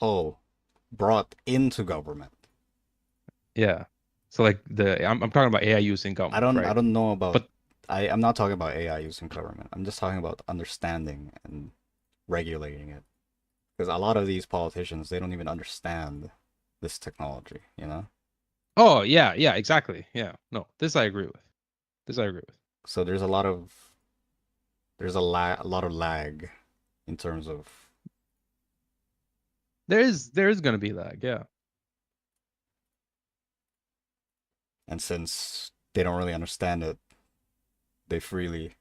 [SPEAKER 2] Oh, brought into government.
[SPEAKER 1] Yeah. So like I'm talking about AI use in
[SPEAKER 2] I
[SPEAKER 1] government,
[SPEAKER 2] don't
[SPEAKER 1] right?
[SPEAKER 2] know about
[SPEAKER 1] But
[SPEAKER 2] I'm not talking about AI used in government. I'm just talking about understanding and regulating it. Because a lot of these politicians, they don't even understand this technology, you know?
[SPEAKER 1] oh yeah, exactly. Yeah. No, this I agree with. This I agree with.
[SPEAKER 2] So there's a lot of lag in terms of
[SPEAKER 1] There is gonna be lag, yeah.
[SPEAKER 2] and since they don't really understand it, they freely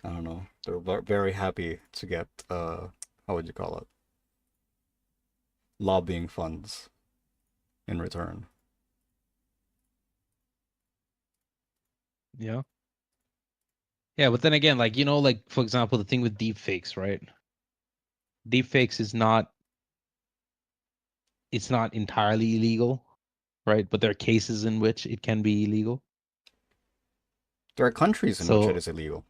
[SPEAKER 2] I don't know, they're very happy to get how would you call it? Lobbying funds in return.
[SPEAKER 1] Yeah. Yeah, but then again, like like for example, the thing with deepfakes, right? Deepfakes is not it's not entirely illegal, right? But there are cases in which it can be illegal.
[SPEAKER 2] There are countries in which it
[SPEAKER 1] So
[SPEAKER 2] is illegal.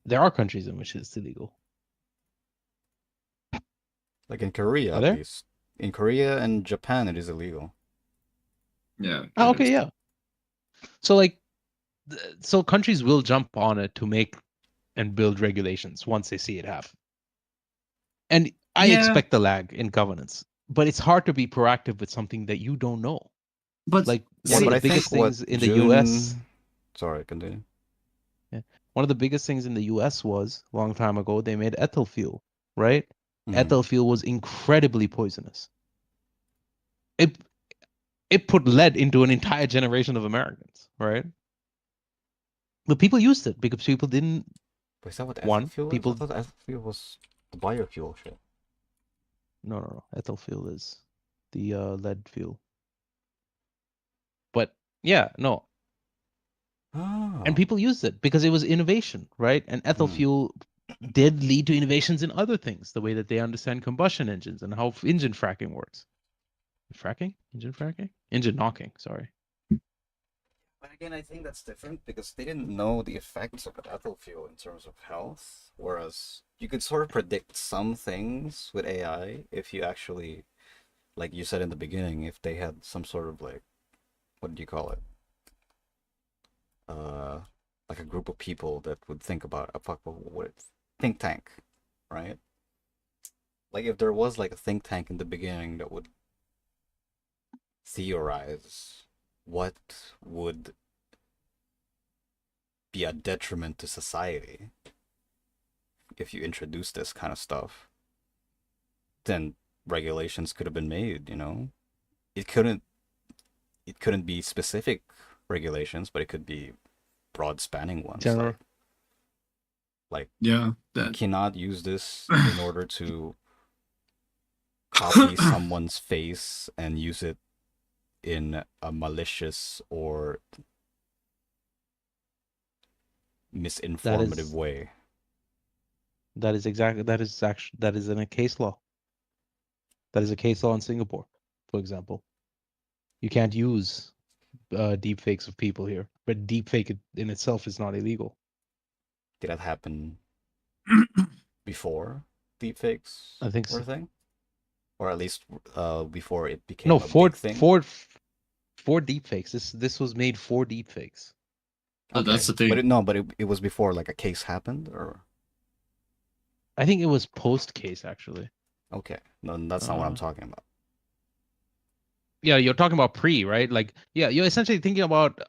[SPEAKER 1] there are countries in which it's illegal.
[SPEAKER 2] Like in Korea
[SPEAKER 1] Are
[SPEAKER 2] at
[SPEAKER 1] there?
[SPEAKER 2] least. In Korea and Japan it is illegal.
[SPEAKER 3] Yeah.
[SPEAKER 1] Oh,
[SPEAKER 3] it
[SPEAKER 1] okay,
[SPEAKER 3] is.
[SPEAKER 1] yeah. So like so countries will jump on it to make and build regulations once they see it happen. And I
[SPEAKER 3] Yeah,
[SPEAKER 1] expect the lag in governance, but it's hard to be proactive with something that you don't know.
[SPEAKER 3] but
[SPEAKER 1] Like
[SPEAKER 2] Yeah,
[SPEAKER 1] one of
[SPEAKER 2] but
[SPEAKER 1] the
[SPEAKER 2] I think
[SPEAKER 1] biggest
[SPEAKER 2] what
[SPEAKER 1] things in the US,
[SPEAKER 2] June sorry, continue.
[SPEAKER 1] yeah, one of the biggest things in the US was a long time ago they made ethyl fuel, right?
[SPEAKER 2] Mhm.
[SPEAKER 1] Ethyl fuel was incredibly poisonous. It it put lead into an entire generation of Americans, right? But people used it because people didn't
[SPEAKER 2] But is that what ethyl
[SPEAKER 1] one
[SPEAKER 2] fuel is? I
[SPEAKER 1] people
[SPEAKER 2] thought ethyl fuel was the biofuel shit.
[SPEAKER 1] no. Ethyl fuel is the lead fuel. But yeah, no.
[SPEAKER 2] Oh.
[SPEAKER 1] And people used it because it was innovation, right? And ethyl fuel did lead to innovations in other things, the way that they understand combustion engines and how engine fracking works. Fracking? Engine fracking? Engine knocking, sorry.
[SPEAKER 2] But again, I think that's different because they didn't know the effects of ethyl fuel in terms of health, whereas you could sort of predict some things with AI if you actually, like you said in the beginning, if they had some sort of like, what do you call it? Like a group of people that would think about a think tank, right? Like if there was like a think tank in the beginning that would theorize what would be a detriment to society if you introduce this kind of stuff, then regulations could have been made, you know? It couldn't be specific regulations, but it could be broad spanning ones.
[SPEAKER 1] General.
[SPEAKER 2] Like
[SPEAKER 3] Yeah,
[SPEAKER 2] you cannot use this in order to copy someone's face and use it in a malicious or misinformative way.
[SPEAKER 1] That is in a case law. That is a case law in Singapore, for example. You can't use deep fakes of people here, but deep fake in itself is not illegal.
[SPEAKER 2] Did that happen before deepfakes
[SPEAKER 1] I think
[SPEAKER 2] were
[SPEAKER 1] so.
[SPEAKER 2] a thing? Or at least before it became a big thing?
[SPEAKER 1] for deepfakes. This was made for deepfakes.
[SPEAKER 3] Okay. That's the thing.
[SPEAKER 2] But it was before like a case happened, or
[SPEAKER 1] I think it was post case actually.
[SPEAKER 2] Okay, no, that's not what I'm talking about.
[SPEAKER 1] Yeah, you're talking about pre, right? Like, yeah, you're essentially thinking about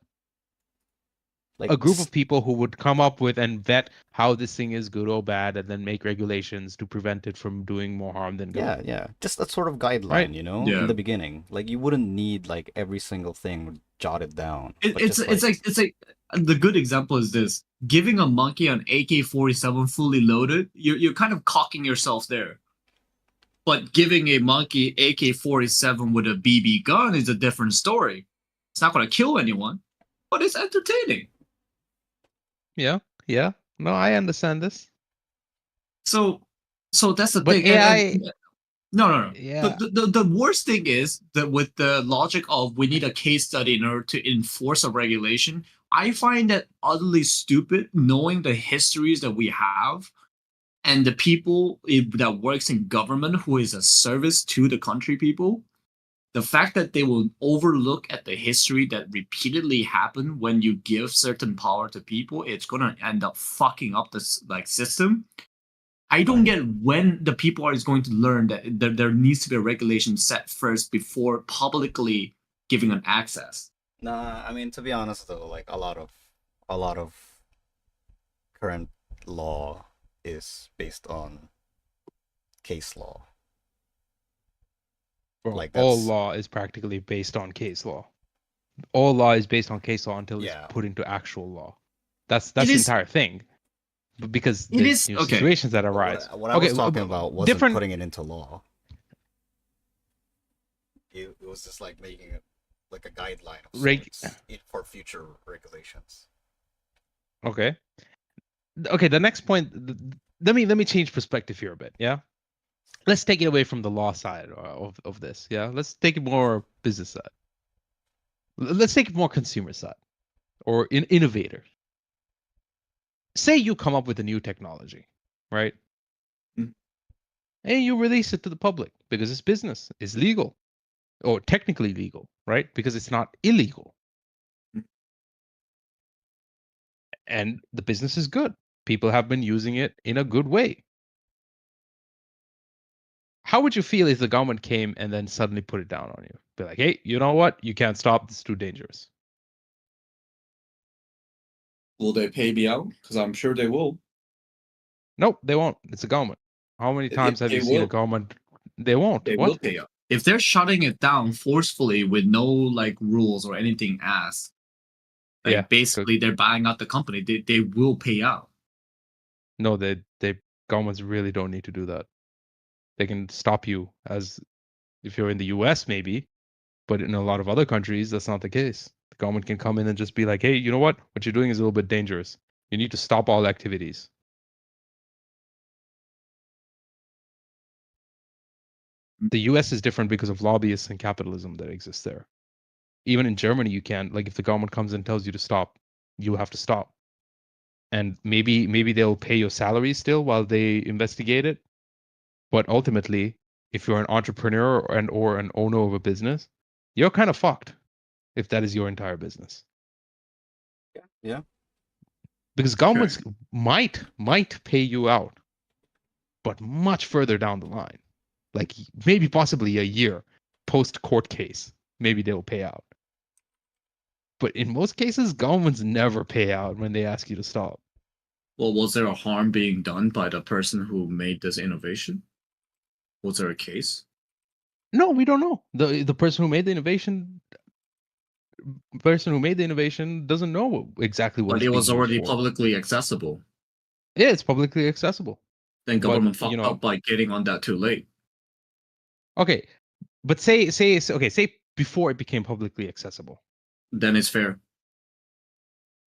[SPEAKER 2] like
[SPEAKER 1] a group of people who would come up with and vet how this thing is good or bad, and then make regulations to prevent it from doing more harm than good.
[SPEAKER 2] Yeah, just that sort of guideline,
[SPEAKER 1] Right.
[SPEAKER 2] you know,
[SPEAKER 3] Yeah.
[SPEAKER 2] in the beginning. Like you wouldn't need like every single thing jotted down.
[SPEAKER 3] It's like the good example is this: giving a monkey an AK-47 fully loaded, you're kind of cocking yourself there. But giving a monkey AK-47 with a BB gun is a different story. It's not going to kill anyone, but it's entertaining.
[SPEAKER 1] Yeah. No, I understand this.
[SPEAKER 3] So that's the
[SPEAKER 1] But
[SPEAKER 3] thing.
[SPEAKER 1] AI.
[SPEAKER 3] No.
[SPEAKER 1] Yeah.
[SPEAKER 3] The worst thing is that with the logic of we need a case study in order to enforce a regulation, I find that utterly stupid, knowing the histories that we have and the people that works in government who is a service to the country people. The fact that they will overlook at the history that repeatedly happened when you give certain power to people, it's gonna end up fucking up this like system. I don't get when the people are going to learn that there needs to be a regulation set first before publicly giving an access.
[SPEAKER 2] Nah, I mean to be honest though, like a lot of current law is based on case law.
[SPEAKER 1] Bro,
[SPEAKER 2] Like
[SPEAKER 1] all
[SPEAKER 2] that's-
[SPEAKER 1] law is practically based on case law. All law is based on case law until
[SPEAKER 2] Yeah.
[SPEAKER 1] it's put into actual law. That's
[SPEAKER 3] It
[SPEAKER 1] the
[SPEAKER 3] is-
[SPEAKER 1] entire thing. But because
[SPEAKER 3] It
[SPEAKER 1] there's
[SPEAKER 3] is- okay.
[SPEAKER 1] situations that arise.
[SPEAKER 2] What I was talking about wasn't putting it into law. It was just like making it like a guideline of sorts for future regulations.
[SPEAKER 1] Okay. The next point. Let me change perspective here a bit. Yeah. Let's take it away from the law side of this. Yeah. Let's take it more business side. Let's take it more consumer side, or innovator. Say you come up with a new technology, right?
[SPEAKER 3] Mm.
[SPEAKER 1] And you release it to the public because it's business, it's legal, or technically legal, right? Because it's not illegal. And the business is good. People have been using it in a good way. How would you feel if the government came and then suddenly put it down on you? Be like, hey, you know what? You can't stop. This is too dangerous.
[SPEAKER 3] Will they pay me out? Because I'm sure they will.
[SPEAKER 1] Nope, they won't. It's a government. How many times have
[SPEAKER 3] they
[SPEAKER 1] you seen a
[SPEAKER 3] will.
[SPEAKER 1] government? They won't.
[SPEAKER 3] They
[SPEAKER 1] What?
[SPEAKER 3] will pay out. If they're shutting it down forcefully with no like rules or anything asked, like
[SPEAKER 1] Yeah,
[SPEAKER 3] basically they're buying out the company. They will pay out.
[SPEAKER 1] No, they governments really don't need to do that. They can stop you as if you're in the US maybe, but in a lot of other countries that's not the case. The government can come in and just be like, hey, you know what? What you're doing is a little bit dangerous. You need to stop all activities. The US is different because of lobbyists and capitalism that exists there. Even in Germany, you can, like, if the government comes and tells you to stop, you have to stop. And maybe they'll pay your salary still while they investigate it. But ultimately, if you're an entrepreneur or an owner of a business, you're kind of fucked if that is your entire business.
[SPEAKER 2] Yeah.
[SPEAKER 1] Because governments might pay you out, but much further down the line, like maybe possibly a year post court case, maybe they'll pay out. But in most cases, governments never pay out when they ask you to stop.
[SPEAKER 3] Well, was there a harm being done by the person who made this innovation? Was there a case?
[SPEAKER 1] No, we don't know. The person who made the innovation doesn't know exactly what
[SPEAKER 3] But
[SPEAKER 1] it's
[SPEAKER 3] it
[SPEAKER 1] being
[SPEAKER 3] was
[SPEAKER 1] used
[SPEAKER 3] already
[SPEAKER 1] for.
[SPEAKER 3] publicly accessible.
[SPEAKER 1] Yeah, it's publicly accessible.
[SPEAKER 3] Then government
[SPEAKER 1] But, you
[SPEAKER 3] fucked
[SPEAKER 1] know,
[SPEAKER 3] up by getting on that too late.
[SPEAKER 1] Okay, but say before it became publicly accessible.
[SPEAKER 3] Then it's fair.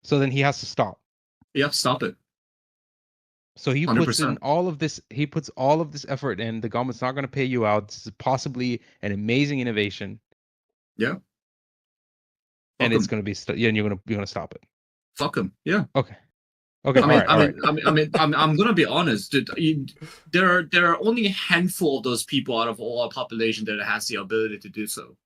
[SPEAKER 1] So then he has to stop.
[SPEAKER 3] Yep, stop it.
[SPEAKER 1] So he puts in
[SPEAKER 3] 100%.
[SPEAKER 1] all of this. He puts all of this effort in. The government's not going to pay you out. This is possibly an amazing innovation.
[SPEAKER 3] Yeah.
[SPEAKER 1] And
[SPEAKER 3] Fuck
[SPEAKER 1] it's
[SPEAKER 3] 'em.
[SPEAKER 1] going to be. Yeah, and you're gonna stop it.
[SPEAKER 3] Fuck him. Yeah.
[SPEAKER 1] Okay. Okay. All right.
[SPEAKER 3] I'm gonna be honest, dude. There are only a handful of those people out of all our population that has the ability to do so.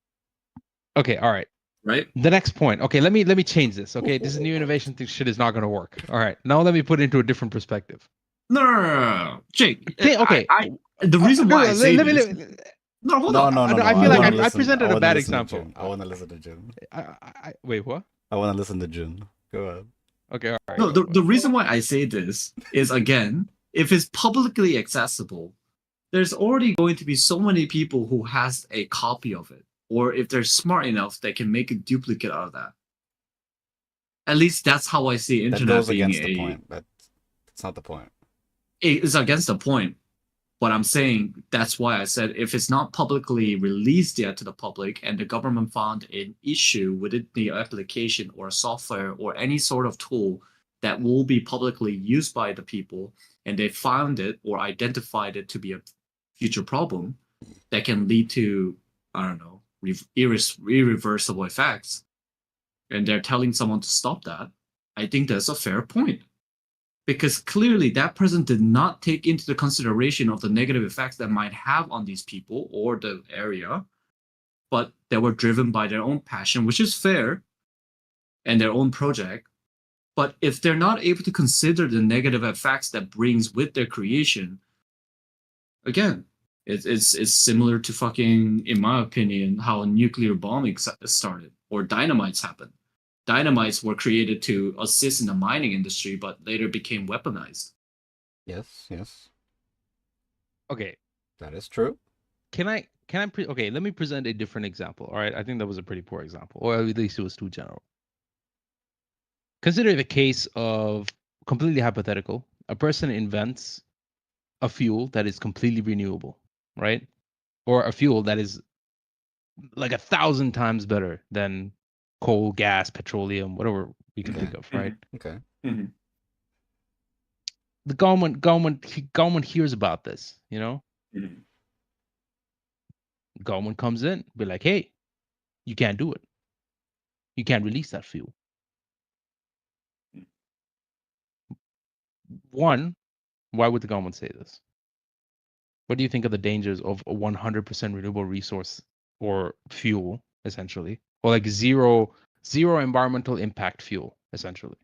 [SPEAKER 1] Okay. All right.
[SPEAKER 3] Right.
[SPEAKER 1] The next point. Okay. Let me change this. Okay. This new innovation thing shit is not going to work. All right. Now let me put it into a different perspective.
[SPEAKER 3] No, Jake.
[SPEAKER 1] Okay.
[SPEAKER 3] The reason why I say this.
[SPEAKER 2] No,
[SPEAKER 3] hold on.
[SPEAKER 2] No.
[SPEAKER 1] I feel like I presented a bad example.
[SPEAKER 2] I want to listen to Jun.
[SPEAKER 1] Wait, what?
[SPEAKER 2] I want to listen to Jun. Go ahead.
[SPEAKER 1] Okay, all right.
[SPEAKER 3] No, the reason why I say this is, again, if it's publicly accessible, there's already going to be so many people who has a copy of it, or if they're smart enough, they can make a duplicate out of that. At least that's how I see internet
[SPEAKER 2] that goes
[SPEAKER 3] being
[SPEAKER 2] against the point. That's not the point.
[SPEAKER 3] It is against the point. But I'm saying that's why I said if it's not publicly released yet to the public and the government found an issue within the application or software or any sort of tool that will be publicly used by the people, and they found it or identified it to be a future problem that can lead to, I don't know, irreversible effects, and they're telling someone to stop that, I think that's a fair point. Because clearly that person did not take into the consideration of the negative effects that might have on these people or the area, but they were driven by their own passion, which is fair, and their own project. But if they're not able to consider the negative effects that brings with their creation, again, it's similar to fucking, in my opinion, how a nuclear bombing started or dynamites happened. Dynamites were created to assist in the mining industry, but later became weaponized.
[SPEAKER 2] Yes.
[SPEAKER 1] Okay.
[SPEAKER 2] That is true.
[SPEAKER 1] Okay, let me present a different example. All right. I think that was a pretty poor example, or at least it was too general. Consider the case of, completely hypothetical, a person invents a fuel that is completely renewable, right? Or a fuel that is like 1,000 times better than coal, gas, petroleum, whatever we can think of, right?
[SPEAKER 2] Okay.
[SPEAKER 3] Mm-hmm.
[SPEAKER 1] The government hears about this, you know?
[SPEAKER 3] Mm-hmm.
[SPEAKER 1] Government comes in, be like, hey, you can't do it. You can't release that fuel. One, why would the government say this? What do you think of the dangers of a 100% renewable resource or fuel, essentially? Or like zero environmental impact fuel, essentially?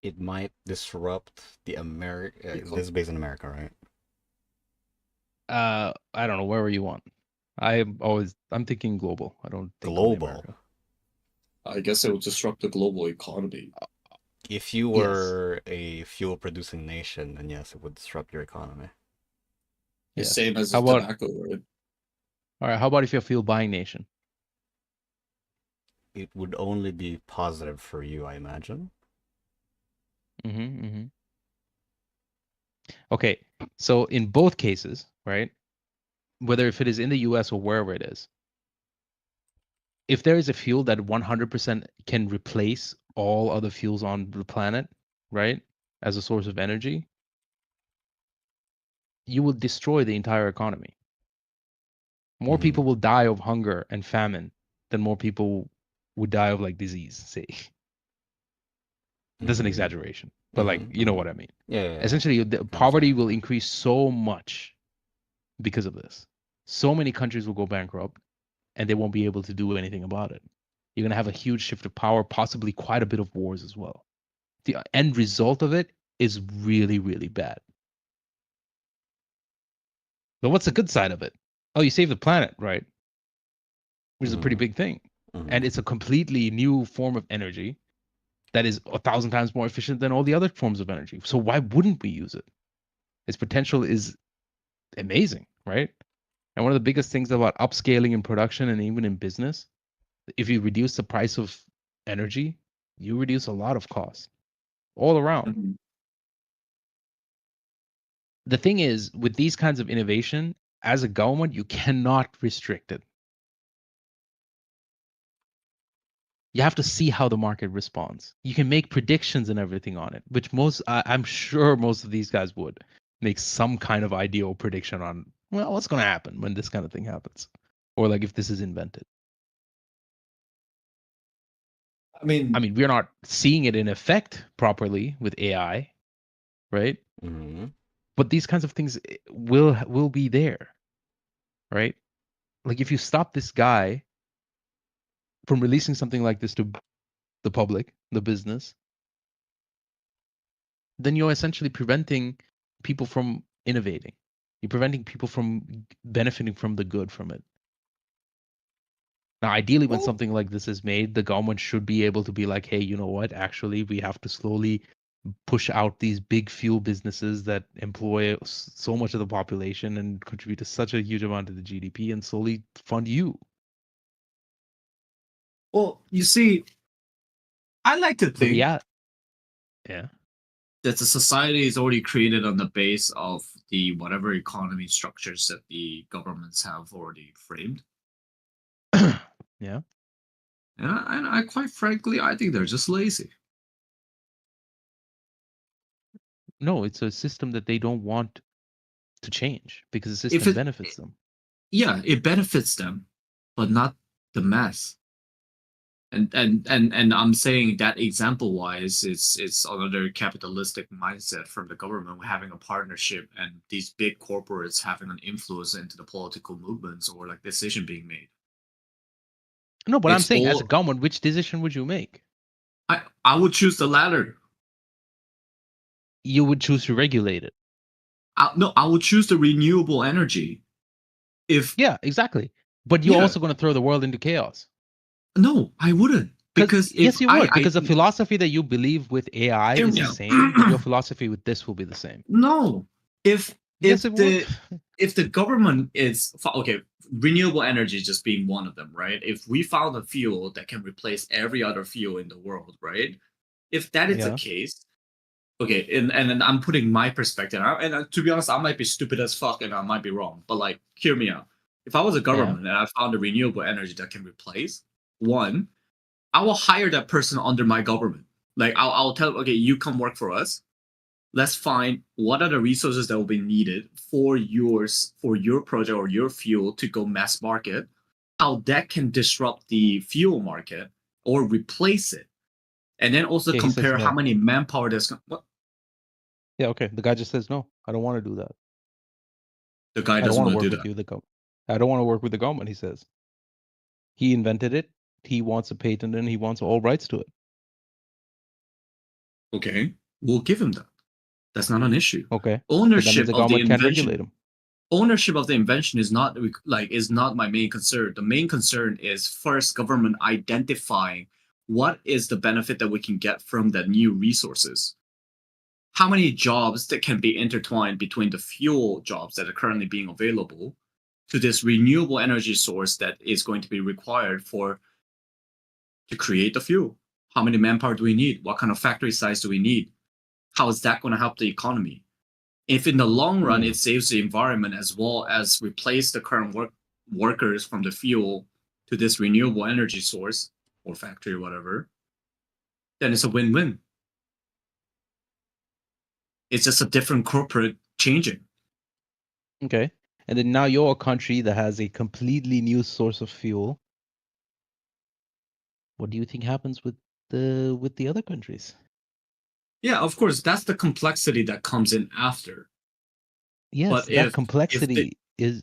[SPEAKER 2] It might disrupt the This is based in America, right?
[SPEAKER 1] I don't know, wherever you want. I'm thinking global. I don't think
[SPEAKER 2] global.
[SPEAKER 3] I guess it would disrupt the global economy.
[SPEAKER 2] If you were a fuel producing nation, then yes, it would disrupt your economy.
[SPEAKER 3] It's same as tobacco, right?
[SPEAKER 1] All right, how about if you're a fuel buying nation?
[SPEAKER 2] It would only be positive for you, I imagine.
[SPEAKER 1] Okay, so in both cases, right, whether if it is in the US or wherever it is, if there is a fuel that 100% can replace all other fuels on the planet, right, as a source of energy, you will destroy the entire economy. More people will die of hunger and famine than more people would die of like disease, say. That's an exaggeration, but like, you know what I mean.
[SPEAKER 2] Yeah.
[SPEAKER 1] Essentially, the poverty will increase so much because of this. So many countries will go bankrupt and they won't be able to do anything about it. You're going to have a huge shift of power, possibly quite a bit of wars as well. The end result of it is really, really bad. But what's the good side of it? Oh, you save the planet, right? Which is a pretty big thing. And it's a completely new form of energy that is 1,000 times more efficient than all the other forms of energy. So why wouldn't we use it? Its potential is amazing, right? And one of the biggest things about upscaling in production and even in business, if you reduce the price of energy, you reduce a lot of costs all around. The thing is, with these kinds of innovation, as a government, you cannot restrict it. You have to see how the market responds. You can make predictions and everything on it, which I'm sure most of these guys would make some kind of ideal prediction on, well, what's going to happen when this kind of thing happens, or like if this is invented.
[SPEAKER 3] I mean,
[SPEAKER 1] we're not seeing it in effect properly with AI, right? But these kinds of things will be there, right? Like if you stop this guy from releasing something like this to the public, the business, then you're essentially preventing people from innovating. You're preventing people from benefiting from the good from it. Now, ideally, when something like this is made, the government should be able to be like, hey, you know what? Actually, we have to slowly push out these big fuel businesses that employ so much of the population and contribute to such a huge amount of the GDP and slowly fund you.
[SPEAKER 3] Well, you see, I like to think
[SPEAKER 1] Yeah.
[SPEAKER 3] that the society is already created on the base of the whatever economy structures that the governments have already framed.
[SPEAKER 1] Yeah.
[SPEAKER 3] And I quite frankly, I think they're just lazy.
[SPEAKER 1] No, it's a system that they don't want to change because the system benefits them.
[SPEAKER 3] Yeah, it benefits them, but not the mass. And I'm saying that example wise, it's another capitalistic mindset from the government having a partnership and these big corporates having an influence into the political movements or like decision being made.
[SPEAKER 1] No, but I'm saying as a government, which decision would you make?
[SPEAKER 3] I would choose the latter.
[SPEAKER 1] You would choose to regulate it.
[SPEAKER 3] No, I would choose the renewable energy.
[SPEAKER 1] Yeah, exactly. But you're also going to throw the world into chaos.
[SPEAKER 3] No, I wouldn't. Because
[SPEAKER 1] yes, you would. Because the philosophy that you believe with AI is the same. Your philosophy with this will be the same.
[SPEAKER 3] No, if the government is okay, renewable energy just being one of them, right? If we found a fuel that can replace every other fuel in the world, right? If that is the case, okay, and then I'm putting my perspective, and to be honest, I might be stupid as fuck and I might be wrong, but like, hear me out. If I was a government and I found a renewable energy that can replace one, I will hire that person under my government. Like I'll tell, okay, you come work for us. Let's find what are the resources that will be needed for your project or your fuel to go mass market. How that can disrupt the fuel market or replace it, and then also compare how many manpower there's. What?
[SPEAKER 1] Yeah, okay. The guy just says no. I don't want to do that.
[SPEAKER 3] The guy doesn't want to do that.
[SPEAKER 1] I don't want to work with the government. He says he invented it. He wants a patent and he wants all rights to it.
[SPEAKER 3] Okay, we'll give him that. That's not an issue.
[SPEAKER 1] Okay.
[SPEAKER 3] Ownership of the
[SPEAKER 1] can't regulate him.
[SPEAKER 3] Ownership of the invention is not my main concern. The main concern is first government identifying what is the benefit that we can get from the new resources. How many jobs that can be intertwined between the fuel jobs that are currently being available to this renewable energy source that is going to be required to create the fuel? How many manpower do we need? What kind of factory size do we need? How is that going to help the economy? If in the long run it saves the environment as well as replace the current workers from the fuel to this renewable energy source or factory or whatever, then it's a win-win. It's just a different corporate changing.
[SPEAKER 1] Okay. And then now you're a country that has a completely new source of fuel. What do you think happens with the other countries?
[SPEAKER 3] Yeah, of course, that's the complexity that comes in after.
[SPEAKER 1] Yes,
[SPEAKER 3] But
[SPEAKER 1] that
[SPEAKER 3] if
[SPEAKER 1] complexity is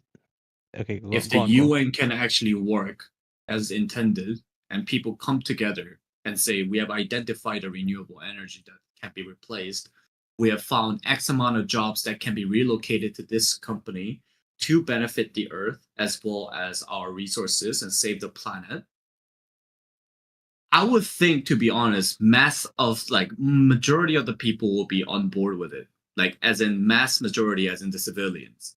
[SPEAKER 1] okay. Go,
[SPEAKER 3] if
[SPEAKER 1] go
[SPEAKER 3] the
[SPEAKER 1] on, go on.
[SPEAKER 3] UN can actually work as intended and people come together and say we have identified a renewable energy that can be replaced, we have found X amount of jobs that can be relocated to this company to benefit the earth as well as our resources and save the planet. I would think, to be honest, mass of like majority of the people will be on board with it. Like as in mass majority as in the civilians.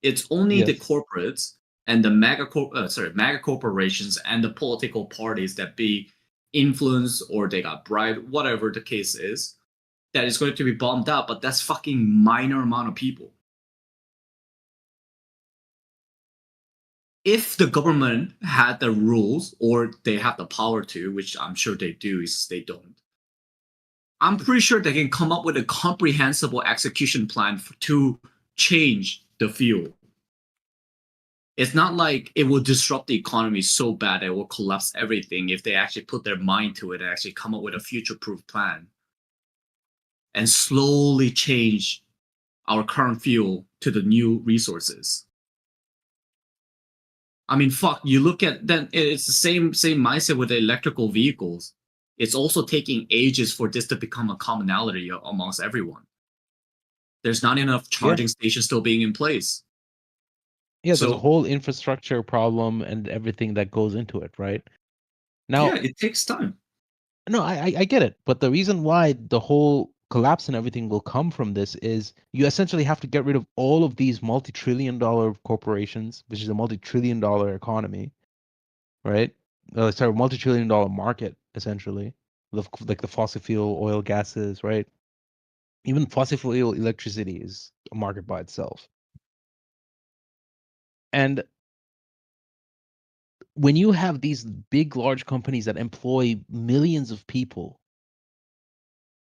[SPEAKER 3] It's only the
[SPEAKER 1] Yes.
[SPEAKER 3] corporates and the mega corporations and the political parties that be influenced or they got bribed, whatever the case is, that is going to be bombed out. But that's fucking minor amount of people. If the government had the rules or they have the power to, which I'm sure they do, is they don't. I'm pretty sure they can come up with a comprehensible execution plan to change the fuel. It's not like it will disrupt the economy so bad it will collapse everything if they actually put their mind to it and actually come up with a future-proof plan and slowly change our current fuel to the new resources. I mean, fuck, you look at then it's the same mindset with the electrical vehicles. It's also taking ages for this to become a commonality amongst everyone. There's not enough charging stations still being in place.
[SPEAKER 1] Yeah, there's a
[SPEAKER 3] So
[SPEAKER 1] whole infrastructure problem and everything that goes into it, right? Now,
[SPEAKER 3] yeah, it takes time.
[SPEAKER 1] no, I get it, but the reason why the whole collapse and everything will come from this is you essentially have to get rid of all of these multi-trillion-dollar corporations, which is a multi-trillion-dollar economy, right? Sorry, multi-trillion-dollar market essentially, like the fossil fuel, oil, gases, right? Even fossil fuel electricity is a market by itself. And when you have these big, large companies that employ millions of people,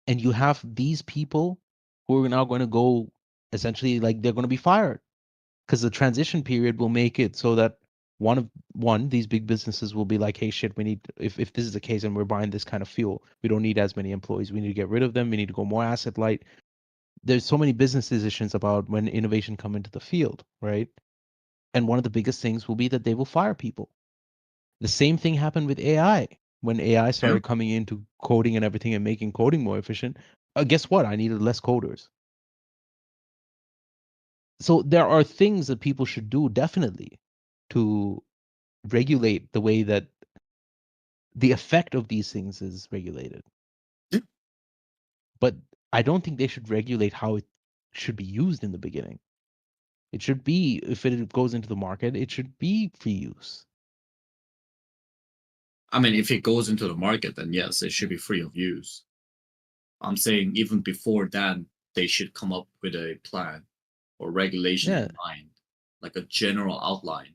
[SPEAKER 1] and you have these people who are now going to go essentially like they're going to be fired because the transition period will make it so that these big businesses will be like, hey shit, we need, if this is the case and we're buying this kind of fuel, we don't need as many employees, we need to get rid of them, we need to go more asset light. There's so many business decisions about when innovation come into the field, right? And one of the biggest things will be that they will fire people. The same thing happened with AI. When AI started coming into coding and everything and making coding more efficient, guess what? I needed less coders. So there are things that people should do definitely to regulate the way that the effect of these things is regulated. But I don't think they should regulate how it should be used in the beginning. It should be, if it goes into the market, it should be free use.
[SPEAKER 3] I mean, if it goes into the market, then yes, it should be free of use. I'm saying even before that, they should come up with a plan or regulation in mind, like a general outline.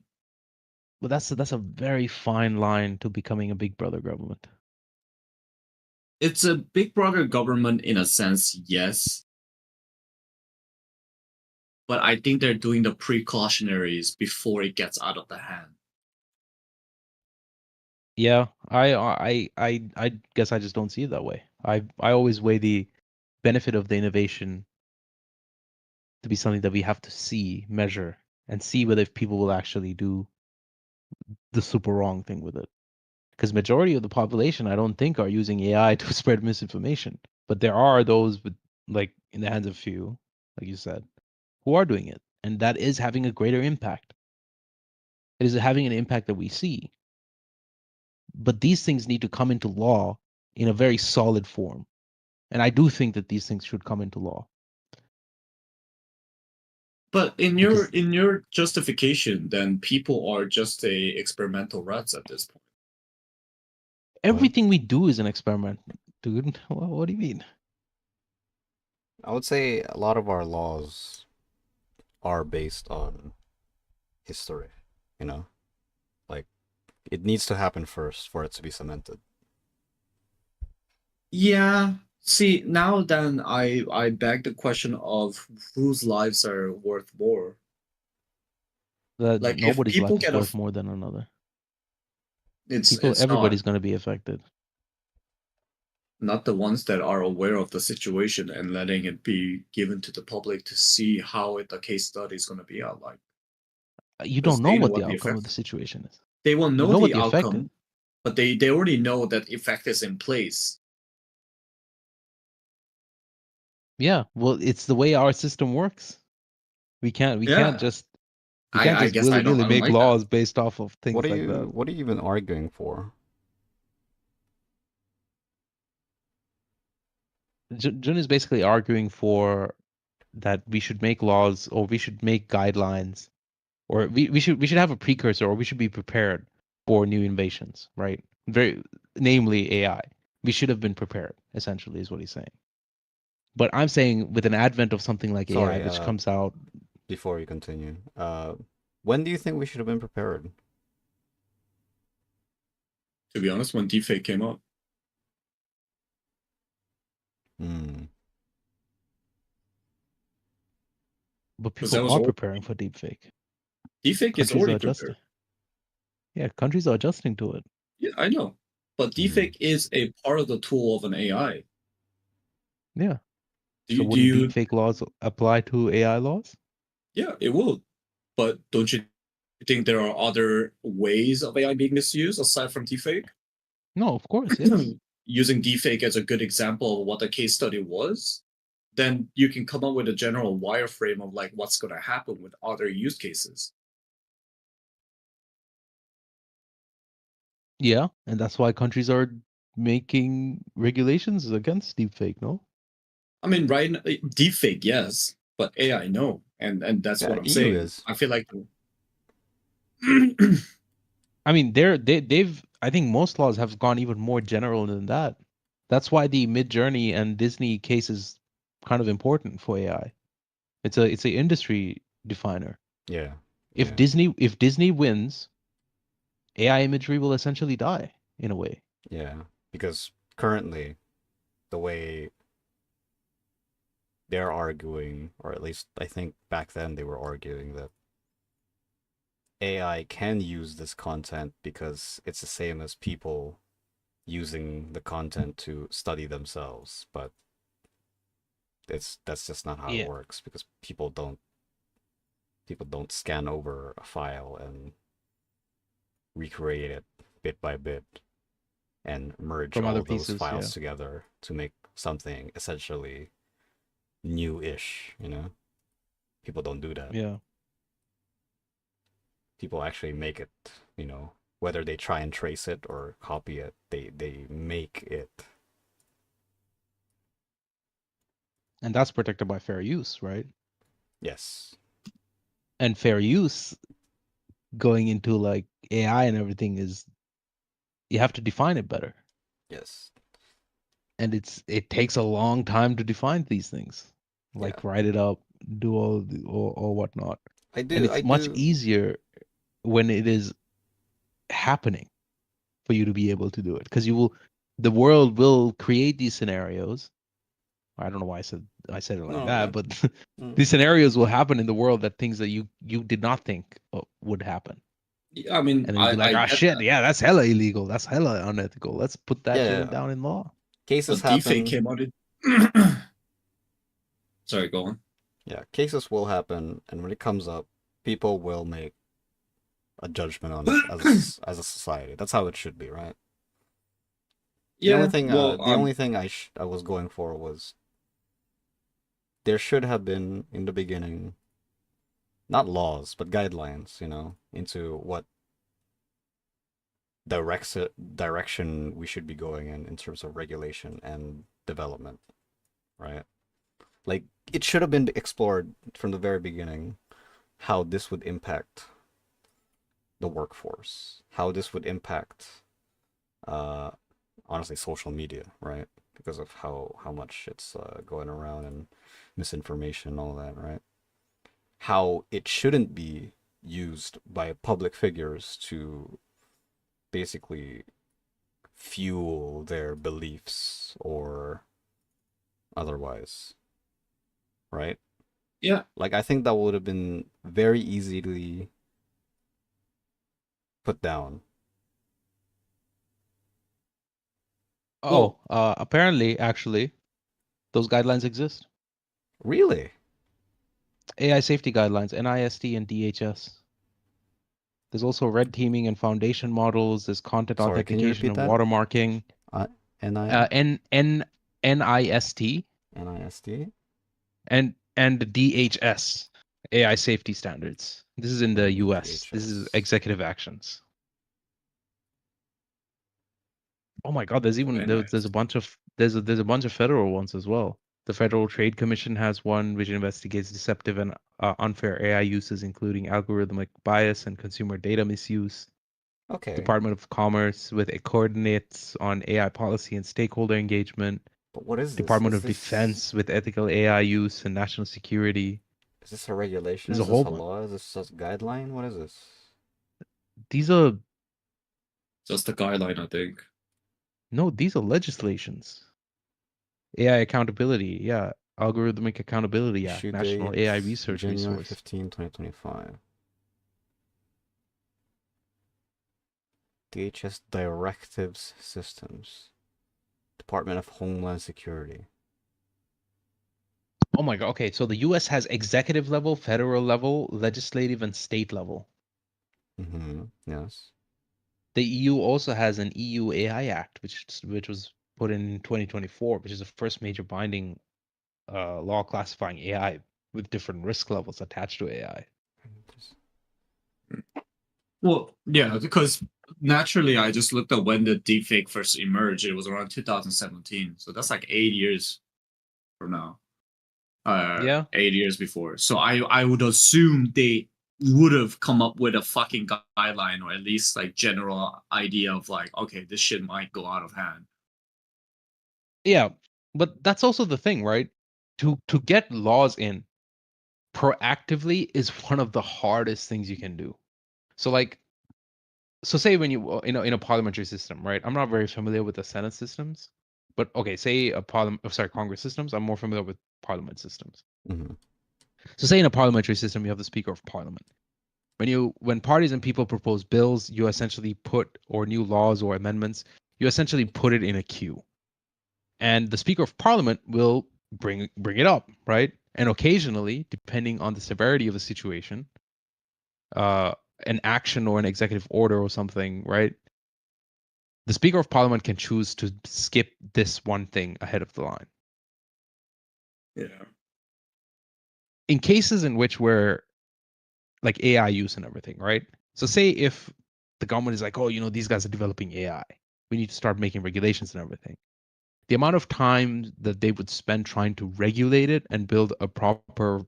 [SPEAKER 1] But that's a very fine line to becoming a big brother government.
[SPEAKER 3] It's a big brother government in a sense, yes. But I think they're doing the precautionaries before it gets out of the hand.
[SPEAKER 1] Yeah, I guess I just don't see it that way. I always weigh the benefit of the innovation to be something that we have to see, measure, and see whether if people will actually do the super wrong thing with it. Because majority of the population, I don't think, are using AI to spread misinformation. But there are those with, like, in the hands of few, like you said, who are doing it, and that is having a greater impact. It is having an impact that we see. But these things need to come into law in a very solid form. And I do think that these things should come into law.
[SPEAKER 3] But in
[SPEAKER 1] Because
[SPEAKER 3] your justification, then people are just a experimental rats at this point.
[SPEAKER 1] everything we do is an experiment, dude. What do you mean?
[SPEAKER 2] I would say a lot of our laws are based on history, you know? Like, it needs to happen first for it to be cemented.
[SPEAKER 3] Yeah. See, now then I beg the question of whose lives are worth more.
[SPEAKER 1] That
[SPEAKER 3] Like if
[SPEAKER 1] nobody's
[SPEAKER 3] people
[SPEAKER 1] life is
[SPEAKER 3] get a
[SPEAKER 1] worth more than another. People,
[SPEAKER 3] it's not
[SPEAKER 1] everybody's gonna be affected.
[SPEAKER 3] not the ones that are aware of the situation and letting it be given to the public to see how the case study is going to be out like,
[SPEAKER 1] You
[SPEAKER 3] because
[SPEAKER 1] don't know
[SPEAKER 3] they know
[SPEAKER 1] what
[SPEAKER 3] what
[SPEAKER 1] the
[SPEAKER 3] the
[SPEAKER 1] outcome
[SPEAKER 3] effect
[SPEAKER 1] of the situation is.
[SPEAKER 3] they will
[SPEAKER 1] You
[SPEAKER 3] know
[SPEAKER 1] know what
[SPEAKER 3] the
[SPEAKER 1] the effect is.
[SPEAKER 3] outcome, but they already know that effect is in place.
[SPEAKER 1] Yeah, well, it's the way our system works. We can't
[SPEAKER 3] Yeah,
[SPEAKER 1] just
[SPEAKER 3] I guess
[SPEAKER 1] willy nilly
[SPEAKER 3] I don't
[SPEAKER 1] make
[SPEAKER 3] like that.
[SPEAKER 1] laws based off of
[SPEAKER 2] What
[SPEAKER 1] things
[SPEAKER 2] are
[SPEAKER 1] like that.
[SPEAKER 2] you even arguing for?
[SPEAKER 1] Jun is basically arguing for that we should make laws or we should make guidelines or we should have a precursor or we should be prepared for new invasions, right? Very namely AI. We should have been prepared, essentially, is what he's saying. But I'm saying with an advent of something like AI,
[SPEAKER 2] Sorry,
[SPEAKER 1] which comes out
[SPEAKER 2] before you continue, when do you think we should have been prepared?
[SPEAKER 3] To be honest, when deepfake came out.
[SPEAKER 1] But
[SPEAKER 3] Because that
[SPEAKER 1] people
[SPEAKER 3] was
[SPEAKER 1] are
[SPEAKER 3] all
[SPEAKER 1] preparing for deepfake.
[SPEAKER 3] deepfake is
[SPEAKER 1] Countries
[SPEAKER 3] already
[SPEAKER 1] are
[SPEAKER 3] prepared.
[SPEAKER 1] adjusting. Yeah, countries are adjusting to it.
[SPEAKER 3] Yeah, I know. But deepfake is a part of the tool of an AI.
[SPEAKER 1] Yeah.
[SPEAKER 3] Do
[SPEAKER 1] So
[SPEAKER 3] you, do
[SPEAKER 1] wouldn't
[SPEAKER 3] you
[SPEAKER 1] deepfake laws apply to AI laws?
[SPEAKER 3] Yeah, it will. But don't you think there are other ways of AI being misused aside from deepfake?
[SPEAKER 1] No, of course, yes.
[SPEAKER 3] Using deepfake as a good example of what the case study was, then you can come up with a general wireframe of like what's going to happen with other use cases.
[SPEAKER 1] Yeah, and that's why countries are making regulations against deepfake, no?
[SPEAKER 3] I mean, right? Deepfake, yes, but AI, no, and that's
[SPEAKER 2] Yeah,
[SPEAKER 3] what I'm
[SPEAKER 2] EU
[SPEAKER 3] saying.
[SPEAKER 2] is.
[SPEAKER 3] I feel like
[SPEAKER 1] I mean, they've I think most laws have gone even more general than that. That's why the Mid-Journey and Disney case is kind of important for AI. It's a industry definer.
[SPEAKER 2] Yeah.
[SPEAKER 1] If
[SPEAKER 2] Yeah.
[SPEAKER 1] Disney wins, AI imagery will essentially die in a way.
[SPEAKER 2] Yeah, because currently the way they're arguing, or at least I think back then they were arguing that AI can use this content because it's the same as people using the content to study themselves, but that's just not how it
[SPEAKER 1] Yeah.
[SPEAKER 2] works because people don't scan over a file and recreate it bit by bit and merge
[SPEAKER 1] From
[SPEAKER 2] all
[SPEAKER 1] other
[SPEAKER 2] of those
[SPEAKER 1] pieces,
[SPEAKER 2] files
[SPEAKER 1] yeah.
[SPEAKER 2] together to make something essentially new-ish, you know? People don't do that.
[SPEAKER 1] Yeah.
[SPEAKER 2] People actually make it, you know, whether they try and trace it or copy it, they make it.
[SPEAKER 1] And that's protected by fair use, right?
[SPEAKER 2] Yes.
[SPEAKER 1] And fair use going into like AI and everything is you have to define it better.
[SPEAKER 2] Yes.
[SPEAKER 1] And it takes a long time to define these things.
[SPEAKER 2] Yeah.
[SPEAKER 1] Like write it up, do or whatnot.
[SPEAKER 2] I
[SPEAKER 1] And
[SPEAKER 2] do
[SPEAKER 1] it's much
[SPEAKER 2] do
[SPEAKER 1] easier when it is happening for you to be able to do it. Because the world will create these scenarios. I don't know why I said it like
[SPEAKER 2] no,
[SPEAKER 1] that,
[SPEAKER 2] yeah.
[SPEAKER 1] but
[SPEAKER 2] Mm.
[SPEAKER 1] these scenarios will happen in the world that things that you did not think would happen.
[SPEAKER 3] I mean,
[SPEAKER 1] And then you'd be like,
[SPEAKER 3] I
[SPEAKER 1] ah,
[SPEAKER 3] get
[SPEAKER 1] shit,
[SPEAKER 3] that.
[SPEAKER 1] yeah, that's hella illegal. That's hella unethical. Let's put that shit
[SPEAKER 2] Yeah.
[SPEAKER 1] down in law.
[SPEAKER 2] Cases
[SPEAKER 3] But deepfake
[SPEAKER 2] happen.
[SPEAKER 3] came out. Sorry, go on.
[SPEAKER 2] Yeah, cases will happen, and when it comes up, people will make a judgment on it as a society. That's how it should be, right? The only
[SPEAKER 3] Yeah,
[SPEAKER 2] thing,
[SPEAKER 3] well,
[SPEAKER 2] the only thing I was going for was there should have been in the beginning, not laws but guidelines, you know, into what direction we should be going in terms of regulation and development, right? Like it should have been explored from the very beginning how this would impact the workforce, how this would impact honestly social media, right? Because of how much it's going around and misinformation and all that, right? How it shouldn't be used by public figures to basically fuel their beliefs or otherwise, right?
[SPEAKER 3] Yeah.
[SPEAKER 2] Like, I think that would have been very easily put down.
[SPEAKER 1] Oh, apparently, actually, those guidelines exist.
[SPEAKER 2] Really?
[SPEAKER 1] AI safety guidelines, NIST and DHS. There's also red teaming and foundation models. There's content
[SPEAKER 2] Sorry, can you
[SPEAKER 1] authentication
[SPEAKER 2] repeat
[SPEAKER 1] and
[SPEAKER 2] that?
[SPEAKER 1] watermarking. NIST
[SPEAKER 2] NIST?
[SPEAKER 1] and the DHS, AI safety standards. This is in the US. This is
[SPEAKER 2] DHS.
[SPEAKER 1] executive actions. Oh my God, there's even
[SPEAKER 3] Very
[SPEAKER 1] there's a bunch of there's a bunch of federal ones as well. The Federal Trade Commission has one which investigates deceptive and unfair AI uses, including algorithmic bias and consumer data misuse.
[SPEAKER 2] Okay.
[SPEAKER 1] Department of Commerce with it coordinates on AI policy and stakeholder engagement.
[SPEAKER 2] But what is this?
[SPEAKER 1] Department
[SPEAKER 2] Is
[SPEAKER 1] of
[SPEAKER 2] this
[SPEAKER 1] Defense with ethical AI use and national security.
[SPEAKER 2] is this a regulation?
[SPEAKER 1] There's a
[SPEAKER 2] Is this
[SPEAKER 1] whole
[SPEAKER 2] a
[SPEAKER 1] bunch.
[SPEAKER 2] law? Is this a guideline? What is this?
[SPEAKER 1] These are
[SPEAKER 3] Just a guideline, I think.
[SPEAKER 1] no, these are legislations. AI accountability, yeah. Algorithmic Accountability Act,
[SPEAKER 2] Issue
[SPEAKER 1] National
[SPEAKER 2] date
[SPEAKER 1] AI Research
[SPEAKER 2] January
[SPEAKER 1] Resource.
[SPEAKER 2] 15, 2025. DHS Directives Systems. Department of Homeland Security.
[SPEAKER 1] Oh my God. Okay, so the US has executive level, federal level, legislative, and state level.
[SPEAKER 2] Mm-hmm. Yes.
[SPEAKER 1] The EU also has an EU AI Act, which was put in 2024, which is the first major binding law classifying AI with different risk levels attached to AI.
[SPEAKER 3] Well, yeah, because naturally I just looked at when the deepfake first emerged. It was around 2017. So that's like 8 years from now.
[SPEAKER 1] Yeah.
[SPEAKER 3] 8 years before. So I would assume they would have come up with a fucking guideline or at least like general idea of like, okay, this shit might go out of hand.
[SPEAKER 1] Yeah, but that's also the thing, right? To get laws in proactively is one of the hardest things you can do. So like, so say when you in a parliamentary system, right? I'm not very familiar with the Senate systems, but okay, say a Congress systems. I'm more familiar with parliament systems.
[SPEAKER 2] Mm-hmm.
[SPEAKER 1] So say in a parliamentary system, you have the Speaker of Parliament. When parties and people propose bills, you essentially put or new laws or amendments, you essentially put it in a queue, and the Speaker of Parliament will bring it up, right? And occasionally, depending on the severity of the situation, an action or an executive order or something, right? The Speaker of Parliament can choose to skip this one thing ahead of the line.
[SPEAKER 3] Yeah.
[SPEAKER 1] In cases in which we're like AI use and everything, right? So say if the government is like, oh, these guys are developing AI, we need to start making regulations and everything. The amount of time that they would spend trying to regulate it and build a proper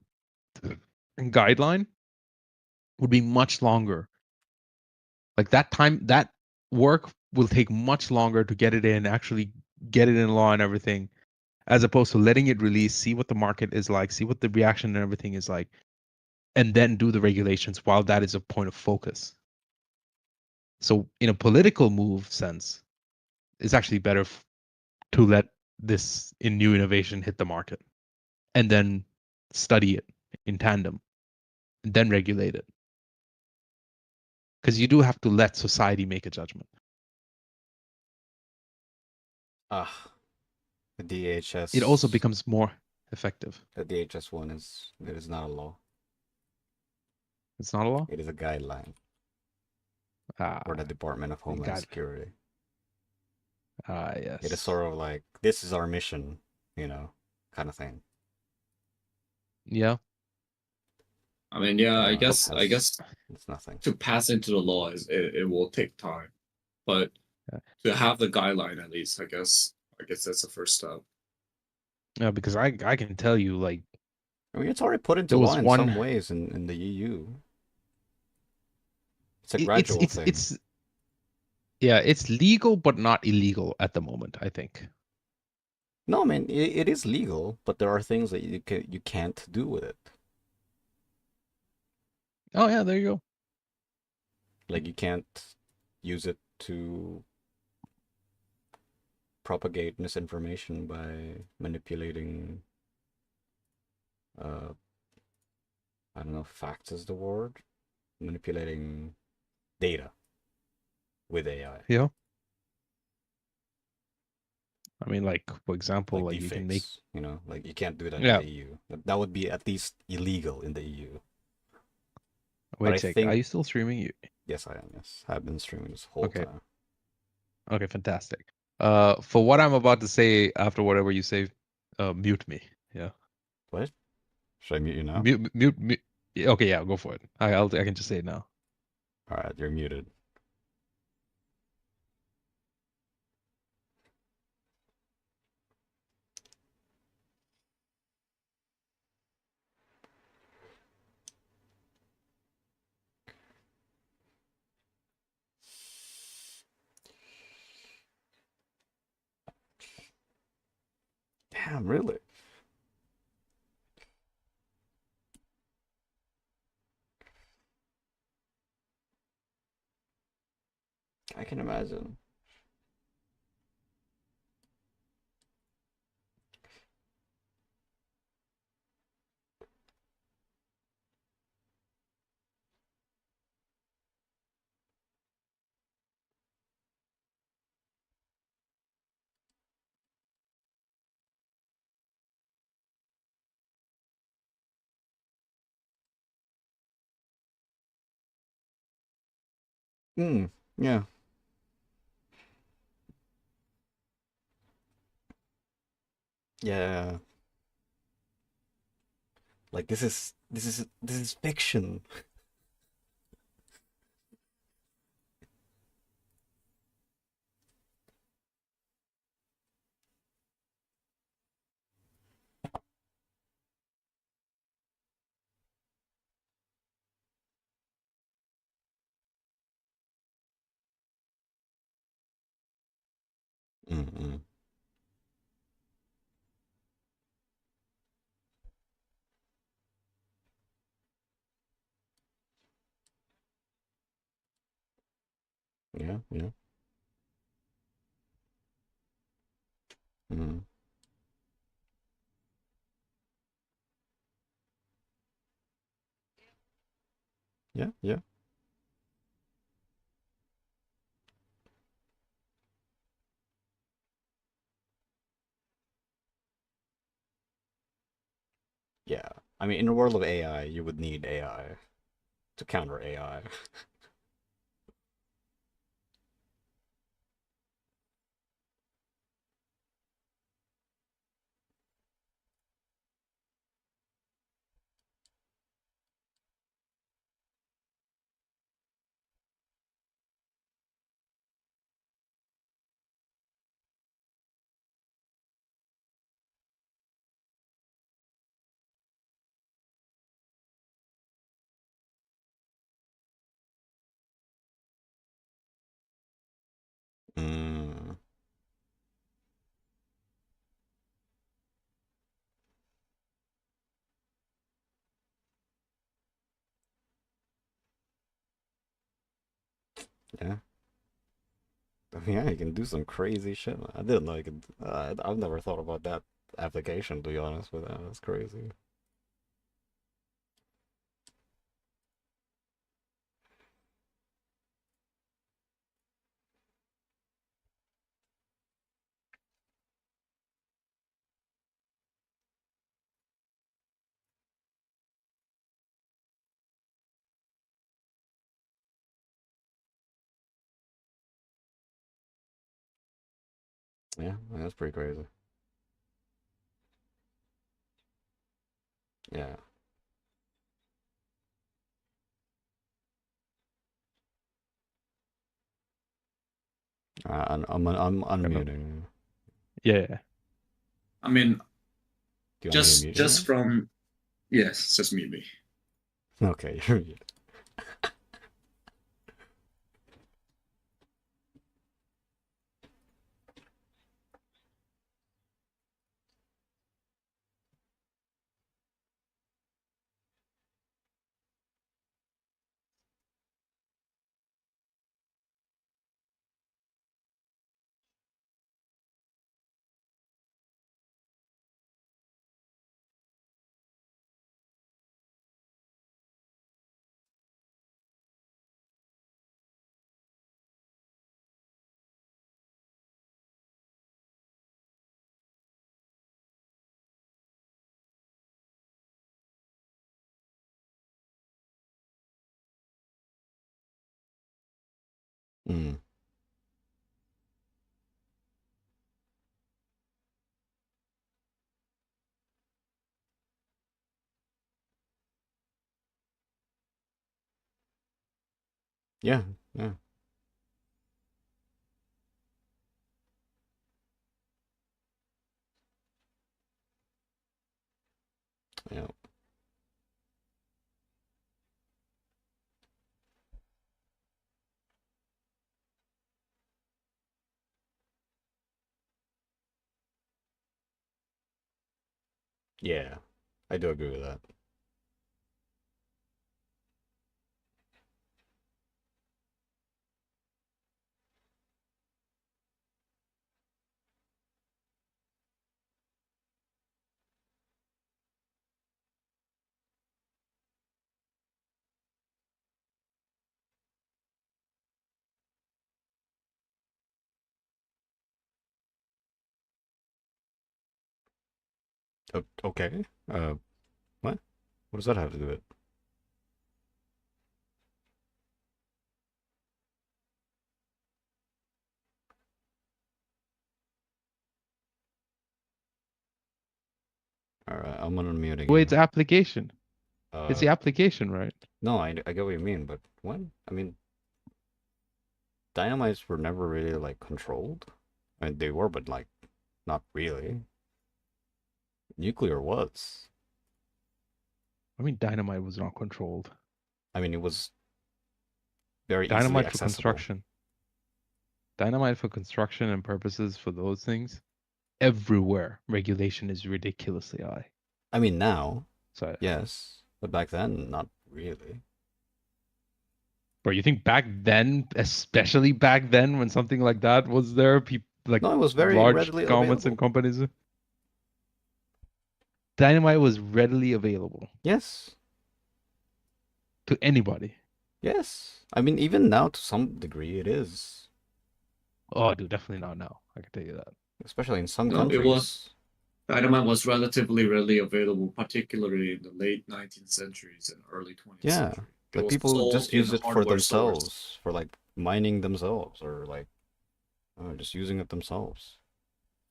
[SPEAKER 1] guideline would be much longer. Like that work will take much longer to get it in, actually get it in law and everything, as opposed to letting it release, see what the market is like, see what the reaction and everything is like, and then do the regulations while that is a point of focus. So in a political move sense, it's actually better to let this new innovation hit the market and then study it in tandem and then regulate it. Because you do have to let society make a judgment.
[SPEAKER 2] The DHS.
[SPEAKER 1] It also becomes more effective.
[SPEAKER 2] The DHS one it is not a law.
[SPEAKER 1] It's not a law?
[SPEAKER 2] It is a guideline. For the Department of Homeland Security.
[SPEAKER 1] Yes.
[SPEAKER 2] It is sort of like, this is our mission, kind of thing.
[SPEAKER 3] Yeah. I mean, yeah, I guess
[SPEAKER 2] it's nothing.
[SPEAKER 3] To pass into the law it will take time, but to have the guideline at least, I guess that's the first step.
[SPEAKER 1] Yeah, because I can tell you, like,
[SPEAKER 2] I mean, it's already put into law in some ways in the EU. It's a gradual thing.
[SPEAKER 1] It's legal but not illegal at the moment, I think.
[SPEAKER 2] No, I mean, it is legal, but there are things that you can't do with it.
[SPEAKER 1] Oh yeah, there you go.
[SPEAKER 2] Like, you can't use it to propagate misinformation by manipulating, I don't know if facts is the word, manipulating data with AI.
[SPEAKER 1] Yeah. I mean, like, for example,
[SPEAKER 2] Like
[SPEAKER 1] like you can make.
[SPEAKER 2] deepfakes, you know, like you can't do that in
[SPEAKER 1] Yeah.
[SPEAKER 2] the EU. That would be at least illegal in the EU. But
[SPEAKER 1] Wait
[SPEAKER 2] I
[SPEAKER 1] a sec. Are
[SPEAKER 2] think,
[SPEAKER 1] you still streaming? You.
[SPEAKER 2] yes, I am. Yes, I've been streaming this whole
[SPEAKER 1] Okay.
[SPEAKER 2] time.
[SPEAKER 1] Okay. Fantastic. For what I'm about to say after whatever you say, mute me. Yeah.
[SPEAKER 2] What? Should I mute you now?
[SPEAKER 1] Mute. Yeah, okay. Yeah. Go for it. I can just say it now.
[SPEAKER 2] All right, you're muted. Damn, really? I can imagine. Hmm. Yeah. Yeah. Like this is fiction. Mm-mm. Yeah, yeah. Mm. Yeah, yeah. Yeah. I mean, in the world of AI, you would need AI to counter AI. Mm. Yeah. I mean, yeah, you can do some crazy shit. I didn't know you could. I've never thought about that application, to be honest with that. That's crazy. Yeah, that's pretty crazy. Yeah. I'm
[SPEAKER 1] Gonna-
[SPEAKER 2] unmuting.
[SPEAKER 1] Yeah.
[SPEAKER 3] I mean,
[SPEAKER 2] Do you want me to
[SPEAKER 3] just
[SPEAKER 2] mute you
[SPEAKER 3] just
[SPEAKER 2] now?
[SPEAKER 3] from yes, just mute me.
[SPEAKER 2] Okay, you're muted. Mm. Yeah, yeah. Yeah. Yeah. I do agree with that. Okay. What? What does that have to do with it? All right, I'm gonna unmute
[SPEAKER 1] Wait,
[SPEAKER 2] again.
[SPEAKER 1] it's application. It's the application, right?
[SPEAKER 2] No, I get what you mean, but what? I mean, dynamites were never really like controlled. I mean, they were, but like, not really. Nuclear was.
[SPEAKER 1] I mean, dynamite was not controlled.
[SPEAKER 2] I mean, it was very easily
[SPEAKER 1] Dynamite for
[SPEAKER 2] accessible.
[SPEAKER 1] construction. Dynamite for construction and purposes for those things. Everywhere, regulation is ridiculously high.
[SPEAKER 2] I mean, now,
[SPEAKER 1] So,
[SPEAKER 2] yes, but back then, not really.
[SPEAKER 1] bro, you think back then, especially back then, when something like that was there, people like
[SPEAKER 2] No, it was very
[SPEAKER 1] large
[SPEAKER 2] readily
[SPEAKER 1] governments and
[SPEAKER 2] available.
[SPEAKER 1] companies, dynamite was readily available
[SPEAKER 2] Yes.
[SPEAKER 1] to anybody.
[SPEAKER 2] Yes. I mean, even now, to some degree, it is.
[SPEAKER 1] Oh, dude, definitely not now. I can tell you that.
[SPEAKER 2] Especially in some
[SPEAKER 3] No,
[SPEAKER 2] countries.
[SPEAKER 3] it was. Dynamite was relatively readily available, particularly in the late 19th centuries and early 20th
[SPEAKER 2] Yeah,
[SPEAKER 3] century. It
[SPEAKER 2] like
[SPEAKER 3] was
[SPEAKER 2] people
[SPEAKER 3] sold
[SPEAKER 2] just
[SPEAKER 3] in
[SPEAKER 2] use it for
[SPEAKER 3] hardware stores.
[SPEAKER 2] themselves, for like mining themselves, or like just using it themselves.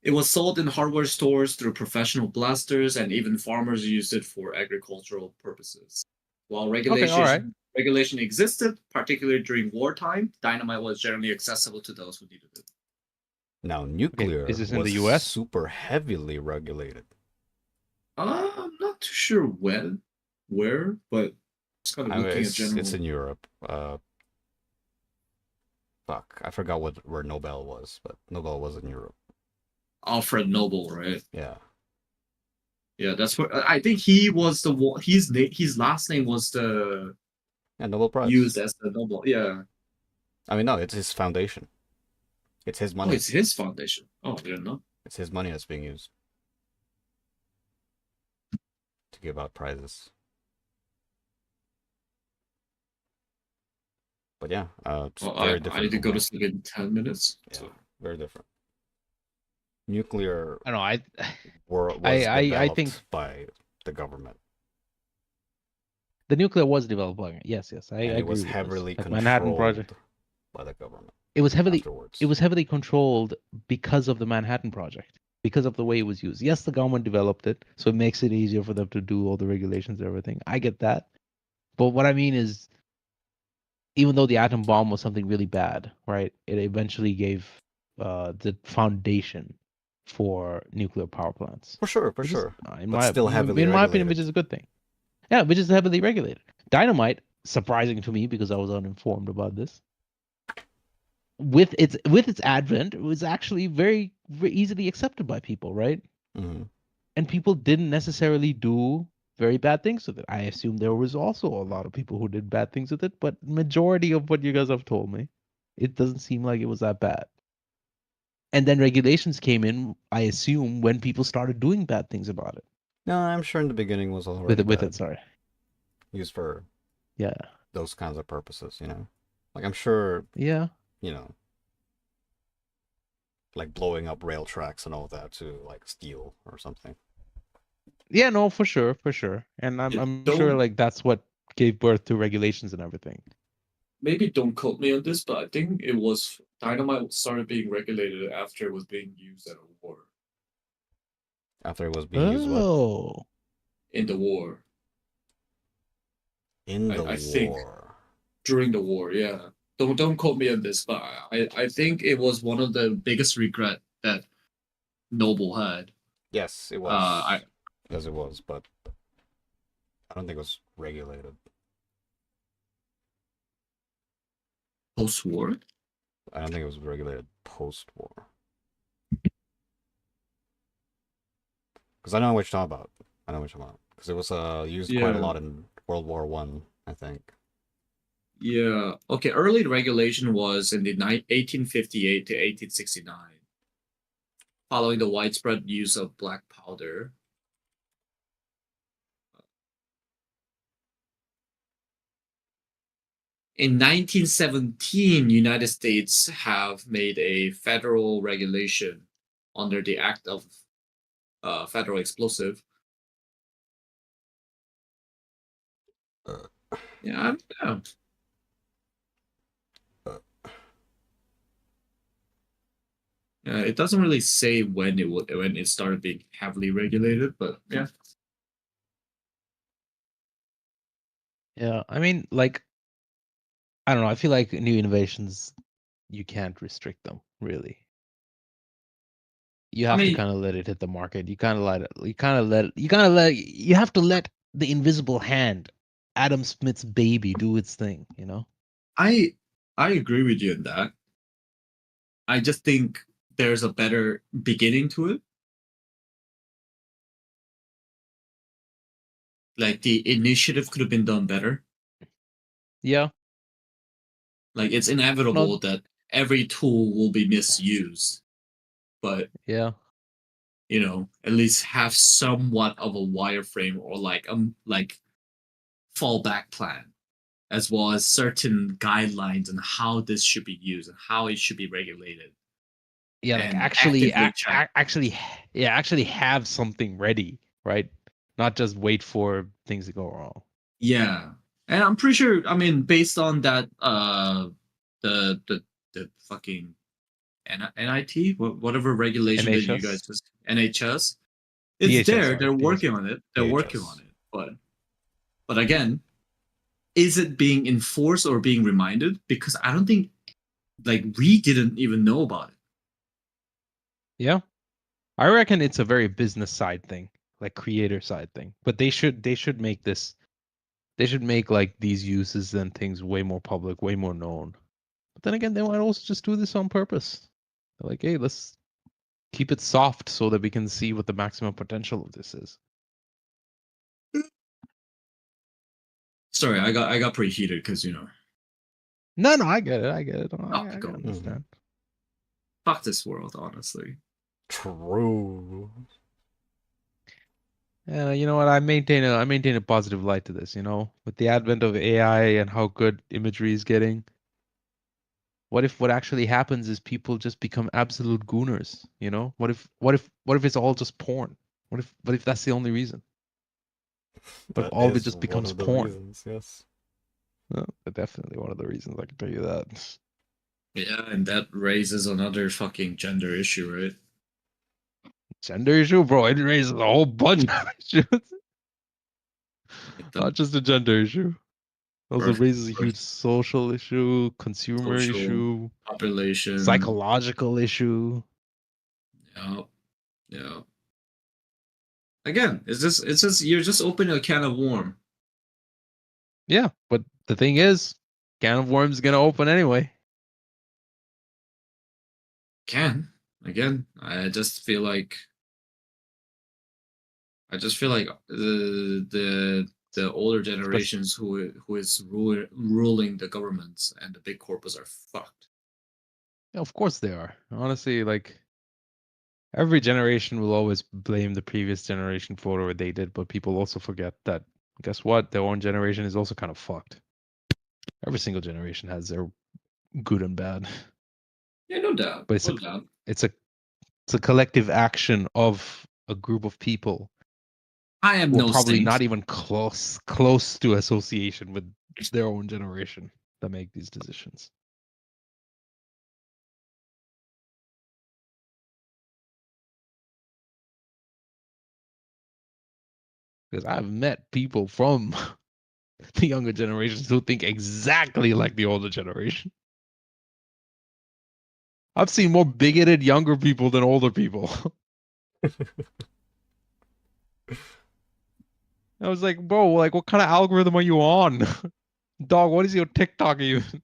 [SPEAKER 3] It was sold in hardware stores through professional blasters, and even farmers used it for agricultural purposes. While
[SPEAKER 1] Okay, all right.
[SPEAKER 3] regulation existed, particularly during wartime, dynamite was generally accessible to those who needed it.
[SPEAKER 2] Now, nuclear
[SPEAKER 1] is this in
[SPEAKER 2] was
[SPEAKER 1] the US?
[SPEAKER 2] super heavily regulated.
[SPEAKER 3] I'm not too sure when, where, but just kind of
[SPEAKER 2] I mean,
[SPEAKER 3] looking at
[SPEAKER 2] it's
[SPEAKER 3] general.
[SPEAKER 2] in Europe. Fuck, I forgot where Nobel was, but Nobel was in Europe.
[SPEAKER 3] Alfred Nobel, right?
[SPEAKER 2] Yeah.
[SPEAKER 3] Yeah, that's what I think. He was the one. His last name was the
[SPEAKER 2] Nobel Prize.
[SPEAKER 3] used as the Nobel. Yeah.
[SPEAKER 2] I mean, no, it's his foundation. It's his
[SPEAKER 3] Oh,
[SPEAKER 2] money.
[SPEAKER 3] it's his foundation. Oh, I didn't know.
[SPEAKER 2] It's his money that's being used to give out prizes. But yeah, it's very different.
[SPEAKER 3] I need to go to sleep in 10 minutes.
[SPEAKER 2] Yeah,
[SPEAKER 3] So.
[SPEAKER 2] very different. Nuclear.
[SPEAKER 1] I know.
[SPEAKER 2] Was
[SPEAKER 1] I think
[SPEAKER 2] developed by the government.
[SPEAKER 1] the nuclear was developed by yes. I
[SPEAKER 2] And
[SPEAKER 1] agree
[SPEAKER 2] it was
[SPEAKER 1] with
[SPEAKER 2] heavily
[SPEAKER 1] this. Like
[SPEAKER 2] controlled
[SPEAKER 1] Manhattan Project.
[SPEAKER 2] by the government.
[SPEAKER 1] It was heavily
[SPEAKER 2] afterwards.
[SPEAKER 1] it was heavily controlled because of the Manhattan Project, because of the way it was used. Yes, the government developed it, so it makes it easier for them to do all the regulations and everything. I get that. But what I mean is, even though the atom bomb was something really bad, right? It eventually gave the foundation for nuclear power plants.
[SPEAKER 2] For sure,
[SPEAKER 1] Which is, in
[SPEAKER 2] but
[SPEAKER 1] my
[SPEAKER 2] still heavily
[SPEAKER 1] in my opinion,
[SPEAKER 2] regulated.
[SPEAKER 1] which is a good thing. Yeah, which is heavily regulated. Dynamite, surprising to me because I was uninformed about this. With its advent, it was actually very, very easily accepted by people, right?
[SPEAKER 2] Mm-hmm.
[SPEAKER 1] And people didn't necessarily do very bad things with it. I assume there was also a lot of people who did bad things with it, but majority of what you guys have told me, it doesn't seem like it was that bad. And then regulations came in, I assume, when people started doing bad things about it.
[SPEAKER 2] No, I'm sure in the beginning was already
[SPEAKER 1] With it, sorry.
[SPEAKER 2] Used for
[SPEAKER 1] yeah
[SPEAKER 2] those kinds of purposes, Like I'm sure like blowing up rail tracks and all that to like steel or something.
[SPEAKER 1] Yeah, no, for sure. And I'm sure like that's what gave birth to regulations and everything.
[SPEAKER 3] maybe don't quote me on this, but I think it was dynamite started being regulated after it was being used at a war.
[SPEAKER 2] After it was being used what?
[SPEAKER 1] Oh.
[SPEAKER 3] In the war.
[SPEAKER 2] In the
[SPEAKER 3] I think
[SPEAKER 2] war.
[SPEAKER 3] during the war, yeah. Don't quote me on this, but I think it was one of the biggest regret that Noble had.
[SPEAKER 2] Yes, it was.
[SPEAKER 3] I
[SPEAKER 2] Yes, it was, but I don't think it was regulated.
[SPEAKER 3] Post-war?
[SPEAKER 2] I don't think it was regulated post-war. Because I know what you're talking about. I know what you're talking about. Because it was used quite a lot in World War One, I think.
[SPEAKER 3] Yeah. Okay, early regulation was in the 1858 to 1869, following the widespread use of black powder. In 1917, United States have made a federal regulation under the Act of Federal Explosive. Yeah, yeah. It doesn't really say when it started being heavily regulated, but yeah.
[SPEAKER 1] Yeah, I mean, like, I don't know. I feel like new innovations, you can't restrict them, really. You have to kind of let it hit the market. You kind of let it. You have to let the invisible hand, Adam Smith's baby, do its thing. You know.
[SPEAKER 3] I agree with you in that. I just think there's a better beginning to it. Like the initiative could have been done better.
[SPEAKER 1] Yeah.
[SPEAKER 3] Like it's inevitable that every tool will be misused, but
[SPEAKER 1] yeah,
[SPEAKER 3] at least have somewhat of a wireframe or like fallback plan, as well as certain guidelines on how this should be used and how it should be regulated.
[SPEAKER 1] Yeah, like
[SPEAKER 3] and
[SPEAKER 1] actually,
[SPEAKER 3] actively check.
[SPEAKER 1] actually have something ready, right? Not just wait for things to go wrong.
[SPEAKER 3] Yeah, and I'm pretty sure. I mean, based on that, the fucking NIT, whatever regulation that you guys
[SPEAKER 1] NHS,
[SPEAKER 3] just NHS, it's
[SPEAKER 1] DHS,
[SPEAKER 3] there.
[SPEAKER 1] sorry,
[SPEAKER 3] They're
[SPEAKER 1] DHS.
[SPEAKER 3] working on it. They're working on
[SPEAKER 2] DHS.
[SPEAKER 3] it. But again, is it being enforced or being reminded? Because I don't think like we didn't even know about it.
[SPEAKER 1] Yeah, I reckon it's a very business side thing, like creator side thing. But they should make this. They should make like these uses and things way more public, way more known. But then again, they might also just do this on purpose. They're like, hey, let's keep it soft so that we can see what the maximum potential of this is.
[SPEAKER 3] Sorry, I got pretty heated because
[SPEAKER 1] No, I get it. I get it. I
[SPEAKER 3] topical.
[SPEAKER 1] understand.
[SPEAKER 3] Fuck this world, honestly.
[SPEAKER 2] True.
[SPEAKER 1] Yeah, you know what? I maintain a positive light to this. With the advent of AI and how good imagery is getting, what if what actually happens is people just become absolute gooners? What if it's all just porn? What if that's the only reason? What if
[SPEAKER 2] That
[SPEAKER 1] all of it
[SPEAKER 2] is
[SPEAKER 1] just
[SPEAKER 2] one
[SPEAKER 1] becomes
[SPEAKER 2] of the
[SPEAKER 1] porn?
[SPEAKER 2] reasons, yes.
[SPEAKER 1] Definitely one of the reasons, I can tell you that.
[SPEAKER 3] Yeah, and that raises another fucking gender issue, right?
[SPEAKER 1] Gender issue, bro. It raises a whole bunch of issues. Not just a gender issue. Also raises a huge social issue, consumer
[SPEAKER 3] social
[SPEAKER 1] issue,
[SPEAKER 3] population,
[SPEAKER 1] psychological issue.
[SPEAKER 3] Yeah. Again, it's just you're just opening a can of worm.
[SPEAKER 1] Yeah, but the thing is, can of worms gonna open anyway.
[SPEAKER 3] Again, I just feel like the older generations who is ruling the governments and the big corporates are fucked.
[SPEAKER 1] Yeah, of course they are. Honestly, like every generation will always blame the previous generation for whatever they did, but people also forget that guess what? Their own generation is also kind of fucked. Every single generation has their good and bad.
[SPEAKER 3] Yeah, no doubt.
[SPEAKER 1] But
[SPEAKER 3] No doubt.
[SPEAKER 1] it's a collective action of a group of people.
[SPEAKER 3] I am
[SPEAKER 1] who are
[SPEAKER 3] no
[SPEAKER 1] probably
[SPEAKER 3] saint.
[SPEAKER 1] not even close to association with their own generation. that make these decisions. Because I've met people from the younger generations who think exactly like the older generation. I've seen more bigoted younger people than older people. I was like, bro, like, what kind of algorithm are you on? Dog, what is your TikTok even?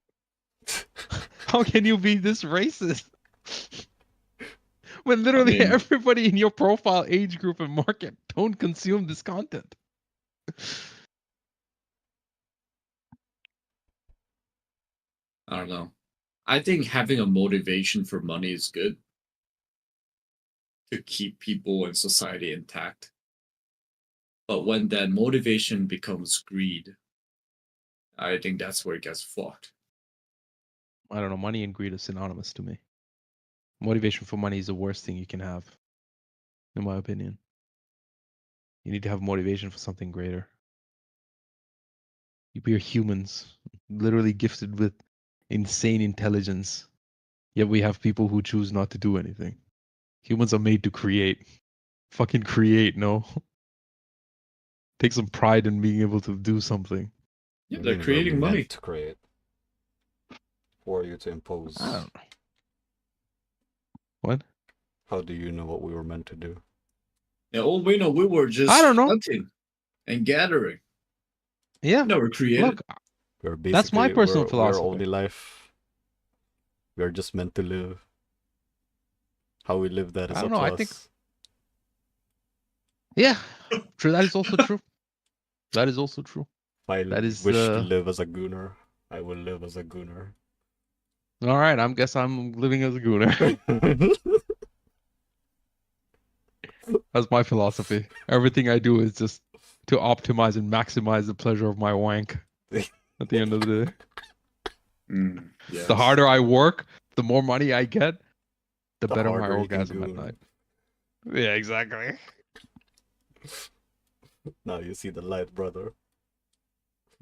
[SPEAKER 1] How can you be this racist? When literally everybody in your profile, age group, and market don't consume this content.
[SPEAKER 3] I don't know. I think having a motivation for money is good to keep people and society intact. But when that motivation becomes greed, I think that's where it gets fucked.
[SPEAKER 1] I don't know. Money and greed are synonymous to me. Motivation for money is the worst thing you can have, in my opinion. You need to have motivation for something greater. We are humans, literally gifted with insane intelligence. Yet we have people who choose not to do anything. Humans are made to create. Fucking create, no? Take some pride in being able to do something.
[SPEAKER 3] Yeah, they're creating money.
[SPEAKER 2] To create. For you to impose.
[SPEAKER 1] I don't know. What?
[SPEAKER 2] How do you know what we were meant to do?
[SPEAKER 3] Yeah, all we know, we were just
[SPEAKER 1] I don't know.
[SPEAKER 3] hunting and gathering.
[SPEAKER 1] Yeah.
[SPEAKER 3] No, we're created.
[SPEAKER 1] Look, that's my personal philosophy.
[SPEAKER 2] We're only life. We are just meant to live. How we live that is
[SPEAKER 1] I
[SPEAKER 2] up
[SPEAKER 1] don't know.
[SPEAKER 2] to
[SPEAKER 1] I think.
[SPEAKER 2] us.
[SPEAKER 1] Yeah, true. That is also true. That is also true.
[SPEAKER 2] If I
[SPEAKER 1] wish
[SPEAKER 2] to live as a gooner, I will live as a gooner.
[SPEAKER 1] All right, I guess I'm living as a gooner. That's my philosophy. Everything I do is just to optimize and maximize the pleasure of my wank. At the end of the day,
[SPEAKER 3] Yes.
[SPEAKER 1] The harder I work, the more money I get, the better my
[SPEAKER 2] harder you can
[SPEAKER 1] orgasm at
[SPEAKER 2] goon.
[SPEAKER 1] night. Yeah, exactly.
[SPEAKER 2] Now you see the light, brother.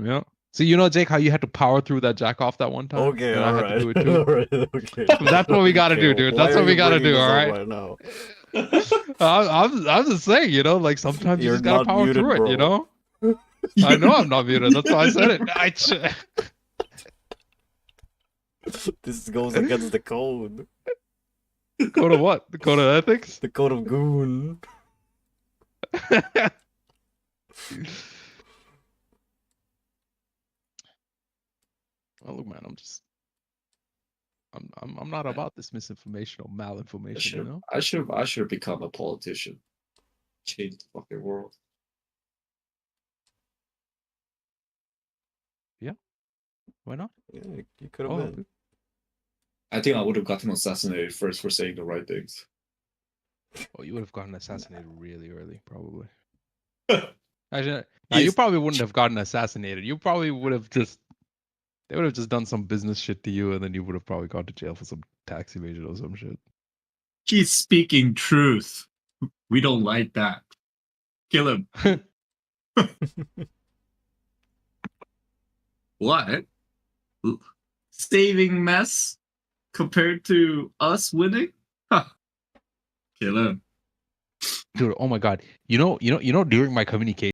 [SPEAKER 1] Yeah. So you know, Jake, how you had to power through that jack off that one time?
[SPEAKER 2] Okay,
[SPEAKER 1] and
[SPEAKER 2] all
[SPEAKER 1] I had
[SPEAKER 2] right.
[SPEAKER 1] to do it too.
[SPEAKER 2] All right, okay.
[SPEAKER 1] That's what we gotta do, dude.
[SPEAKER 2] Why
[SPEAKER 1] That's
[SPEAKER 2] are
[SPEAKER 1] what we
[SPEAKER 2] you
[SPEAKER 1] gotta
[SPEAKER 2] bringing
[SPEAKER 1] do.
[SPEAKER 2] this
[SPEAKER 1] All
[SPEAKER 2] up
[SPEAKER 1] right.
[SPEAKER 2] now?
[SPEAKER 1] I'm just saying, you know, like sometimes you
[SPEAKER 2] You're
[SPEAKER 1] just gotta
[SPEAKER 2] not
[SPEAKER 1] power
[SPEAKER 2] muted,
[SPEAKER 1] through
[SPEAKER 2] bro.
[SPEAKER 1] it, you know. I know I'm not muted. That's why I said it.
[SPEAKER 2] This goes against the code.
[SPEAKER 1] Code of what? The code of ethics?
[SPEAKER 2] The code of goon.
[SPEAKER 1] Well, look, man, I'm not about this misinformation or malinformation, you know.
[SPEAKER 3] I should become a politician. Change the fucking world.
[SPEAKER 1] Yeah. Why not?
[SPEAKER 2] Yeah, you could have been.
[SPEAKER 3] I think I would have gotten assassinated first for saying the right things.
[SPEAKER 1] Oh, you would have gotten assassinated really early, probably. Actually, you probably wouldn't have gotten assassinated. You probably would have just. They would have just done some business shit to you, and then you would have probably gone to jail for some tax evasion or some shit.
[SPEAKER 3] He's speaking truth. We don't like that. Kill him. What? Saving mess compared to us winning? Huh. Kill him.
[SPEAKER 1] Dude, oh my god. You know, during my communication